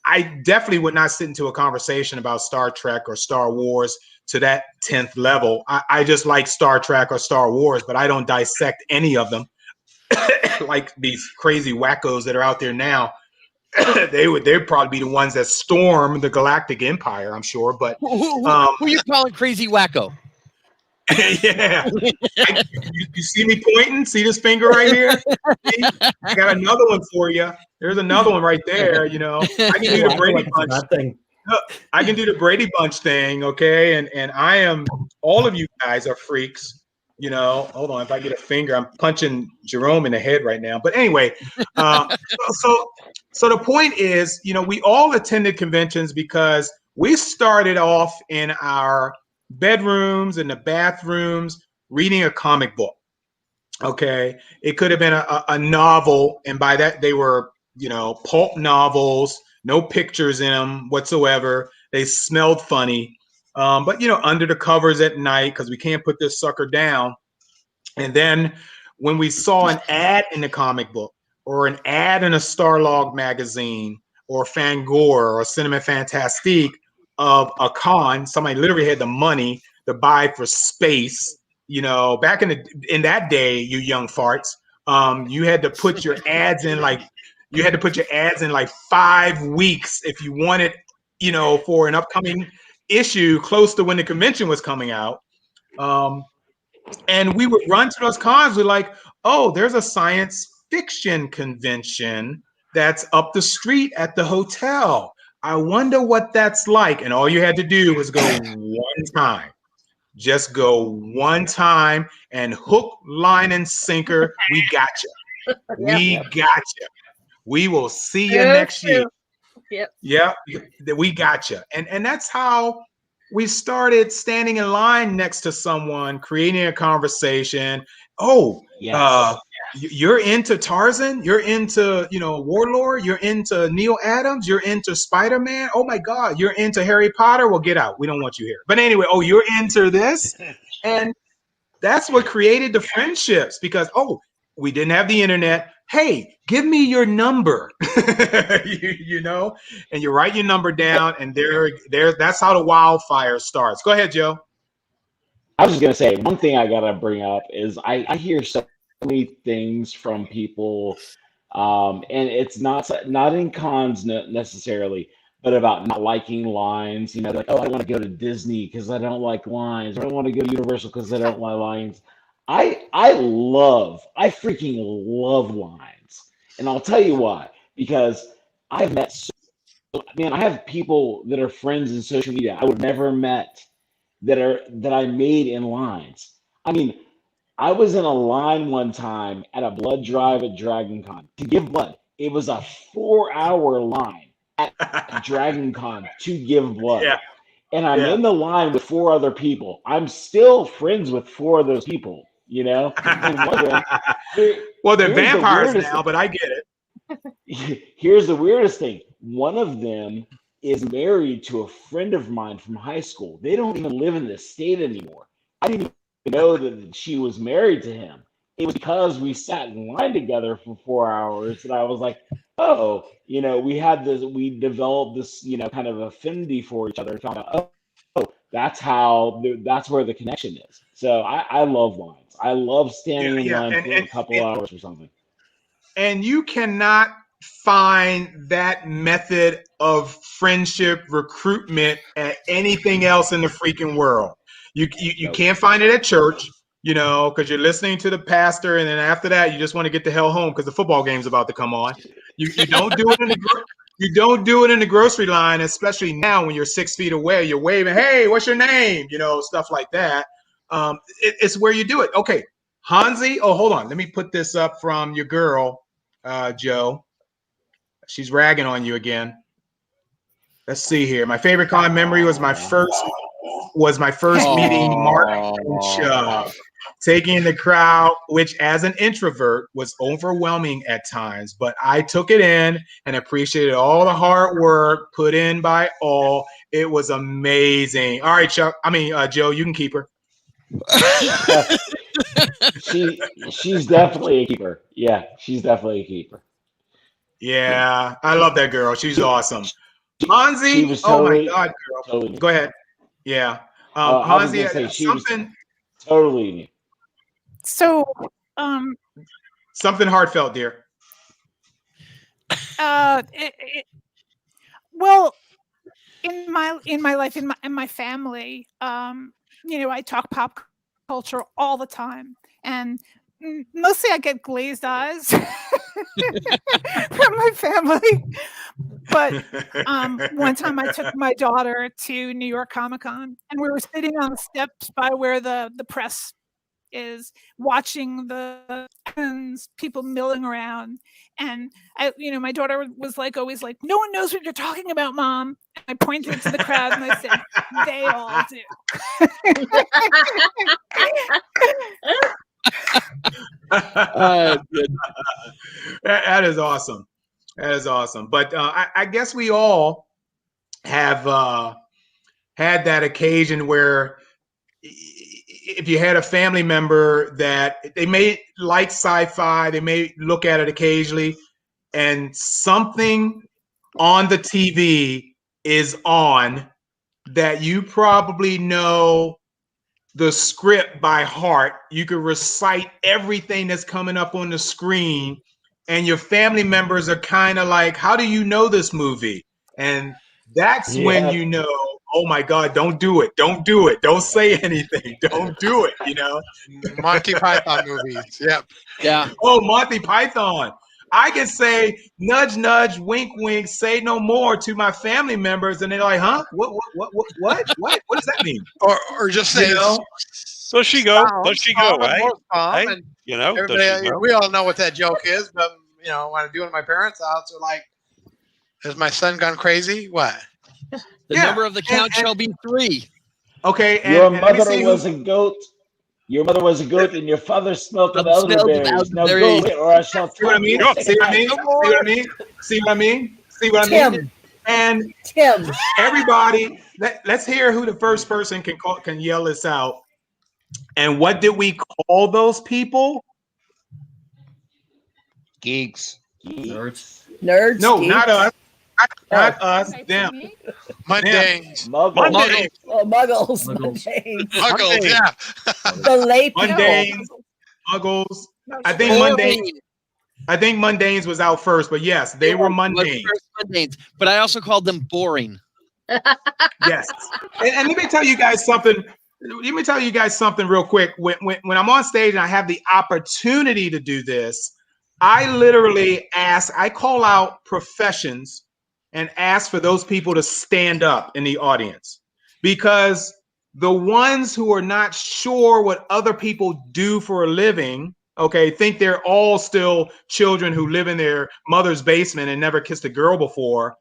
I definitely would not sit into a conversation about Star Trek or Star Wars to that 10th level. I just like Star Trek or Star Wars, but I don't dissect any of them like these crazy wackos that are out there now. They'd probably be the ones that storm the Galactic Empire, I'm sure. But who you calling crazy wacko? Yeah. You see me pointing? See this finger right here? See? I got another one for you. There's another one right there. I can do the Brady Bunch thing. I can do the Brady Bunch thing, okay? And I am. All of you guys are freaks. Hold on. If I get a finger, I'm punching Jerome in the head right now. But anyway, so the point is, we all attended conventions because we started off in our bedrooms and the bathrooms reading a comic book. Okay, it could have been a novel, and by that they were pulp novels, no pictures in them whatsoever. They smelled funny, but under the covers at night, because we can't put this sucker down. And then when we saw an ad in the comic book or an ad in a Starlog magazine or Fangor or Cinema Fantastique of a con, somebody literally had the money to buy for space. Back in that day, you young farts, you had to put your ads in like 5 weeks if you wanted, for an upcoming issue close to when the convention was coming out. And we would run to those cons. We're like, oh, there's a science fiction convention that's up the street at the hotel. I wonder what that's like. And all you had to do was go one time. Just go one time, and hook, line, and sinker, we got you. We got you. We will see you next year. Yep, we got you. And that's how we started standing in line next to someone, creating a conversation. Oh, you're into Tarzan? You're into, Warlord? You're into Neil Adams? You're into Spider-Man? Oh my God, you're into Harry Potter? Well, get out. We don't want you here. But anyway, oh, you're into this? And that's what created the friendships, because, oh, We didn't have the internet. Hey, give me your number. you know, and you write your number down, and that's how the wildfire starts. Go ahead, Joe. I was just gonna say one thing I gotta bring up is I hear so many things from people, and it's not in cons necessarily, but about not liking lines. You know, like, oh, I want to go to Disney because I don't like lines, or I want to go to Universal because I don't like lines. I freaking love lines, and I'll tell you why. Because I've met I have people that are friends in social media I would never met that I made in lines. I mean, I was in a line one time at a blood drive at Dragon Con to give blood. It was a 4-hour line at Dragon Con to give blood. Yeah. And I'm Yeah. in the line with 4 other people. I'm still friends with 4 of those people, you know? And one of them, Well, they're here's the vampires weirdest now, but I get it. Here's the weirdest thing. One of them is married to a friend of mine from high school. They don't even live in this state anymore. I didn't even know that she was married to him. It was because we sat in line together for 4 hours, and I was like, oh, you know, we developed this, you know, kind of affinity for each other, and found out, oh, that's where the connection is. So I love lines. I love standing in line for a couple hours or something. And you cannot find that method of friendship recruitment at anything else in the freaking world. You can't find it at church, you know, because you're listening to the pastor, and then after that, you just want to get the hell home because the football game's about to come on. You don't do it in the grocery line, especially now when you're 6 feet away. You're waving, hey, what's your name? You know, stuff like that. It's where you do it. Okay, Hansi. Oh, hold on. Let me put this up from your girl. Joe, she's ragging on you again. Let's see here. My favorite con memory was my first meeting Mark and Chubb, taking the crowd, which as an introvert was overwhelming at times, but I took it in and appreciated all the hard work put in by all. It was amazing. All right, Chuck. Joe, you can keep her. She's definitely a keeper. Yeah, she's definitely a keeper. Yeah, I love that girl. She's awesome. Hansi, oh my God, girl. Totally. Go ahead. Yeah. Hansi, something totally me. So, something heartfelt, dear. Well, in my life, in my family, you know, I talk pop culture all the time, and mostly I get glazed eyes from my family. But one time I took my daughter to New York Comic Con, and we were sitting on the steps by where the press is, watching the people milling around. And my daughter was like, always like, no one knows what you're talking about, Mom. And I pointed to the crowd and I said, they all do. That is awesome. That is awesome. But I guess we all have had that occasion where if you had a family member that they may like sci-fi, they may look at it occasionally, and something on the TV is on that you probably know the script by heart. You could recite everything that's coming up on the screen, and your family members are kind of like, how do you know this movie? And that's when you know, oh my God, don't do it. Don't do it. Don't say anything. Don't do it, you know? Monty Python movies. Yep. Yeah. Oh, Monty Python. I can say nudge, nudge, wink, wink, say no more to my family members, and they're like, huh? What? What does that mean? Or just say, you know? Does she go? Does she go? Hey? And You know, does everybody, she go? we all know what that joke is, but you know, when I do it at my parents' house, they're like, has my son gone crazy? What? The number of the count shall be 3. Okay. Your mother was a goat. Your mother was a goat, and your father smelled of elderberries. Now go away, or I shall see what I mean? See what I mean? See what I mean? See what I mean? See what I mean? And Tim, everybody, let's hear who the first person can yell this out. And what did we call those people? Geeks. Nerds. Nerds. No, geeks. not us. Not Oh. us. Them. Mundanes. Mundanes. Oh, muggles. Muggles. Mundanes. Muggles, yeah. The lay people. Mundanes. Muggles. I think Mundanes was out first, but yes, they were Mundanes. Mundanes. But I also called them boring. Yes. And let me tell you guys something. Let me tell you guys something real quick. When I'm on stage and I have the opportunity to do this, I literally I call out professions and ask for those people to stand up in the audience, because the ones who are not sure what other people do for a living, okay, think they're all still children who live in their mother's basement and never kissed a girl before.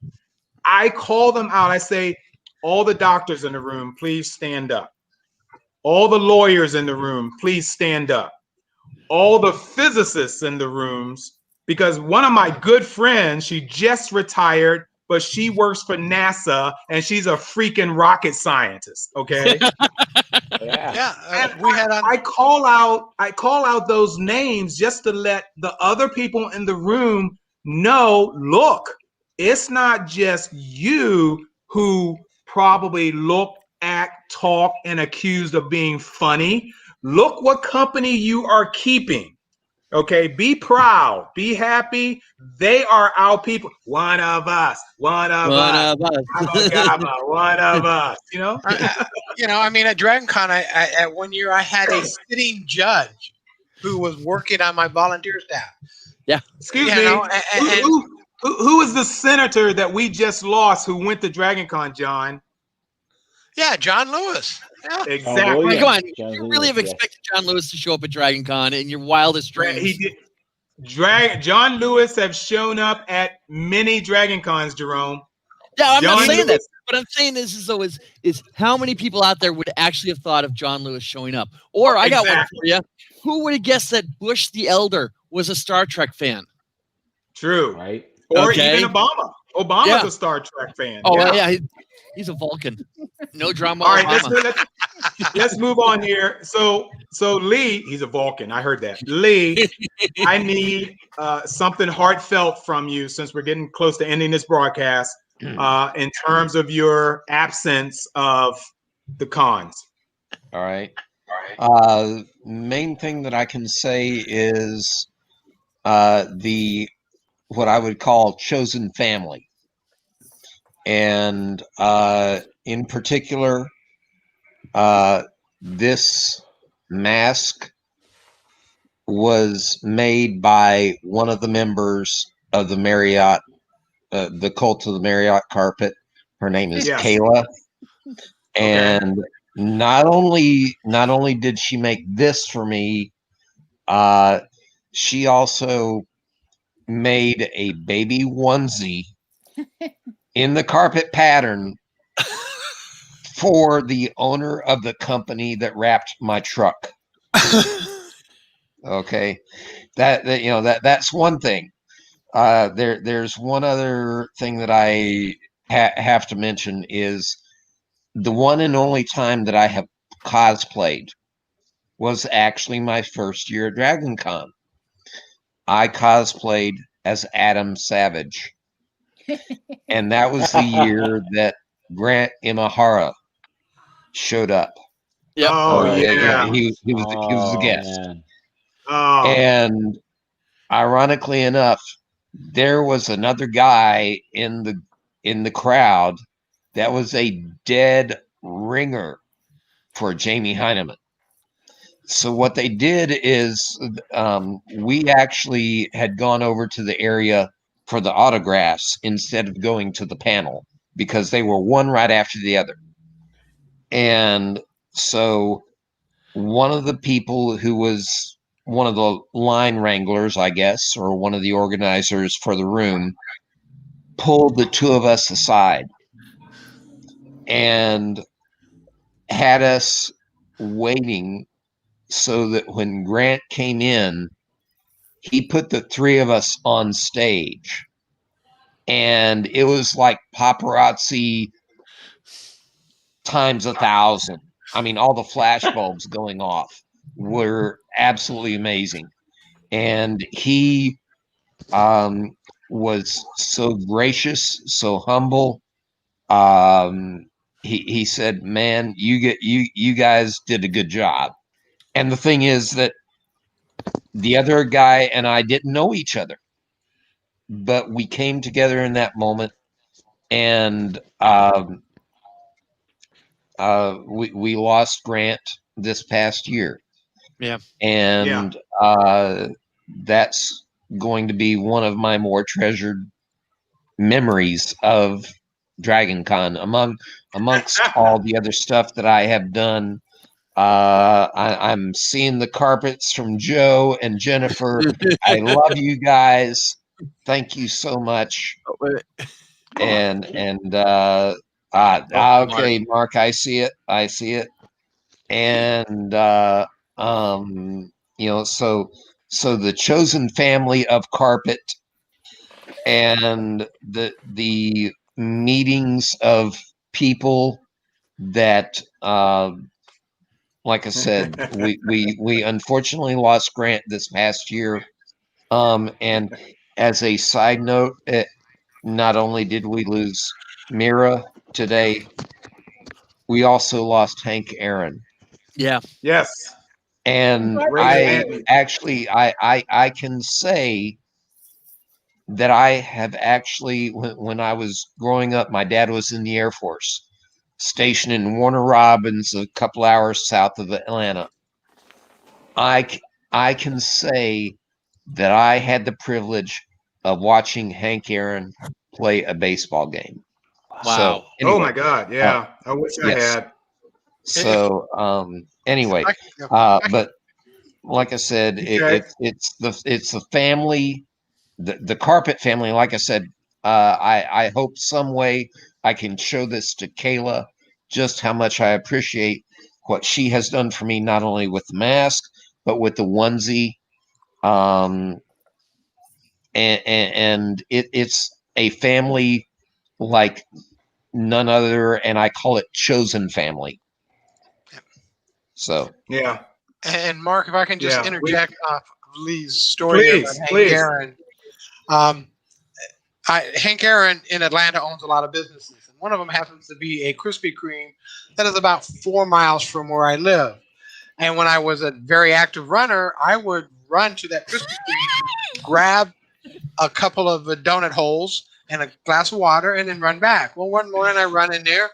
I call them out. I say, all the doctors in the room, please stand up. All the lawyers in the room, please stand up. All the physicists in the rooms, because one of my good friends, she just retired, but she works for NASA and she's a freaking rocket scientist. Okay. I call out those names just to let the other people in the room know, look, it's not just you who probably look, act, talk, and accused of being funny. Look what company you are keeping. Okay, be proud, be happy. They are our people. One of us. One of us. One of us. You know. I mean, at DragonCon, at 1 year, I had a sitting judge who was working on my volunteer staff. Yeah. Excuse me. Who is the senator that we just lost who went to DragonCon, John? Yeah, John Lewis. Yeah. Exactly. Come on. You really have expected John Lewis to show up at DragonCon in your wildest dreams. He did. John Lewis have shown up at many DragonCons, Jerome. Yeah, I'm John not saying Lewis. that. What I'm saying is how many people out there would actually have thought of John Lewis showing up? Or I got one for you. Who would have guessed that Bush the Elder was a Star Trek fan? True. Right. Or even Obama. Obama's a Star Trek fan. Oh, yeah. He's a Vulcan. No drama. All right, let's move on here. So Lee, he's a Vulcan. I heard that. Lee, I need something heartfelt from you, since we're getting close to ending this broadcast, in terms of your absence of the cons. All right. Main thing that I can say is what I would call chosen family. And in particular, this mask was made by one of the members of the Marriott, the Cult of the Marriott Carpet. Her name is Kayla. And not only did she make this for me, she also made a baby onesie in the carpet pattern for the owner of the company that wrapped my truck. Okay, that's one thing. There's one other thing that I have to mention is the one and only time that I have cosplayed was actually my first year at DragonCon. I cosplayed as Adam Savage. And that was the year that Grant Imahara showed up. Yep. He was a guest. And ironically enough, there was another guy in the crowd that was a dead ringer for Jamie Heineman. So what they did is we actually had gone over to the area for the autographs instead of going to the panel, because they were one right after the other. And so one of the people who was one of the line wranglers, I guess, or one of the organizers for the room, pulled the two of us aside and had us waiting so that when Grant came in, he put the three of us on stage, and it was like paparazzi times 1,000. I mean, all the flash bulbs going off were absolutely amazing. And he was so gracious, so humble. He said, "Man, you guys did a good job." And the thing is that the other guy and I didn't know each other, but we came together in that moment, and we lost Grant this past year. Yeah. And that's going to be one of my more treasured memories of Dragon Con, amongst all the other stuff that I have done. I'm seeing the carpets from Joe and Jennifer. I love you guys. Thank you so much. And okay, Mark, I see it. I see it. And so the chosen family of carpet and the meetings of people that like I said, we unfortunately lost Grant this past year. And as a side note, not only did we lose Mira today, we also lost Hank Aaron. Yeah. Yes. And I can say that I have actually, when I was growing up, my dad was in the Air Force, stationed in Warner Robins, a couple hours south of Atlanta. I can say that I had the privilege of watching Hank Aaron play a baseball game. Wow. So, anyway, oh my God. Yeah. I wish I had. So anyway, but like I said, it's the family, the carpet family. Like I said, I hope some way I can show this to Kayla, just how much I appreciate what she has done for me, not only with the mask, but with the onesie. And it's a family like none other, and I call it chosen family. So yeah. And Mark, if I can just Yeah, interject Lee's story there about Hank Aaron. Hank Aaron in Atlanta owns a lot of businesses, and one of them happens to be a Krispy Kreme that is about 4 miles from where I live. And when I was a very active runner, I would run to that Krispy Kreme, grab a couple of donut holes and a glass of water, and then run back. Well, one morning I run in there,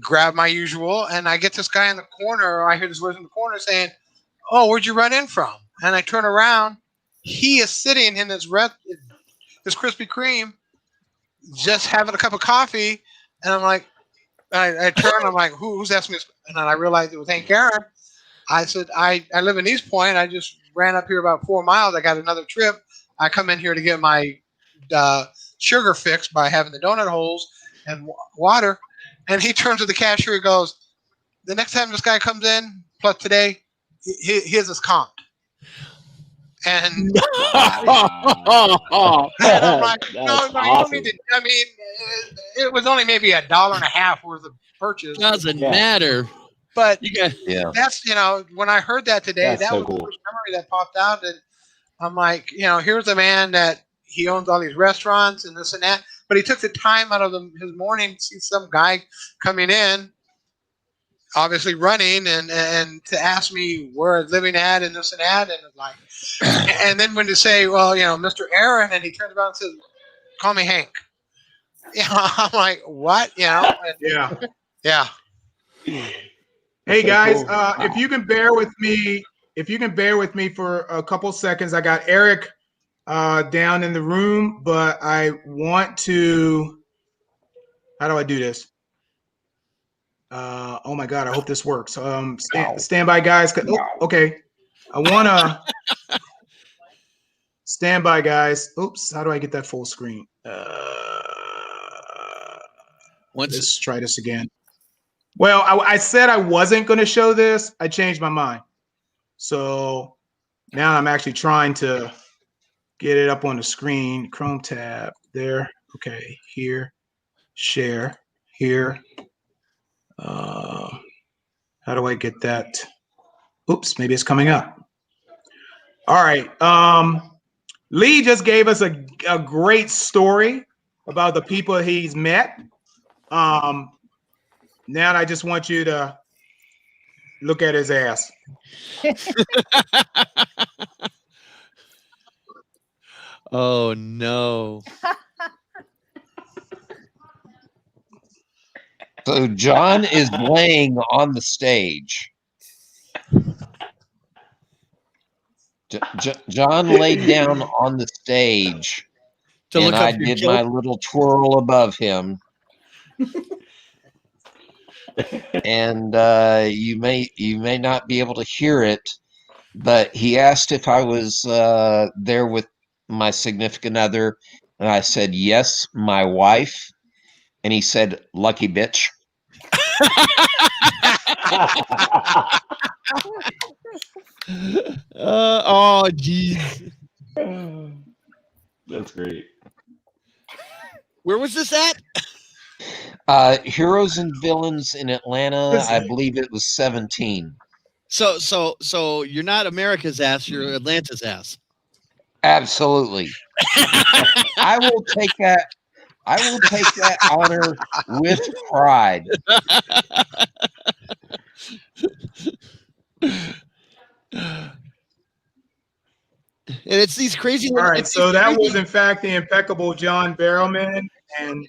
grab my usual, and I get this guy in the corner, or I hear this voice in the corner saying, "Oh, where'd you run in from?" And I turn around. He is sitting in this Krispy Kreme, just having a cup of coffee, and I'm like, I turn, I'm like, who's asking this? And then I realized it was Hank Aaron. I said, I live in East Point. I just ran up here about 4 miles. I got another trip. I come in here to get my sugar fixed by having the donut holes and water. And he turns to the cashier and goes, "The next time this guy comes in, plus today, here's his comp." And, and I'm like, no, you don't need to. I mean, it was only maybe $1.50 worth of purchase. Doesn't matter. But that's, when I heard that today, that was the first memory that popped out. And I'm like, here's a man that he owns all these restaurants and this and that, but he took the time out of his morning to see some guy coming in, obviously running, and to ask me where I was living at and this and that, and like, and then when to say, well, Mr. Aaron, and he turns around and says, "Call me Hank." I'm like, what? And, yeah. Hey guys, if you can bear with me for a couple seconds. I got Eric down in the room, but I want to. How do I do this? Oh my God, I hope this works. Stand by, guys. Okay, I wanna stand by, guys. Oops, how do I get that full screen? Let's try this again. Well, I said I wasn't going to show this. I changed my mind. So now I'm actually trying to get it up on the screen. Chrome tab there. Okay, here, share, here. How do I get that? Oops, maybe it's coming up. All right. Lee just gave us a great story about the people he's met. Now I just want you to look at his ass. Oh no. So John is laying on the stage. John laid down on the stage, and I did my little twirl above him. And you may not be able to hear it, but he asked if I was there with my significant other, and I said yes, my wife. And he said, "Lucky bitch." Oh, geez. That's great. Where was this at? Heroes and Villains in Atlanta. I believe it was 17. So you're not America's ass, you're Atlanta's ass. Absolutely. I will take that. I will take that honor with pride. And it's these crazy. All right, so that was in fact the impeccable John Barrowman, and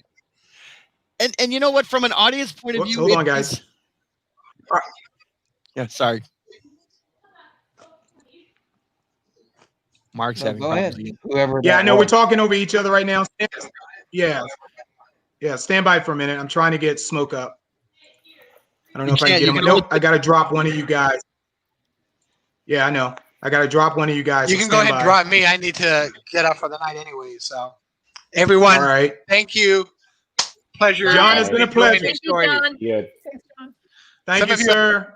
you know what? From an audience point of view, hold on, guys. All right. Yeah, sorry. Mark's having Go ahead. problems. Whoever. Yeah, I know we're talking over each other right now. Yeah, stand by for a minute. I'm trying to get Smoke up. I don't know if I can get him. Nope, I got to drop one of you guys. Yeah, I know. I got to drop one of you guys. You can go ahead and drop me. I need to get up for the night anyway. So, everyone, all right. Thank you. Pleasure. John, it's been a pleasure. Thank you, John. Yeah. Thank you, sir.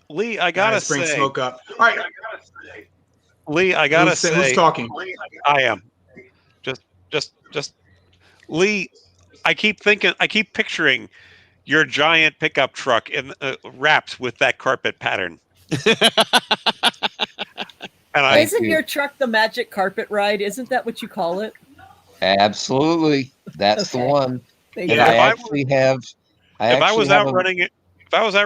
Lee, I gotta say, bring Smoke up. All right, Lee, I gotta say, who's talking? I am. Just Lee. I keep picturing your giant pickup truck in wrapped with that carpet pattern. And Isn't your truck the magic carpet ride? Isn't that what you call it? Absolutely, that's the one. Thank And you. I actually have. If I was out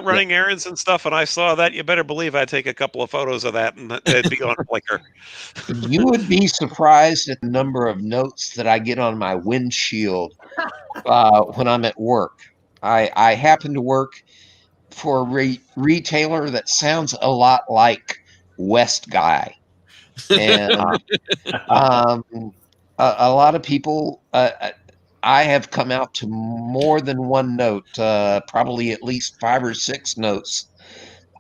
running errands and stuff, and I saw that, you better believe I'd take a couple of photos of that, and it'd be on Flickr. You would be surprised at the number of notes that I get on my windshield when I'm at work. I happen to work for a retailer that sounds a lot like West Guy, and a lot of people. I have come out to more than one note, probably at least 5 or 6 notes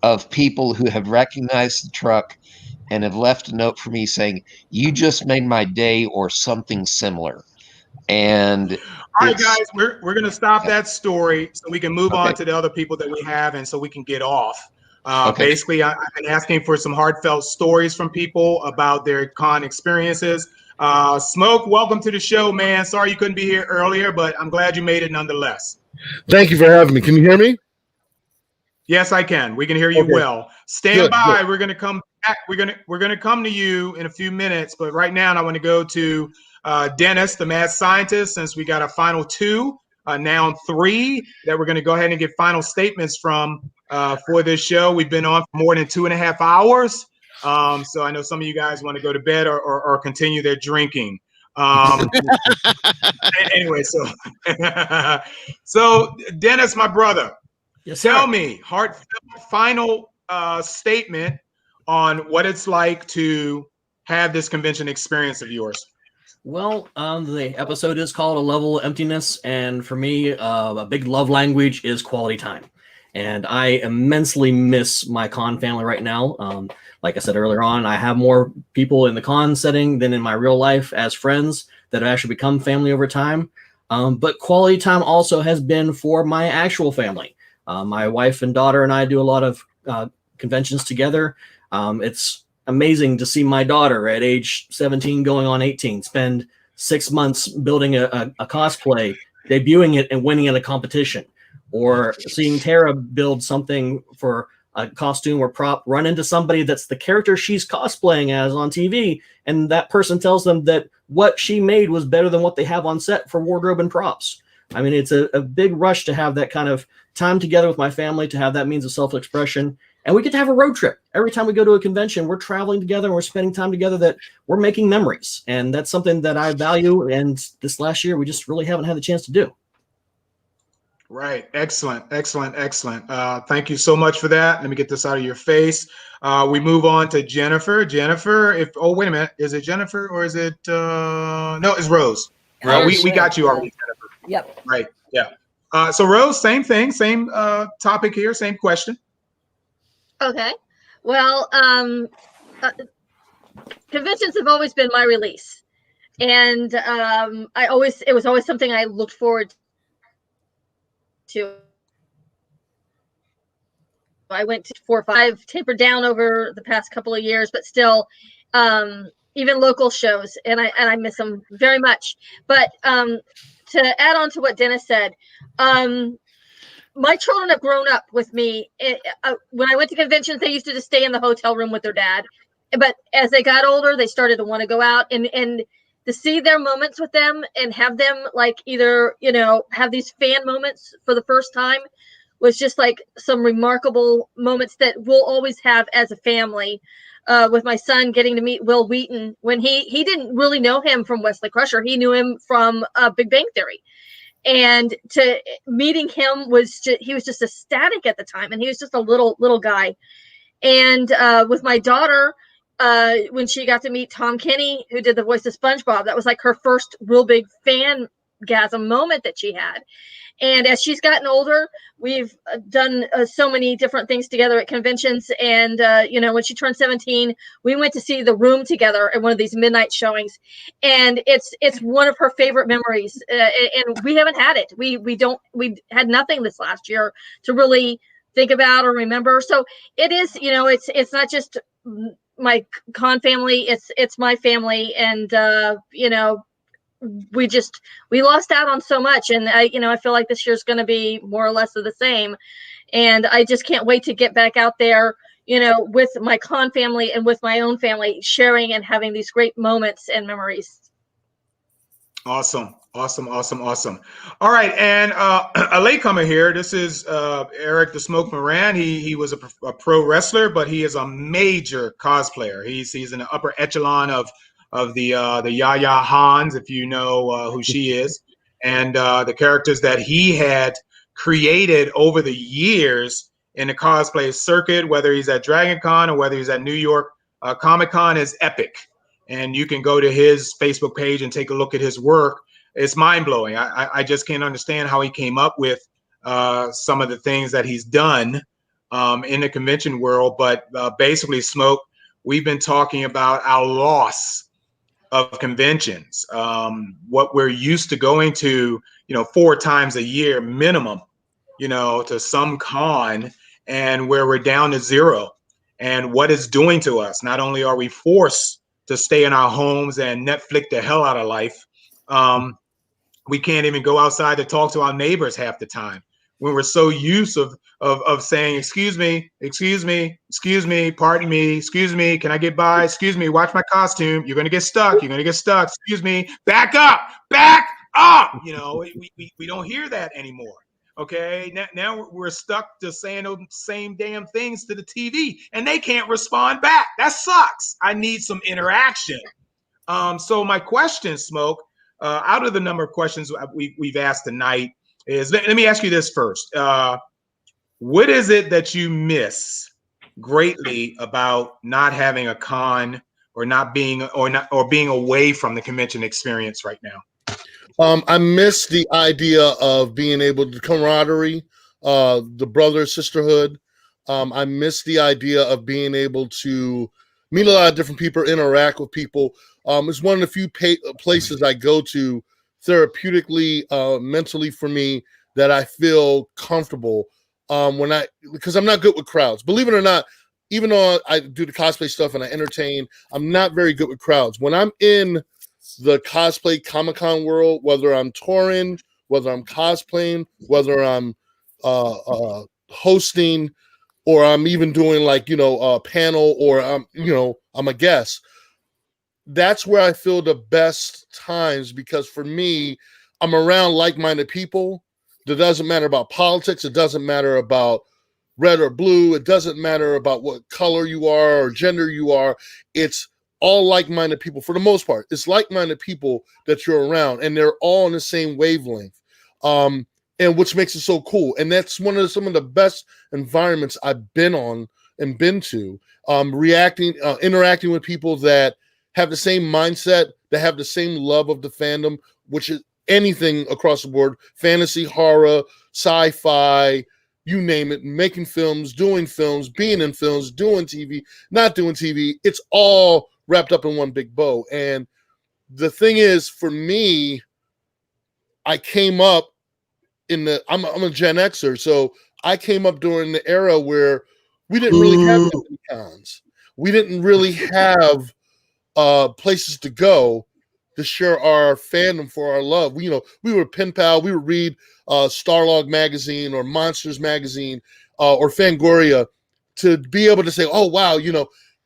of people who have recognized the truck and have left a note for me saying, "You just made my day," or something similar. And all right, guys, we're going to stop that story so we can move on to the other people that we have, and so we can get off. Basically, I've been asking for some heartfelt stories from people about their con experiences. Smoke, welcome to the show, man. Sorry you couldn't be here earlier, but I'm glad you made it nonetheless. Thank you for having me. Can you hear me? Yes, I can. We can hear you well. Stand Good, by. good. We're going to come back. We're gonna come to you in a few minutes, but right now I want to go to Dennis, the mad scientist, since we got a final 2, now 3 that we're going to go ahead and get final statements from for this show. We've been on for more than 2.5 hours. So I know some of you guys want to go to bed or continue their drinking. Anyway, so Dennis, my brother, yes, tell me heartfelt final statement on what it's like to have this convention experience of yours. Well, the episode is called A Level of Emptiness, and for me, a big love language is quality time. And I immensely miss my con family right now. Like I said earlier on, I have more people in the con setting than in my real life as friends that have actually become family over time. But quality time also has been for my actual family. My wife and daughter and I do a lot of conventions together. It's amazing to see my daughter at age 17 going on 18 spend 6 months building a cosplay, debuting it and winning in a competition, or seeing Tara build something for a costume or prop run into somebody that's the character she's cosplaying as on TV, and that person tells them that what she made was better than what they have on set for wardrobe and props. I mean, it's a big rush to have that kind of time together with my family, to have that means of self-expression. And we get to have a road trip. Every time we go to a convention, we're traveling together and we're spending time together that we're making memories. And that's something that I value. And this last year, we just really haven't had the chance to do. Right. Excellent. Excellent. Excellent. Thank you so much for that. Let me get this out of your face. We move on to Jennifer. Jennifer, wait a minute. Is it Jennifer or is it, no, it's Rose. We got you already, Jennifer. Yep. Right. Yeah. So Rose, same thing, same topic here, same question. Okay. Well, conventions have always been my release, and it was always something I looked forward to. I went to 4 or 5, tapered down over the past couple of years, but still, even local shows, and I miss them very much. But to add on to what Dennis said, my children have grown up with me. When I went to conventions, they used to just stay in the hotel room with their dad. But as they got older, they started to want to go out, and to see their moments with them and have them like either, have these fan moments for the first time was just like some remarkable moments that we'll always have as a family. With my son getting to meet Will Wheaton when he didn't really know him from Wesley Crusher. He knew him from Big Bang Theory. And to meeting him he was just ecstatic at the time, and he was just a little guy. And with my daughter, when she got to meet Tom Kenny, who did the voice of SpongeBob, that was like her first real big fangasm moment that she had. And as she's gotten older, we've done so many different things together at conventions. And, when she turned 17, we went to see The Room together at one of these midnight showings. And it's one of her favorite memories. And we haven't had it. We had nothing this last year to really think about or remember. So it is, it's not just my con family, it's my family. And, we lost out on so much, and I feel like this year's going to be more or less of the same, and I just can't wait to get back out there, with my con family and with my own family, sharing and having these great moments and memories. Awesome. All right, and a latecomer here. This is Eric the Smoke Moran. He was a pro wrestler, but he is a major cosplayer. He's in the upper echelon of the Yaya Hans, if you know who she is, and the characters that he had created over the years in the cosplay circuit, whether he's at Dragon Con or whether he's at New York Comic Con, is epic. And you can go to his Facebook page and take a look at his work. It's mind-blowing. I just can't understand how he came up with some of the things that he's done in the convention world. But basically, Smoke, we've been talking about our loss of conventions, what we're used to going to, 4 times a year minimum, to some con, and where we're down to 0, and what it's doing to us. Not only are we forced to stay in our homes and Netflix the hell out of life, we can't even go outside to talk to our neighbors half the time, when we're so used of saying, excuse me, pardon me, excuse me, can I get by? Excuse me, watch my costume. You're going to get stuck. Excuse me, back up. We don't hear that anymore. Okay, now we're stuck to saying those same damn things to the TV, and they can't respond back. That sucks. I need some interaction. So my question, Smoke, out of the number of questions we've asked tonight, is let me ask you this first. What is it that you miss greatly about not having a con, or being away from the convention experience right now? I miss the idea of being able to camaraderie, the brother sisterhood. I miss the idea of being able to meet a lot of different people, interact with people. It's one of the few places I go to therapeutically, mentally for me, that I feel comfortable because I'm not good with crowds. Believe it or not, even though I do the cosplay stuff and I entertain, I'm not very good with crowds. When I'm in the cosplay Comic-Con world, whether I'm touring, whether I'm cosplaying, whether I'm hosting, or I'm even doing like, a panel, or I'm a guest, that's where I feel the best times, because for me, I'm around like-minded people. It doesn't matter about politics. It doesn't matter about red or blue. It doesn't matter about what color you are or gender you are. It's all like-minded people for the most part. It's like-minded people that you're around, and they're all in the same wavelength. And which makes it so cool. And that's some of the best environments I've been on and been to. Interacting with people that have the same mindset, that have the same love of the fandom, which is anything across the board: fantasy, horror, sci-fi, you name it, making films, doing films, being in films, doing TV, not doing TV. It's all wrapped up in one big bow. And the thing is, for me, I came up I'm a Gen Xer, so I came up during the era where we didn't really have that many cons. We didn't really have places to go to share our fandom for our love. We were pen pal. We would read Starlog magazine or Monsters magazine or Fangoria to be able to say, oh, wow,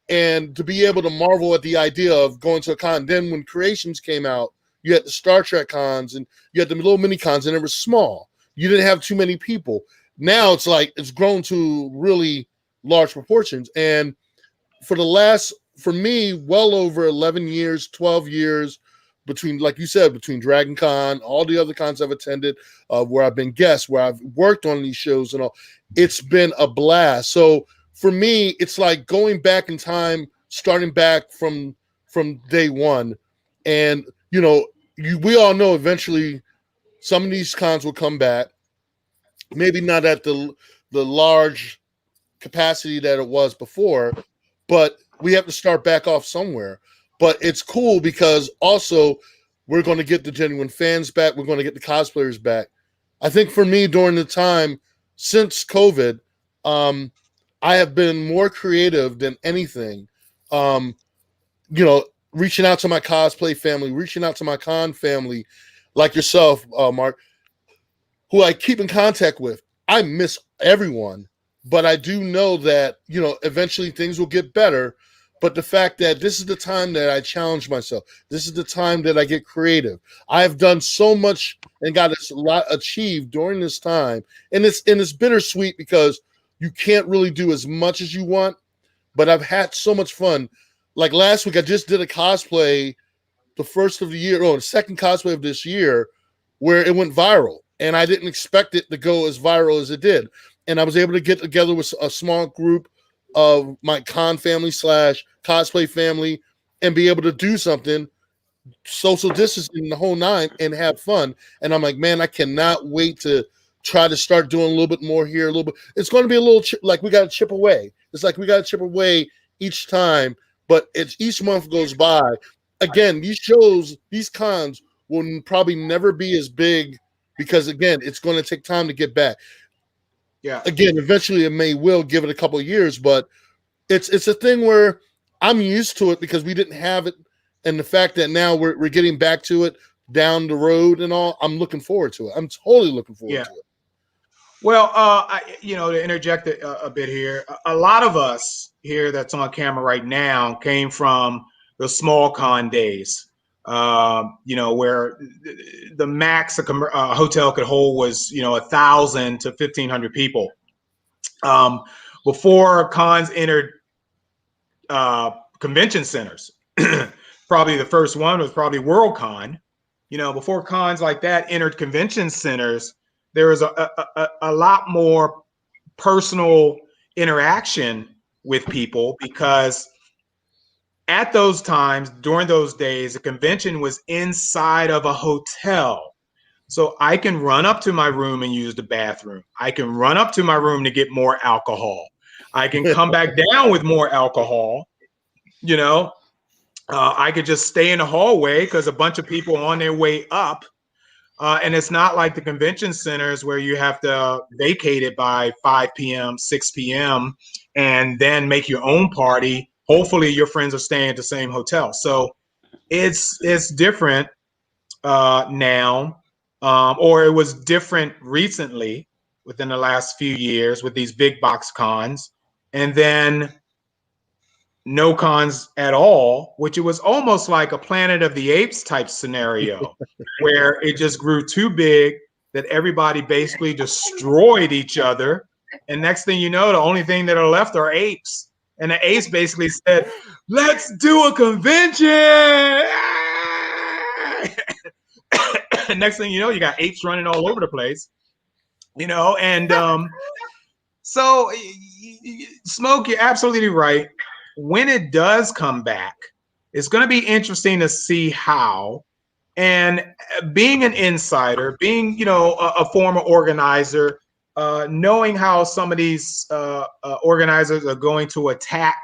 and to be able to marvel at the idea of going to a con. Then when Creations came out, you had the Star Trek cons, and you had the little mini cons, and it was small. You didn't have too many people. Now it's like it's grown to really large proportions. And for me, well over 11 years, 12 years, between, like you said, between Dragon Con, all the other cons I've attended, where I've been guest, where I've worked on these shows and all, it's been a blast. So for me, it's like going back in time, starting back from day one. And, we all know eventually some of these cons will come back, maybe not at the large capacity that it was before, but we have to start back off somewhere. But it's cool because also we're going to get the genuine fans back. We're going to get the cosplayers back. I think for me, during the time since COVID, I have been more creative than anything. Reaching out to my cosplay family, reaching out to my con family, like yourself, Mark, who I keep in contact with. I miss everyone, but I do know that, eventually things will get better. But the fact that this is the time that I challenge myself, this is the time that I get creative. I have done so much and got a lot achieved during this time. And it's bittersweet because you can't really do as much as you want, but I've had so much fun. Like last week, I just did a cosplay, the second cosplay of this year, where it went viral. And I didn't expect it to go as viral as it did. And I was able to get together with a small group of my con family / cosplay family and be able to do something, social distancing the whole nine, and have fun. And I'm like, man, I cannot wait to try to start doing a little bit more here, a little bit. It's going to be a little like we got to chip away. It's like we got to chip away each time, but it's each month goes by. Again, these shows, these cons will probably never be as big because, again, it's going to take time to get back. Yeah. Again, eventually it will give it a couple of years, but it's a thing where I'm used to it because we didn't have it, and the fact that now we're getting back to it down the road and all, I'm looking forward to it. I'm totally looking forward to it. Well, to interject a bit here, a lot of us here that's on camera right now came from the small con days, where the max a hotel could hold was, 1,000 to 1,500 people. Before cons entered convention centers, probably the first one was probably Worldcon. Before cons like that entered convention centers, there was a lot more personal interaction with people, because at those times, during those days, the convention was inside of a hotel. So I can run up to my room and use the bathroom. I can run up to my room to get more alcohol. I can come back down with more alcohol. I could just stay in the hallway because a bunch of people are on their way up. And it's not like the convention centers where you have to vacate it by 5 p.m., 6 p.m., and then make your own party. Hopefully your friends are staying at the same hotel. So it's different now, or it was different recently. within the last few years with these big box cons, and then no cons at all, which it was almost like a Planet of the Apes type scenario where it just grew too big that everybody basically destroyed each other. And next thing you know, the only thing that are left are apes. And the apes basically said, let's do a convention. And next thing you know, you got apes running all over the place, you know, and so Smoke, you're absolutely right. When it does come back, it's going to be interesting to see how. And being an insider, being, you know, a former organizer, knowing how some of these organizers are going to attack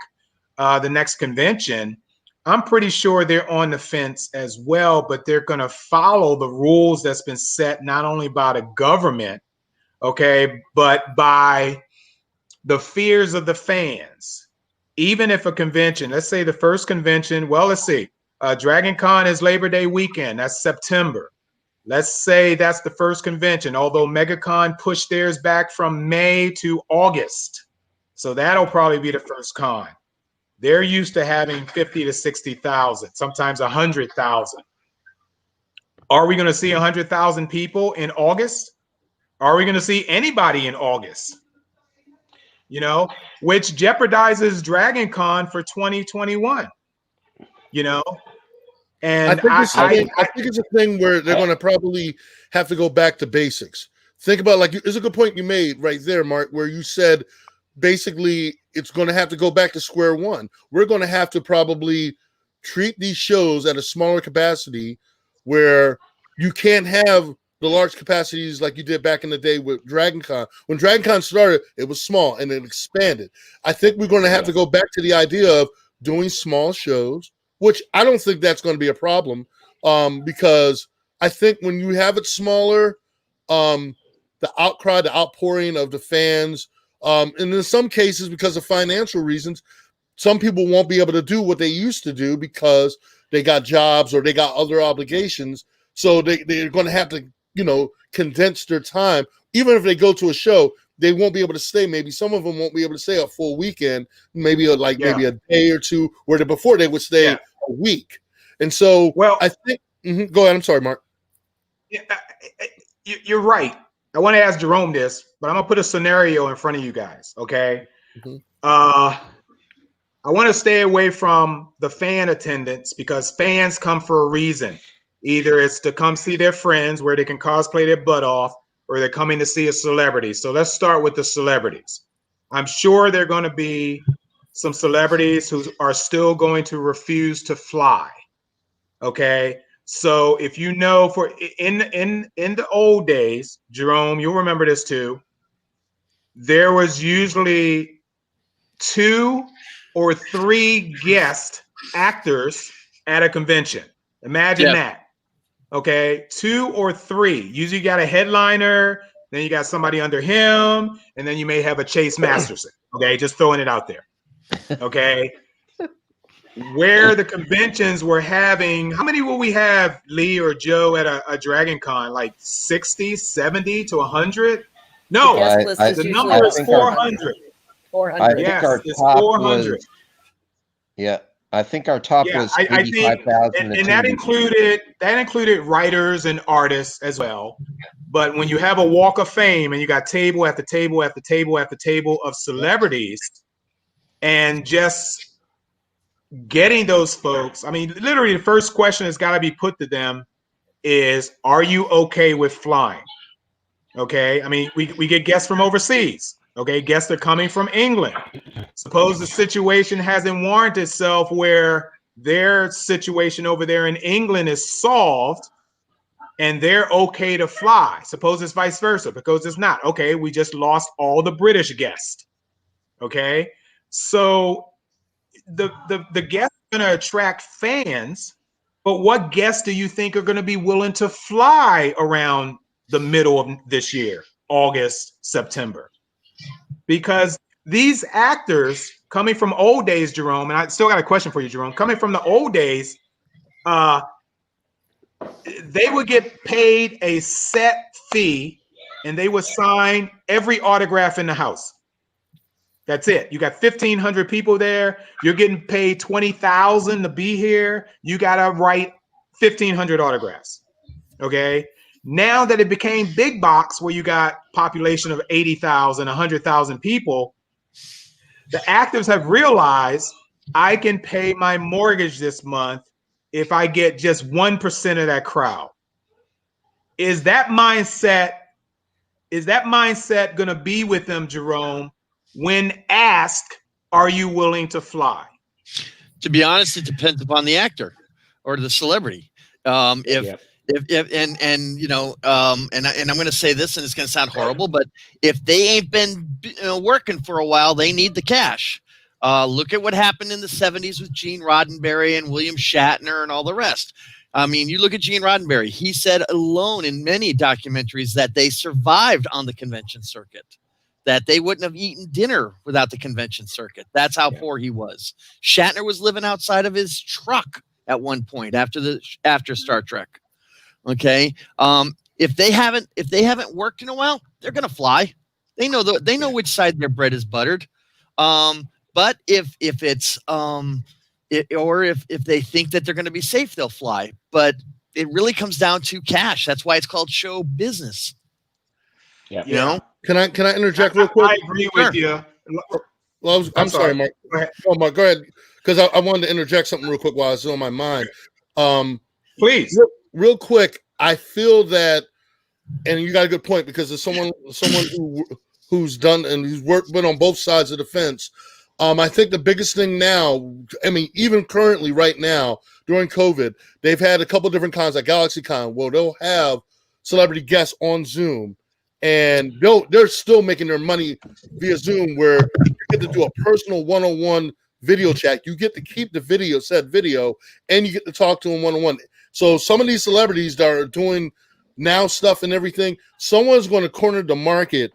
the next convention, I'm pretty sure they're on the fence as well, but they're going to follow the rules that's been set not only by the government, okay, but by the fears of the fans. Even if a convention, let's say the first convention, well, let's see, Dragon Con is Labor Day weekend, that's September. Let's say that's the first convention, although MegaCon pushed theirs back from May to August. So that'll probably be the first con. They're used to having 50 to 60,000, sometimes 100,000. Are we going to see 100,000 people in August? Are we going to see anybody in August? You know, which jeopardizes Dragon Con for 2021, you know? And I think it's a thing where they're going to probably have to go back to basics. Think about, like, it's a good point you made right there, Mark, where you said basically it's going to have to go back to square one. We're going to have to probably treat these shows at a smaller capacity where you can't have the large capacities like you did back in the day with Dragon Con. When Dragon Con started, it was small and it expanded. I think we're going to have to go back to the idea of doing small shows, which I don't think that's going to be a problem, because I think when you have it smaller, the outcry, the outpouring of the fans, and in some cases, because of financial reasons, some people won't be able to do what they used to do because they got jobs or they got other obligations. So they're going to have to, you know, condense their time. Even if they go to a show, they won't be able to stay. Maybe some of them won't be able to stay a full weekend, maybe maybe a day or two, where before they would stay a week. And so, well, I think, go ahead. I'm sorry, Mark. Yeah, you're right. I want to ask Jerome this, but I'm gonna put a scenario in front of you guys. Okay. I want to stay away from the fan attendance because fans come for a reason. Either it's to come see their friends where they can cosplay their butt off, or they're coming to see a celebrity. So let's start with the celebrities. I'm sure there are going to be some celebrities who are still going to refuse to fly. Okay. So if you know, for in the old days, Jerome, you'll remember this too. There was usually 2 or 3 guest actors at a convention. Imagine that. Okay, 2 or 3. Usually you got a headliner, then you got somebody under him, and then you may have a Chase Masterson. Okay, just throwing it out there. Okay. Where the conventions were having, how many will we have, Lee or Joe, at a Dragon Con? Like 60, 70 to 100? No, the number is 400. 400. Yes, it's 400. I think our top was 85,000. And that included writers and artists as well. But when you have a walk of fame and you got table after table after table after table of celebrities, and just getting those folks, I mean, literally the first question that's got to be put to them is, are you okay with flying? Okay, I mean, we get guests from overseas. Okay, guests are coming from England. Suppose the situation hasn't warranted itself where their situation over there in England is solved and they're okay to fly. Suppose it's vice versa, because it's not. Okay, we just lost all the British guests. Okay, so the guests are going to attract fans, but what guests do you think are going to be willing to fly around the middle of this year, August, September? Because these actors coming from old days, Jerome, and I still got a question for you, Jerome, coming from the old days, they would get paid a set fee and they would sign every autograph in the house. That's it. You got 1,500 people there. You're getting paid $20,000 to be here. You got to write 1,500 autographs. Okay. Now that it became big box, where you got population of 80,000, 100,000 people, the actors have realized I can pay my mortgage this month if I get just 1% of that crowd. Is that mindset going to be with them, Jerome, when asked, are you willing to fly? To be honest, it depends upon the actor or the celebrity. If you know, and I'm going to say this, and it's going to sound horrible, but if they ain't been working for a while, they need the cash. Look at what happened in the 70s with Gene Roddenberry and William Shatner and all the rest. I mean, you look at Gene Roddenberry. He said alone in many documentaries that they survived on the convention circuit, that they wouldn't have eaten dinner without the convention circuit. That's how poor he was. Shatner was living outside of his truck at one point after Star Trek. Okay. If they haven't worked in a while, they're going to fly. They know which side their bread is buttered. But if it's if they think that they're going to be safe, they'll fly. But it really comes down to cash. That's why it's called show business. Yeah. You know? Can I interject real quick? I agree with you. Well, I'm sorry, Mark. Go ahead. Oh, Mark, go ahead. Because I wanted to interject something real quick while it's on my mind. Please. Real quick, I feel that, and you got a good point, because as someone who's done and who's been on both sides of the fence, I think the biggest thing now, I mean, even currently right now during COVID, they've had a couple different cons like GalaxyCon, where they'll have celebrity guests on Zoom, and they're still making their money via Zoom, where you get to do a personal one-on-one video chat. You get to keep the said video, and you get to talk to them one-on-one. So some of these celebrities that are doing now stuff and everything, someone's going to corner the market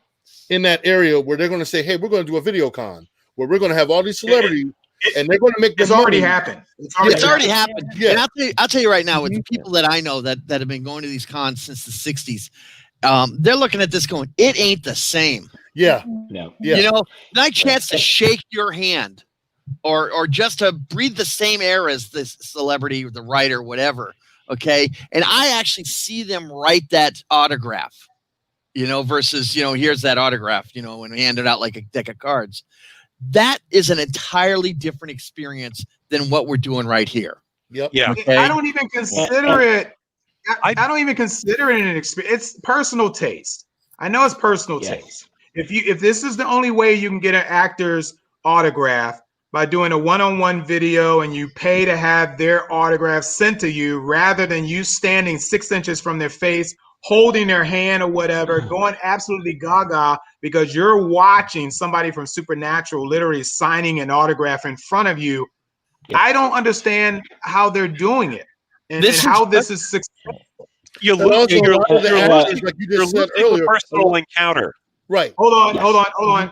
in that area where they're going to say, hey, we're going to do a video con where we're going to have all these celebrities and they're going to make It's already happened. It's already happened. Yeah. And I'll tell you right now, with the people that I know that have been going to these cons since the 60s, they're looking at this going, it ain't the same. Yeah. No. Yeah. You know, my chance to shake your hand or just to breathe the same air as this celebrity, the writer, whatever. Okay. And I actually see them write that autograph, you know, versus, you know, here's that autograph, you know, when we hand it out like a deck of cards. That is an entirely different experience than what we're doing right here. Yep. Yeah. Okay? I don't even consider it. I don't even consider it an experience. It's personal taste. I know it's personal taste. If this is the only way you can get an actor's autograph, by doing a one-on-one video, and you pay to have their autograph sent to you rather than you standing 6 inches from their face, holding their hand or whatever, going absolutely gaga because you're watching somebody from Supernatural literally signing an autograph in front of you. I don't understand how they're doing it and how this is successful. You're losing the personal encounter. Right. Hold on.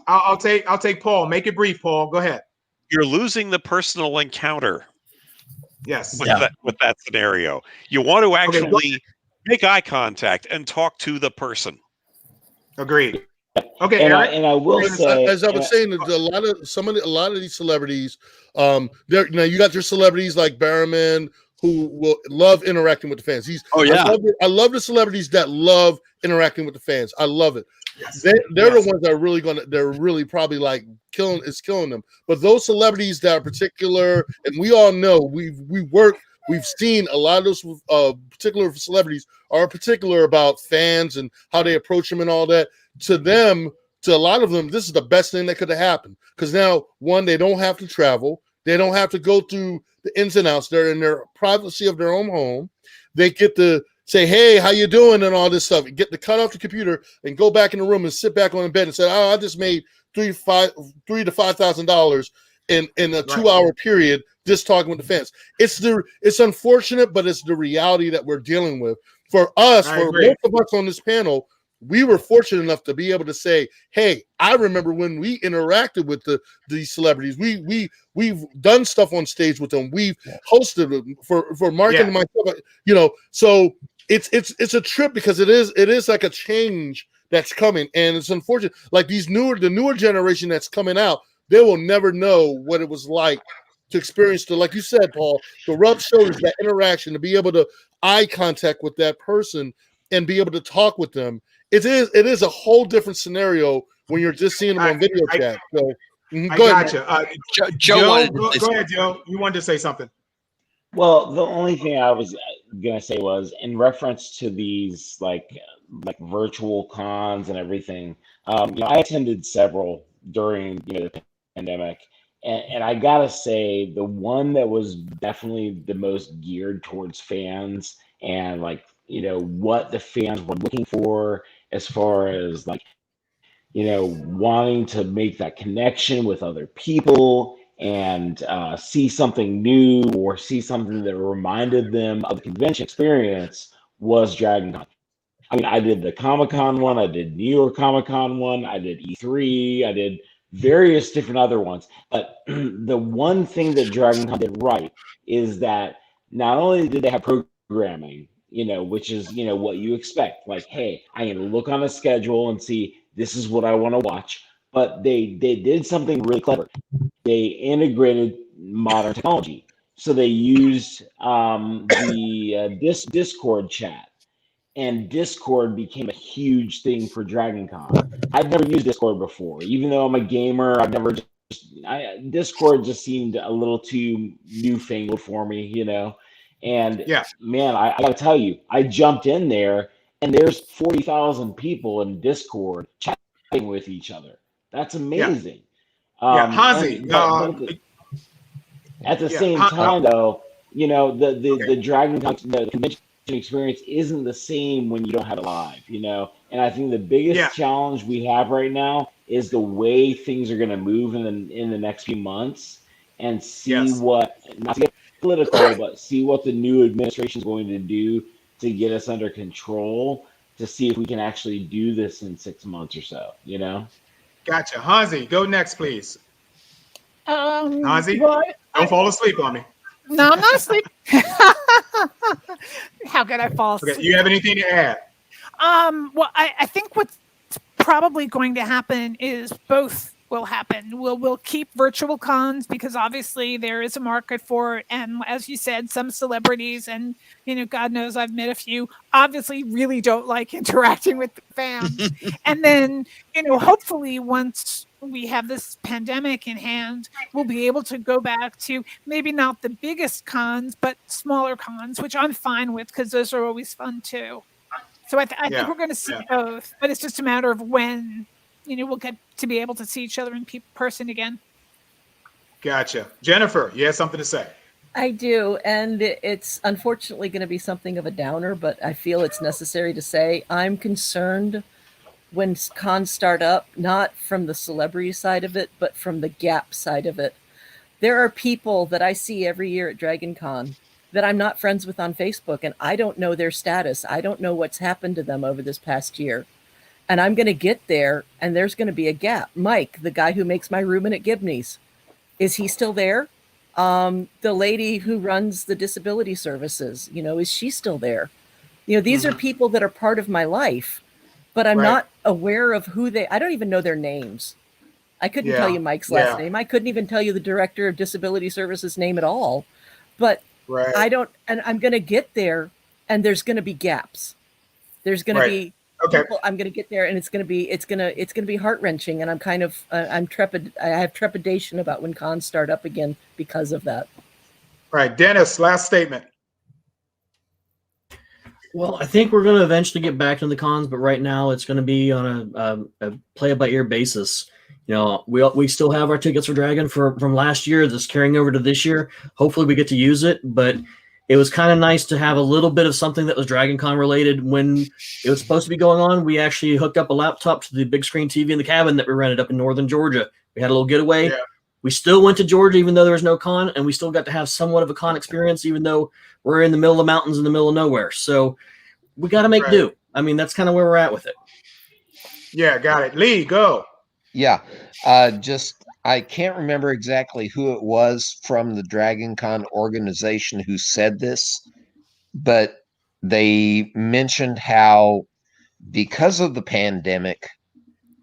I'll take Paul. Make it brief, Paul. Go ahead. You're losing the personal encounter. Yes. With that scenario. You want to actually make eye contact and talk to the person. Agreed. Okay. And I will say, as I was saying, a lot of these celebrities, there now you got your celebrities like Barrowman, who will love interacting with the fans. I love the celebrities that love interacting with the fans. I love it. Yes. They're the ones that are they're really probably like killing them. But those celebrities that are particular, and we all know we've seen a lot of those particular celebrities are particular about fans and how they approach them and all that. To them, to a lot of them, this is the best thing that could have happened, because now, one, they don't have to travel. They don't have to go through the ins and outs. They're in their privacy of their own home. They get to say, hey, how you doing, and all this stuff. And get to cut off the computer and go back in the room and sit back on the bed and say, oh, I just made $3,000 to $5,000 in a 2-hour period just talking with the fans. It's unfortunate, but it's the reality that we're dealing with. For us, for most of us on this panel, we were fortunate enough to be able to say, hey, I remember when we interacted with these celebrities. We've done stuff on stage with them. We've hosted them for Mark and myself, you know. So it's a trip because it is like a change that's coming, and it's unfortunate. Like the newer generation that's coming out, they will never know what it was like to experience like you said, Paul, the rub shoulders, that interaction, to be able to eye contact with that person and be able to talk with them. It is a whole different scenario when you're just seeing them on video chat. So I go ahead. gotcha. Joe, Go ahead, Joe. You wanted to say something. Well, the only thing I was gonna say was in reference to these like virtual cons and everything. I attended several during the pandemic, and I gotta say the one that was definitely the most geared towards fans and what the fans were looking for as far as wanting to make that connection with other people and see something new or see something that reminded them of the convention experience was Dragon Con. I mean, I did the Comic-Con one, I did New York Comic-Con one, I did E3, I did various different other ones. But the one thing that Dragon Con did right is that not only did they have programming, which is, what you expect. Like, hey, I can look on a schedule and see this is what I want to watch. But they did something really clever. They integrated modern technology. So they used the Discord chat, and Discord became a huge thing for Dragon Con. I've never used Discord before, even though I'm a gamer. Discord just seemed a little too newfangled for me, And man, I gotta tell you, I jumped in there, and there's 40,000 people in Discord chatting with each other. That's amazing. Hansi. At the same time, though, the Dragon Con, the convention experience isn't the same when you don't have it live, And I think the biggest challenge we have right now is the way things are going to move in the next few months, and see what, not to get political, but see what the new administration is going to do to get us under control, to see if we can actually do this in 6 months or so, Gotcha. Hansi, go next, please. Hansi, Well, don't fall asleep on me. No, I'm not asleep. How could I fall asleep? Okay, you have anything to add? Well, I think what's probably going to happen is both will happen. We'll keep virtual cons because obviously there is a market for it, and as you said, some celebrities and God knows I've met a few, obviously really don't like interacting with the fans. And then hopefully once we have this pandemic in hand, we'll be able to go back to maybe not the biggest cons, but smaller cons, which I'm fine with because those are always fun too. So I think we're going to see both, but it's just a matter of when, we'll get to be able to see each other in person again. Gotcha. Jennifer, you have something to say? I do, and it's unfortunately going to be something of a downer, but I feel it's necessary to say I'm concerned when cons start up, not from the celebrity side of it, but from the Gap side of it. There are people that I see every year at Dragon Con that I'm not friends with on Facebook, and I don't know their status. I don't know what's happened to them over this past year. And I'm going to get there, and there's going to be a gap. Mike, the guy who makes my room in at Gibney's, is he still there? The lady who runs the disability services, is she still there? These are people that are part of my life, but I'm not aware of I don't even know their names. I couldn't tell you Mike's last name. I couldn't even tell you the director of disability services name at all. But I don't, and I'm going to get there, and there's going to be gaps. There's going to be people, I'm going to get there, and it's going to be heart wrenching. And I'm kind of, I have trepidation about when cons start up again because of that. All right, Dennis, last statement. Well, I think we're going to eventually get back to the cons, but right now it's going to be on a play-by-ear basis. We still have our tickets for Dragon from last year that's carrying over to this year. Hopefully we get to use it, but it was kind of nice to have a little bit of something that was Dragon Con related. When it was supposed to be going on, we actually hooked up a laptop to the big screen TV in the cabin that we rented up in northern Georgia. We had a little getaway. Yeah. We still went to Georgia even though there was no con, and we still got to have somewhat of a con experience even though we're in the middle of the mountains in the middle of nowhere. So we got to make do. I mean, that's kind of where we're at with it. Yeah, got it. Lee, go. Yeah, I can't remember exactly who it was from the Dragon Con organization who said this, but they mentioned how because of the pandemic,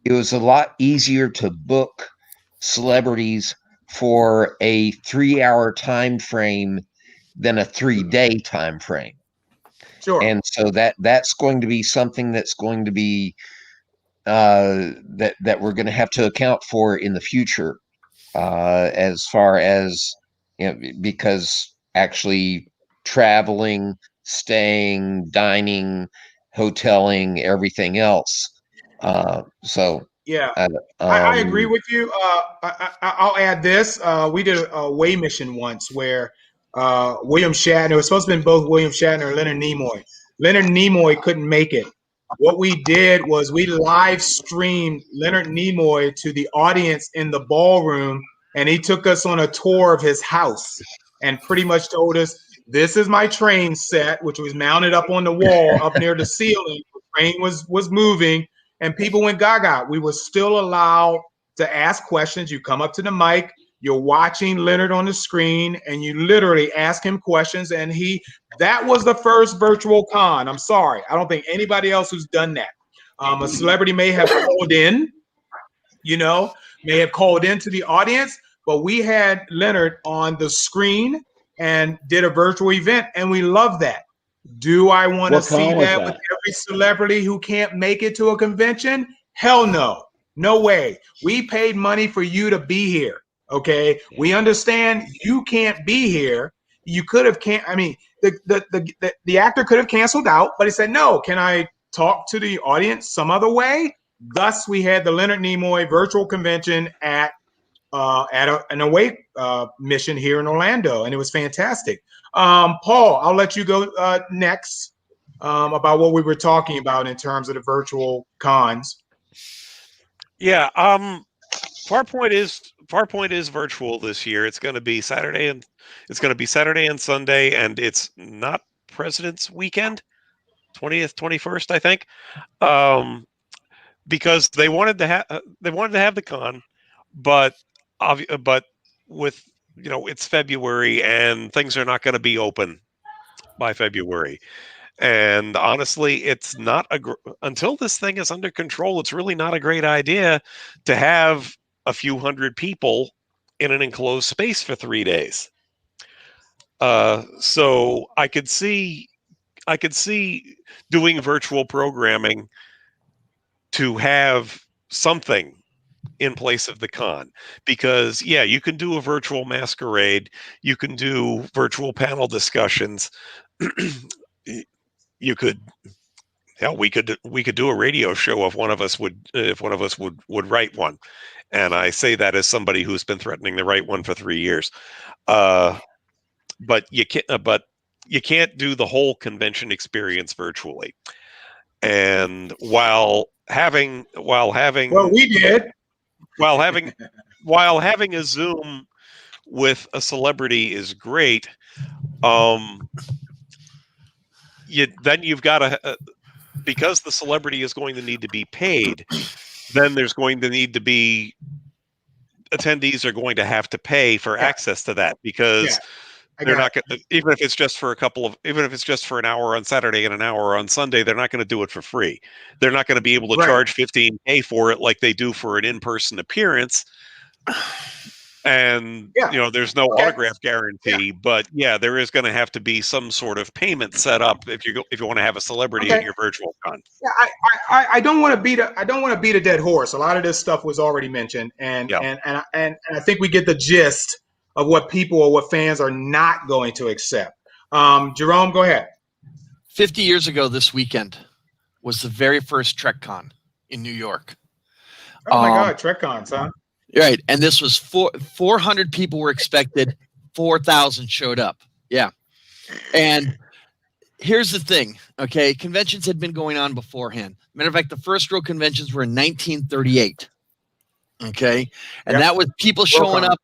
it was a lot easier to book celebrities for a 3-hour time frame than a 3-day time frame. Sure. And so that's going to be something that's going to be that we're going to have to account for in the future, as far as, you know, because actually traveling, staying, dining, hoteling, everything else. So Yeah, uh, I agree um, with you. I'll add this. We did a way mission once where William Shatner, it was supposed to have been both William Shatner and Leonard Nimoy. Leonard Nimoy couldn't make it. What we did was we live streamed Leonard Nimoy to the audience in the ballroom, and he took us on a tour of his house and pretty much told us, this is my train set, which was mounted up on the wall up near the ceiling. The train was moving, and people went gaga. We were still allowed to ask questions. You come up to the mic, you're watching Leonard on the screen, and you literally ask him questions. And that was the first virtual con. I'm sorry. I don't think anybody else who's done that. A celebrity may have called in, may have called into the audience, but we had Leonard on the screen and did a virtual event, and we love that. Do I want to What see con was that with that? every celebrity who can't make it to a convention? Hell no. No way. We paid money for you to be here. Okay. We understand you can't be here. You could have the actor could have canceled out, but he said, no, can I talk to the audience some other way? Thus, we had the Leonard Nimoy virtual convention at an away mission here in Orlando, and it was fantastic. Paul, I'll let you go next about what we were talking about in terms of the virtual cons. Yeah. Farpoint is virtual this year. It's going to be Saturday and Sunday, and it's not President's Weekend, 20th, 21st, I think, because they wanted to have the con, but with it's February and things are not going to be open by February. And honestly, it's not until this thing is under control, it's really not a great idea to have a few hundred people in an enclosed space for 3 days. So I could see doing virtual programming to have something in place of the con, because you can do a virtual masquerade, you can do virtual panel discussions. You could we could do a radio show if one of us would write one, and I say that as somebody who's been threatening to write one for 3 years. But you can't do the whole convention experience virtually. And while having we did while having a Zoom with a celebrity is great, you've got to, because the celebrity is going to need to be paid, then there's going to need to be attendees are going to have to pay for access to that, because they're not going to, even if it's just for an hour on Saturday and an hour on Sunday, they're not going to do it for free. They're not going to be able to charge $15K for it like they do for an in-person appearance. And there's no autograph guarantee, but there is going to have to be some sort of payment set up if you want to have a celebrity in your virtual con. Yeah, I don't want to beat a dead horse. A lot of this stuff was already mentioned, and I think we get the gist of what people or what fans are not going to accept. Jerome, go ahead. 50 years ago this weekend was the very first TrekCon in New York. Oh my God, TrekCons, huh? Right, and this was 400 people were expected, 4,000 showed up. Yeah, and here's the thing, okay? Conventions had been going on beforehand. Matter of fact, the first real conventions were in 1938. Okay, and that was people showing up.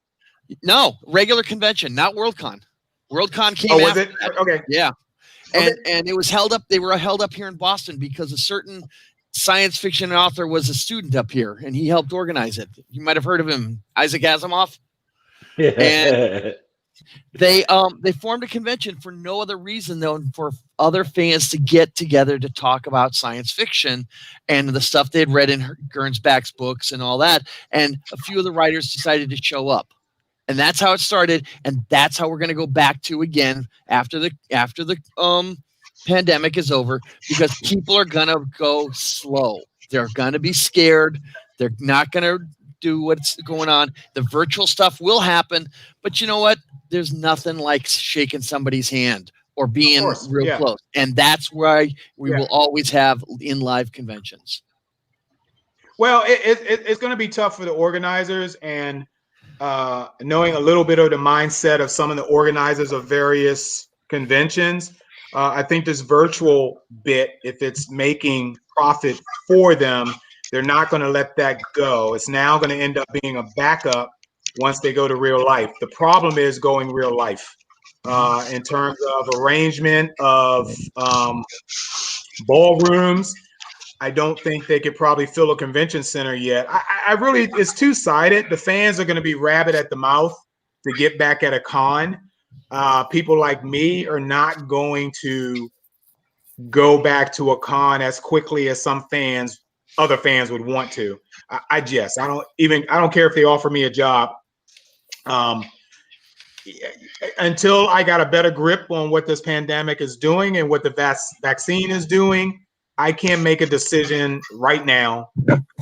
No, regular convention, not Worldcon. Worldcon came after that. Okay. Yeah, and it was held up. They were held up here in Boston because a certain science fiction author was a student up here, and he helped organize it. You might have heard of him, Isaac Asimov. And They formed a convention for no other reason than for other fans to get together to talk about science fiction and the stuff they had read in Gernsback's books and all that. And a few of the writers decided to show up. And that's how it started, and that's how we're going to go back to again after the pandemic is over, because people are going to go slow. They're going to be scared. They're not going to do what's going on. The virtual stuff will happen, but you know what? There's nothing like shaking somebody's hand or being real close, and that's why we will always have in live conventions. Well, it's going to be tough for the organizers, and knowing a little bit of the mindset of some of the organizers of various conventions, I think this virtual bit, if it's making profit for them, they're not going to let that go. It's now going to end up being a backup once they go to real life. The problem is going real life in terms of arrangement of ballrooms. I don't think they could probably fill a convention center yet. I really, it's two-sided. The fans are going to be rabid at the mouth to get back at a con. People like me are not going to go back to a con as quickly as some fans, other fans would want to. I don't care if they offer me a job. Until I got a better grip on what this pandemic is doing and what the vaccine is doing, I can't make a decision right now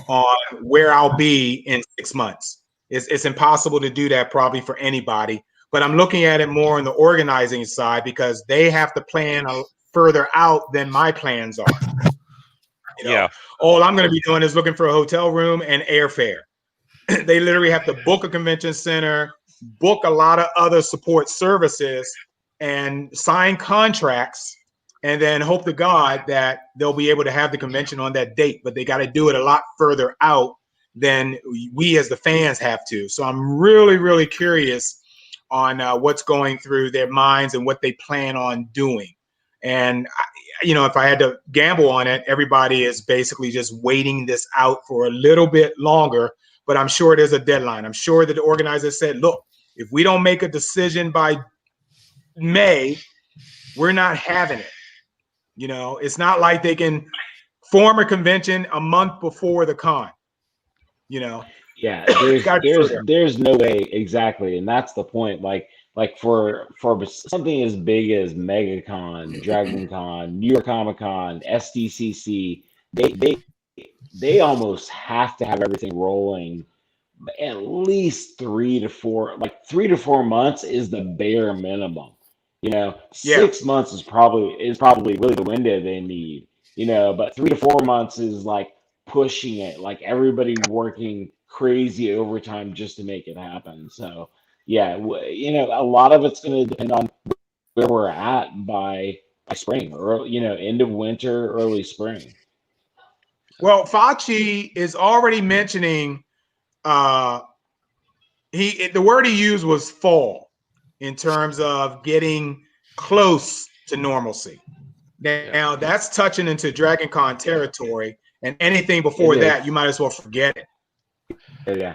on where I'll be in 6 months. It's impossible to do that probably for anybody, but I'm looking at it more on the organizing side because they have to plan further out than my plans are. You know, Yeah. all I'm going to be doing is looking for a hotel room and airfare. They literally have to book a convention center, book a lot of other support services, and sign contracts, and then hope to God that they'll be able to have the convention on that date. But they got to do it a lot further out than we as the fans have to. So I'm really, really curious on what's going through their minds and what they plan on doing. And, you know, if I had to gamble on it, everybody is basically just waiting this out for a little bit longer. But I'm sure there's a deadline. I'm sure that the organizers said, look, if we don't make a decision by May, we're not having it. You know, it's not like they can form a convention a month before the con. You know, yeah, there's no way exactly, and that's the point. Like for something as big as MegaCon, DragonCon, New York Comic Con, SDCC, they almost have to have everything rolling at least 3 to 4 months is the bare minimum. You know, 6 months is probably really the window they need. You know, but 3 to 4 months is like pushing it, like everybody working crazy overtime just to make it happen. So yeah, you know, a lot of it's going to depend on where we're at by spring, or you know, end of winter, early spring. Well, Fauci is already mentioning the word he used was fall in terms of getting close to normalcy. Now that's touching into DragonCon territory, and anything before that, you might as well forget it. Yeah.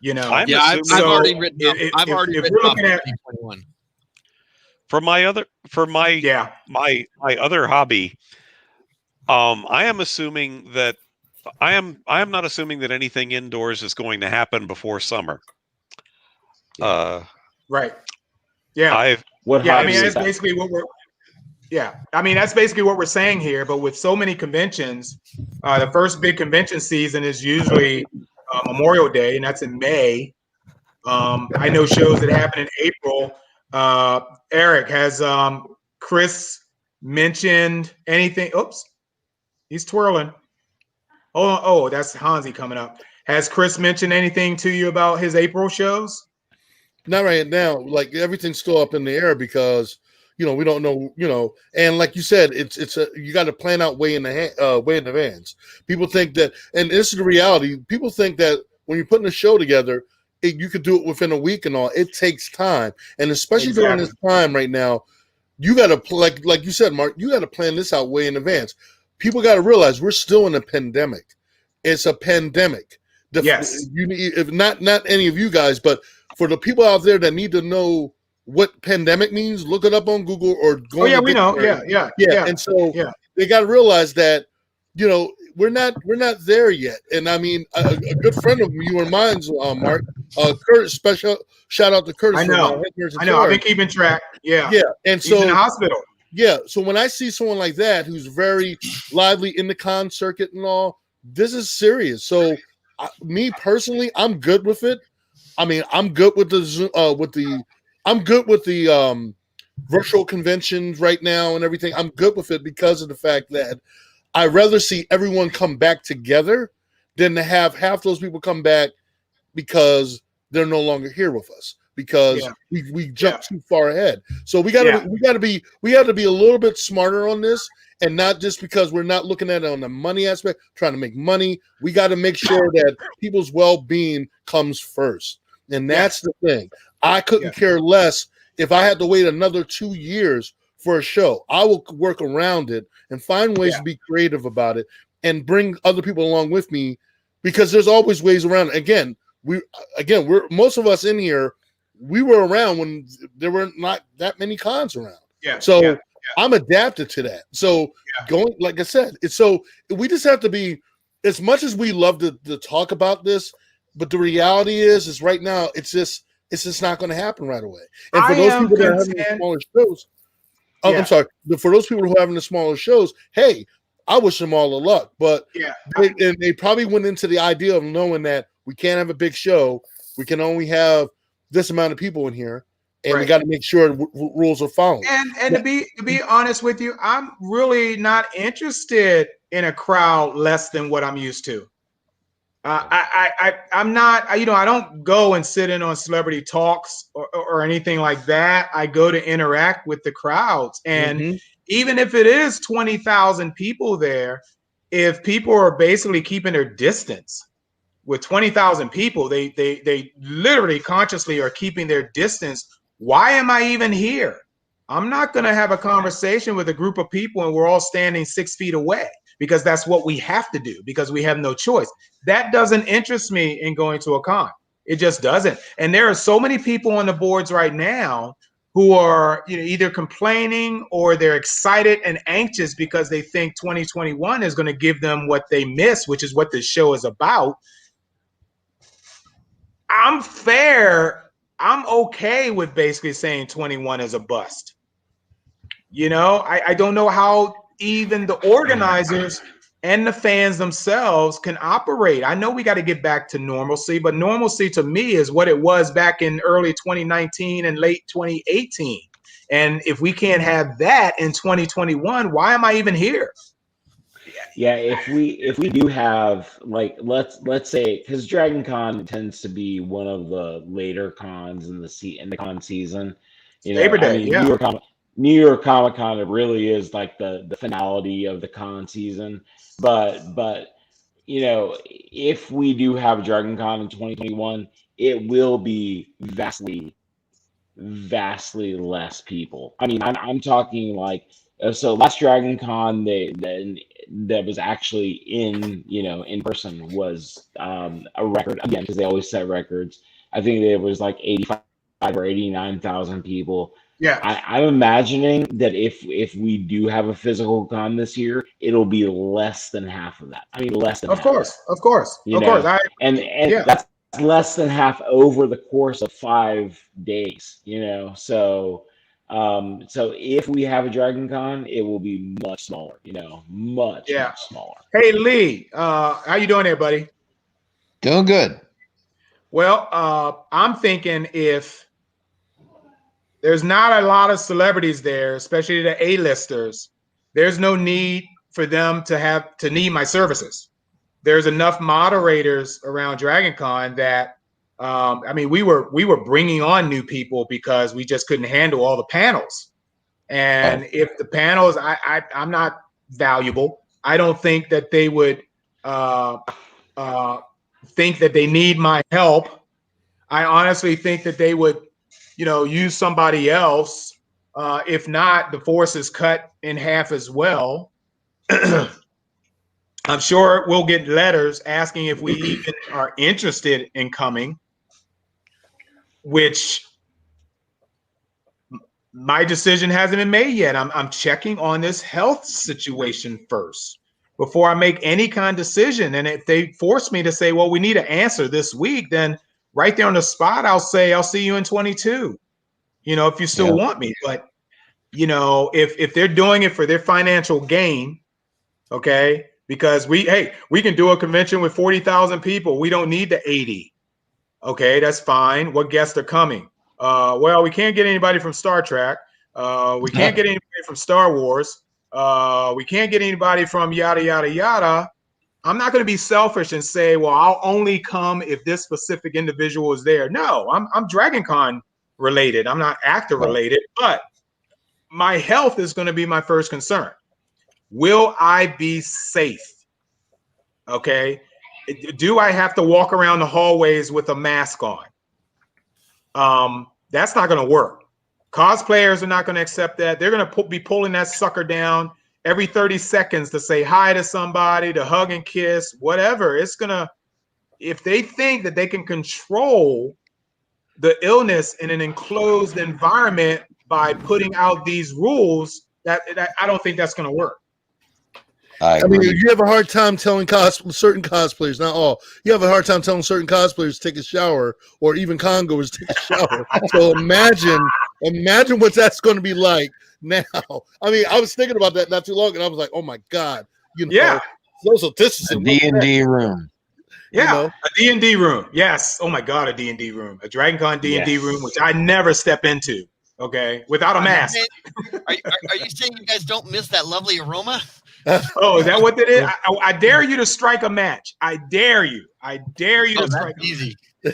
You know, I've already written up. I've already written up 2021. For my other hobby, I am assuming that I am not assuming that anything indoors is going to happen before summer. Right. Yeah. I mean, that's basically what we're. Yeah, I mean, that's basically what we're saying here. But with so many conventions, the first big convention season is usually Memorial Day, and that's in May. I know shows that happen in April. Eric, has Chris mentioned anything? Oops, he's twirling. Oh, that's Hansi coming up. Has Chris mentioned anything to you about his April shows? Not right now. Like everything's still up in the air because we don't know. And like you said, you got to plan out way in advance. People think that, and this is the reality. People think that when you're putting a show together, you could do it within a week and all. It takes time, and especially during this time right now, you got to like you said, Mark. You got to plan this out way in advance. People got to realize we're still in a pandemic. It's a pandemic. Yes. If not any of you guys, but for the people out there that need to know what pandemic means, look it up on Google or go. Oh yeah, on the we know. dictionary. Yeah. And so yeah. they got to realize that, you know, we're not there yet. And I mean, a good friend of you and mine's, Mark, Curtis. Special shout out to Curtis. I know. I've been keeping track. Yeah. Yeah. And he's in the so hospital. yeah. So when I see someone like that who's very lively in the con circuit and all, this is serious. So me personally, I'm good with it. I mean, I'm good with I'm good with the virtual conventions right now and everything. I'm good with it because of the fact that I'd rather see everyone come back together than to have half those people come back because they're no longer here with us because we jumped too far ahead. So we got to be a little bit smarter on this, and not just because we're not looking at it on the money aspect, trying to make money. We got to make sure that people's well-being comes first. And that's the thing. I couldn't care less if I had to wait another 2 years for a show. I will work around it and find ways to be creative about it and bring other people along with me, because there's always ways around it. Again, we're most of us in here, we were around when there were not that many cons around. So I'm adapted to that. So going, like I said, we just have to be, as much as we love to talk about this, but the reality is right now it's just not going to happen right away. And for those people that are having the smaller shows, I'm sorry, for those people who are having the smaller shows, hey, I wish them all the luck. But they probably went into the idea of knowing that we can't have a big show, we can only have this amount of people in here, and we got to make sure rules are followed. And to be honest with you, I'm really not interested in a crowd less than what I'm used to. I'm not, I don't go and sit in on celebrity talks or anything like that. I go to interact with the crowds. And even if it is 20,000 people there, if people are basically keeping their distance with 20,000 people, they literally consciously are keeping their distance. Why am I even here? I'm not going to have a conversation with a group of people and we're all standing 6 feet away, because that's what we have to do because we have no choice. That doesn't interest me in going to a con. It just doesn't. And there are so many people on the boards right now who are either complaining or they're excited and anxious because they think 2021 is going to give them what they miss, which is what this show is about. I'm fair. I'm okay with basically saying 21 is a bust. I don't know how even the organizers and the fans themselves can operate. I know we got to get back to normalcy, but normalcy to me is what it was back in early 2019 and late 2018. And if we can't have that in 2021, why am I even here? Yeah, if we do have, like, let's say, because Dragon Con tends to be one of the later cons in the con season. Labor Day, I mean, New York Comic Con, it really is like the finality of the con season. But if we do have Dragon Con in 2021, it will be vastly less people. I mean, I'm talking like, so last Dragon Con that was actually in person was a record again, because they always set records. I think it was like 85 or 89,000 people. Yeah, I'm imagining that if we do have a physical con this year, it'll be less than half of that. I mean, less than of half. course. And that's less than half over the course of 5 days. So if we have a Dragon Con, it will be much smaller. Much smaller. Hey Lee, how you doing there, buddy? Doing good. Well, I'm thinking if there's not a lot of celebrities there, especially the A-listers, there's no need for them to need my services. There's enough moderators around Dragon Con that, I mean, we were bringing on new people because we just couldn't handle all the panels. And if the panels, I'm not valuable. I don't think that they would think that they need my help. I honestly think that they would use somebody else. If not, the force is cut in half as well. I'm sure we'll get letters asking if we even are interested in coming, which my decision hasn't been made yet. I'm checking on this health situation first before I make any kind of decision. And if they force me to say, well, we need an answer this week, then right there on the spot, I'll say, I'll see you in 22, if you still want me. But, if they're doing it for their financial gain, okay, because we can do a convention with 40,000 people. We don't need the 80. Okay, that's fine. What guests are coming? Well, we can't get anybody from Star Trek. We can't get anybody from Star Wars. We can't get anybody from yada, yada, yada. I'm not going to be selfish and say, well, I'll only come if this specific individual is there. No, I'm Dragon Con related. I'm not actor related, but my health is going to be my first concern. Will I be safe? Okay. Do I have to walk around the hallways with a mask on? That's not going to work. Cosplayers are not going to accept that. They're going to be pulling that sucker down every 30 seconds to say hi to somebody, to hug and kiss, whatever. It's going to, if they think that they can control the illness in an enclosed environment by putting out these rules, that I don't think that's going to work. I mean, you have a hard time telling certain cosplayers, not all. You have a hard time telling certain cosplayers to take a shower, or even con-goers take a shower. So imagine what that's going to be like now. I mean, I was thinking about that not too long, and I was like, oh my god, social distancing. D&D room. Yeah, a D&D room. Yes. Oh my god, a D&D room, a Dragon Con D&D room, which I never step into. Okay, without a mask. Are you saying you guys don't miss that lovely aroma? Oh, is that what it is? I dare you to strike a match. I dare you. I dare you to strike. Easy. And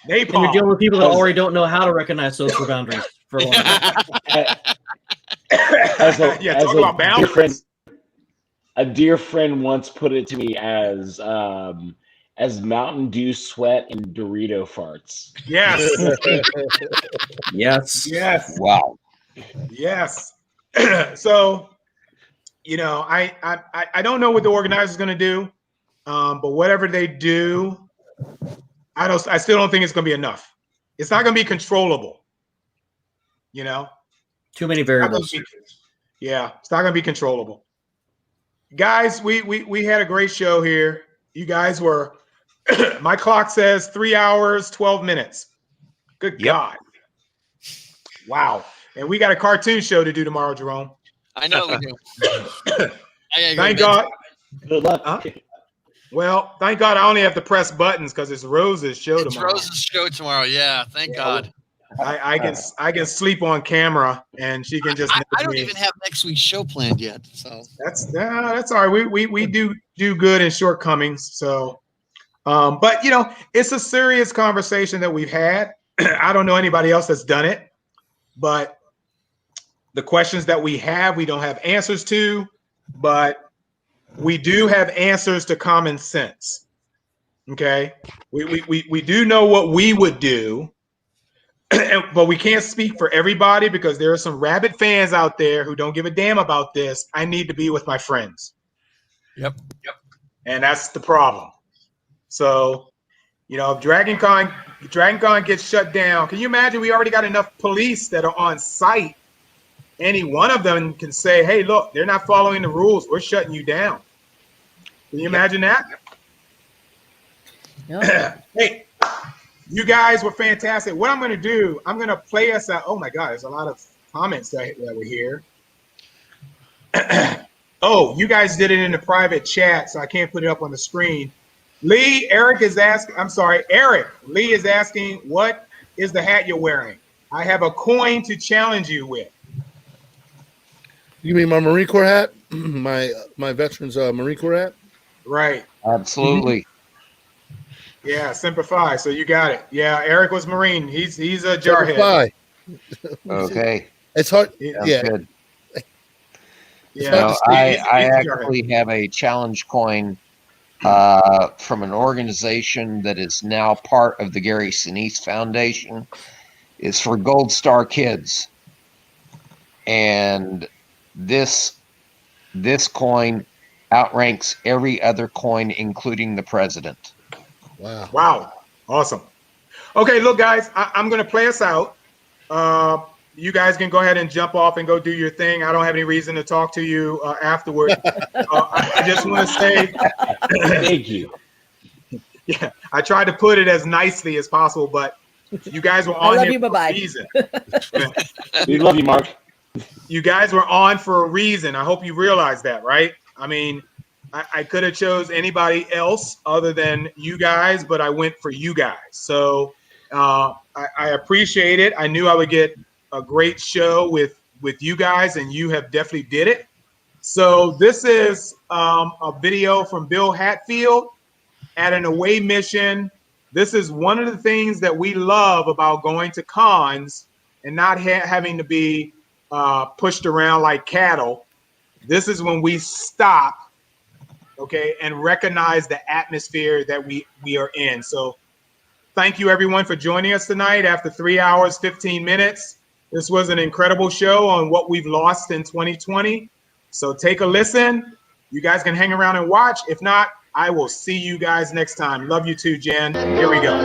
you're dealing with people that already don't know how to recognize social boundaries for one. A dear friend once put it to me as Mountain Dew sweat and Dorito farts. Yes. Yes. Yes. Wow. Yes. So, I don't know what the organizer is going to do, but whatever they do, I still don't think it's going to be enough. It's not going to be controllable. Too many variables. It's not going to be controllable. Guys, we had a great show here. You guys were. My clock says 3 hours, 12 minutes. Good God. Wow. And we got a cartoon show to do tomorrow, Jerome. I know we do. Thank God. Good luck. Well, thank God I only have to press buttons because it's Rose's show tomorrow. It's Rose's show tomorrow. Yeah, thank God. I can sleep on camera and she can just. I don't even have next week's show planned yet, so that's all right. We do good in shortcomings. So, but it's a serious conversation that we've had. I don't know anybody else that's done it, but the questions that we don't have answers to, but we do have answers to common sense. Okay, we do know what we would do. But we can't speak for everybody because there are some rabid fans out there who don't give a damn about this. I need to be with my friends. Yep. And that's the problem. So, if Dragon Con gets shut down, can you imagine we already got enough police that are on site? Any one of them can say, hey, look, they're not following the rules. We're shutting you down. Can you imagine that? Yep. Hey. You guys were fantastic. What I'm going to do, I'm going to play us out. Oh, my God. There's a lot of comments that were here. Oh, you guys did it in the private chat, so I can't put it up on the screen. Eric is asking, Lee is asking, what is the hat you're wearing? I have a coin to challenge you with. You mean my Marine Corps hat? my veterans Marine Corps hat? Right. Absolutely. Yeah, Semper Fi. So you got it. Yeah, Eric was Marine. He's a jarhead. Okay. It's hard. Sounds yeah. Good. Yeah. I actually have a challenge coin from an organization that is now part of the Gary Sinise Foundation. It's for Gold Star Kids. And this coin outranks every other coin, including the president. Wow. Awesome. Okay, look, guys, I'm going to play us out. you guys can go ahead and jump off and go do your thing. I don't have any reason to talk to you afterward. I just want to say thank you. Yeah, I tried to put it as nicely as possible, but you guys were I on love here you. for Bye-bye. a reason. We love you, Mark. You guys were on for a reason. I hope you realize that, right? I mean, I could have chose anybody else other than you guys, but I went for you guys. So I appreciate it. I knew I would get a great show with you guys, and you have definitely did it. So this is a video from Bill Hatfield at an away mission. This is one of the things that we love about going to cons and not having to be pushed around like cattle. This is when we stop, okay, and recognize the atmosphere that we are in. So thank you everyone for joining us tonight after 3 hours, 15 minutes. This was an incredible show on what we've lost in 2020. So take a listen. You guys can hang around and watch. If not, I will see you guys next time. Love you too, Jen. Here we go.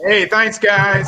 Hey, thanks, guys.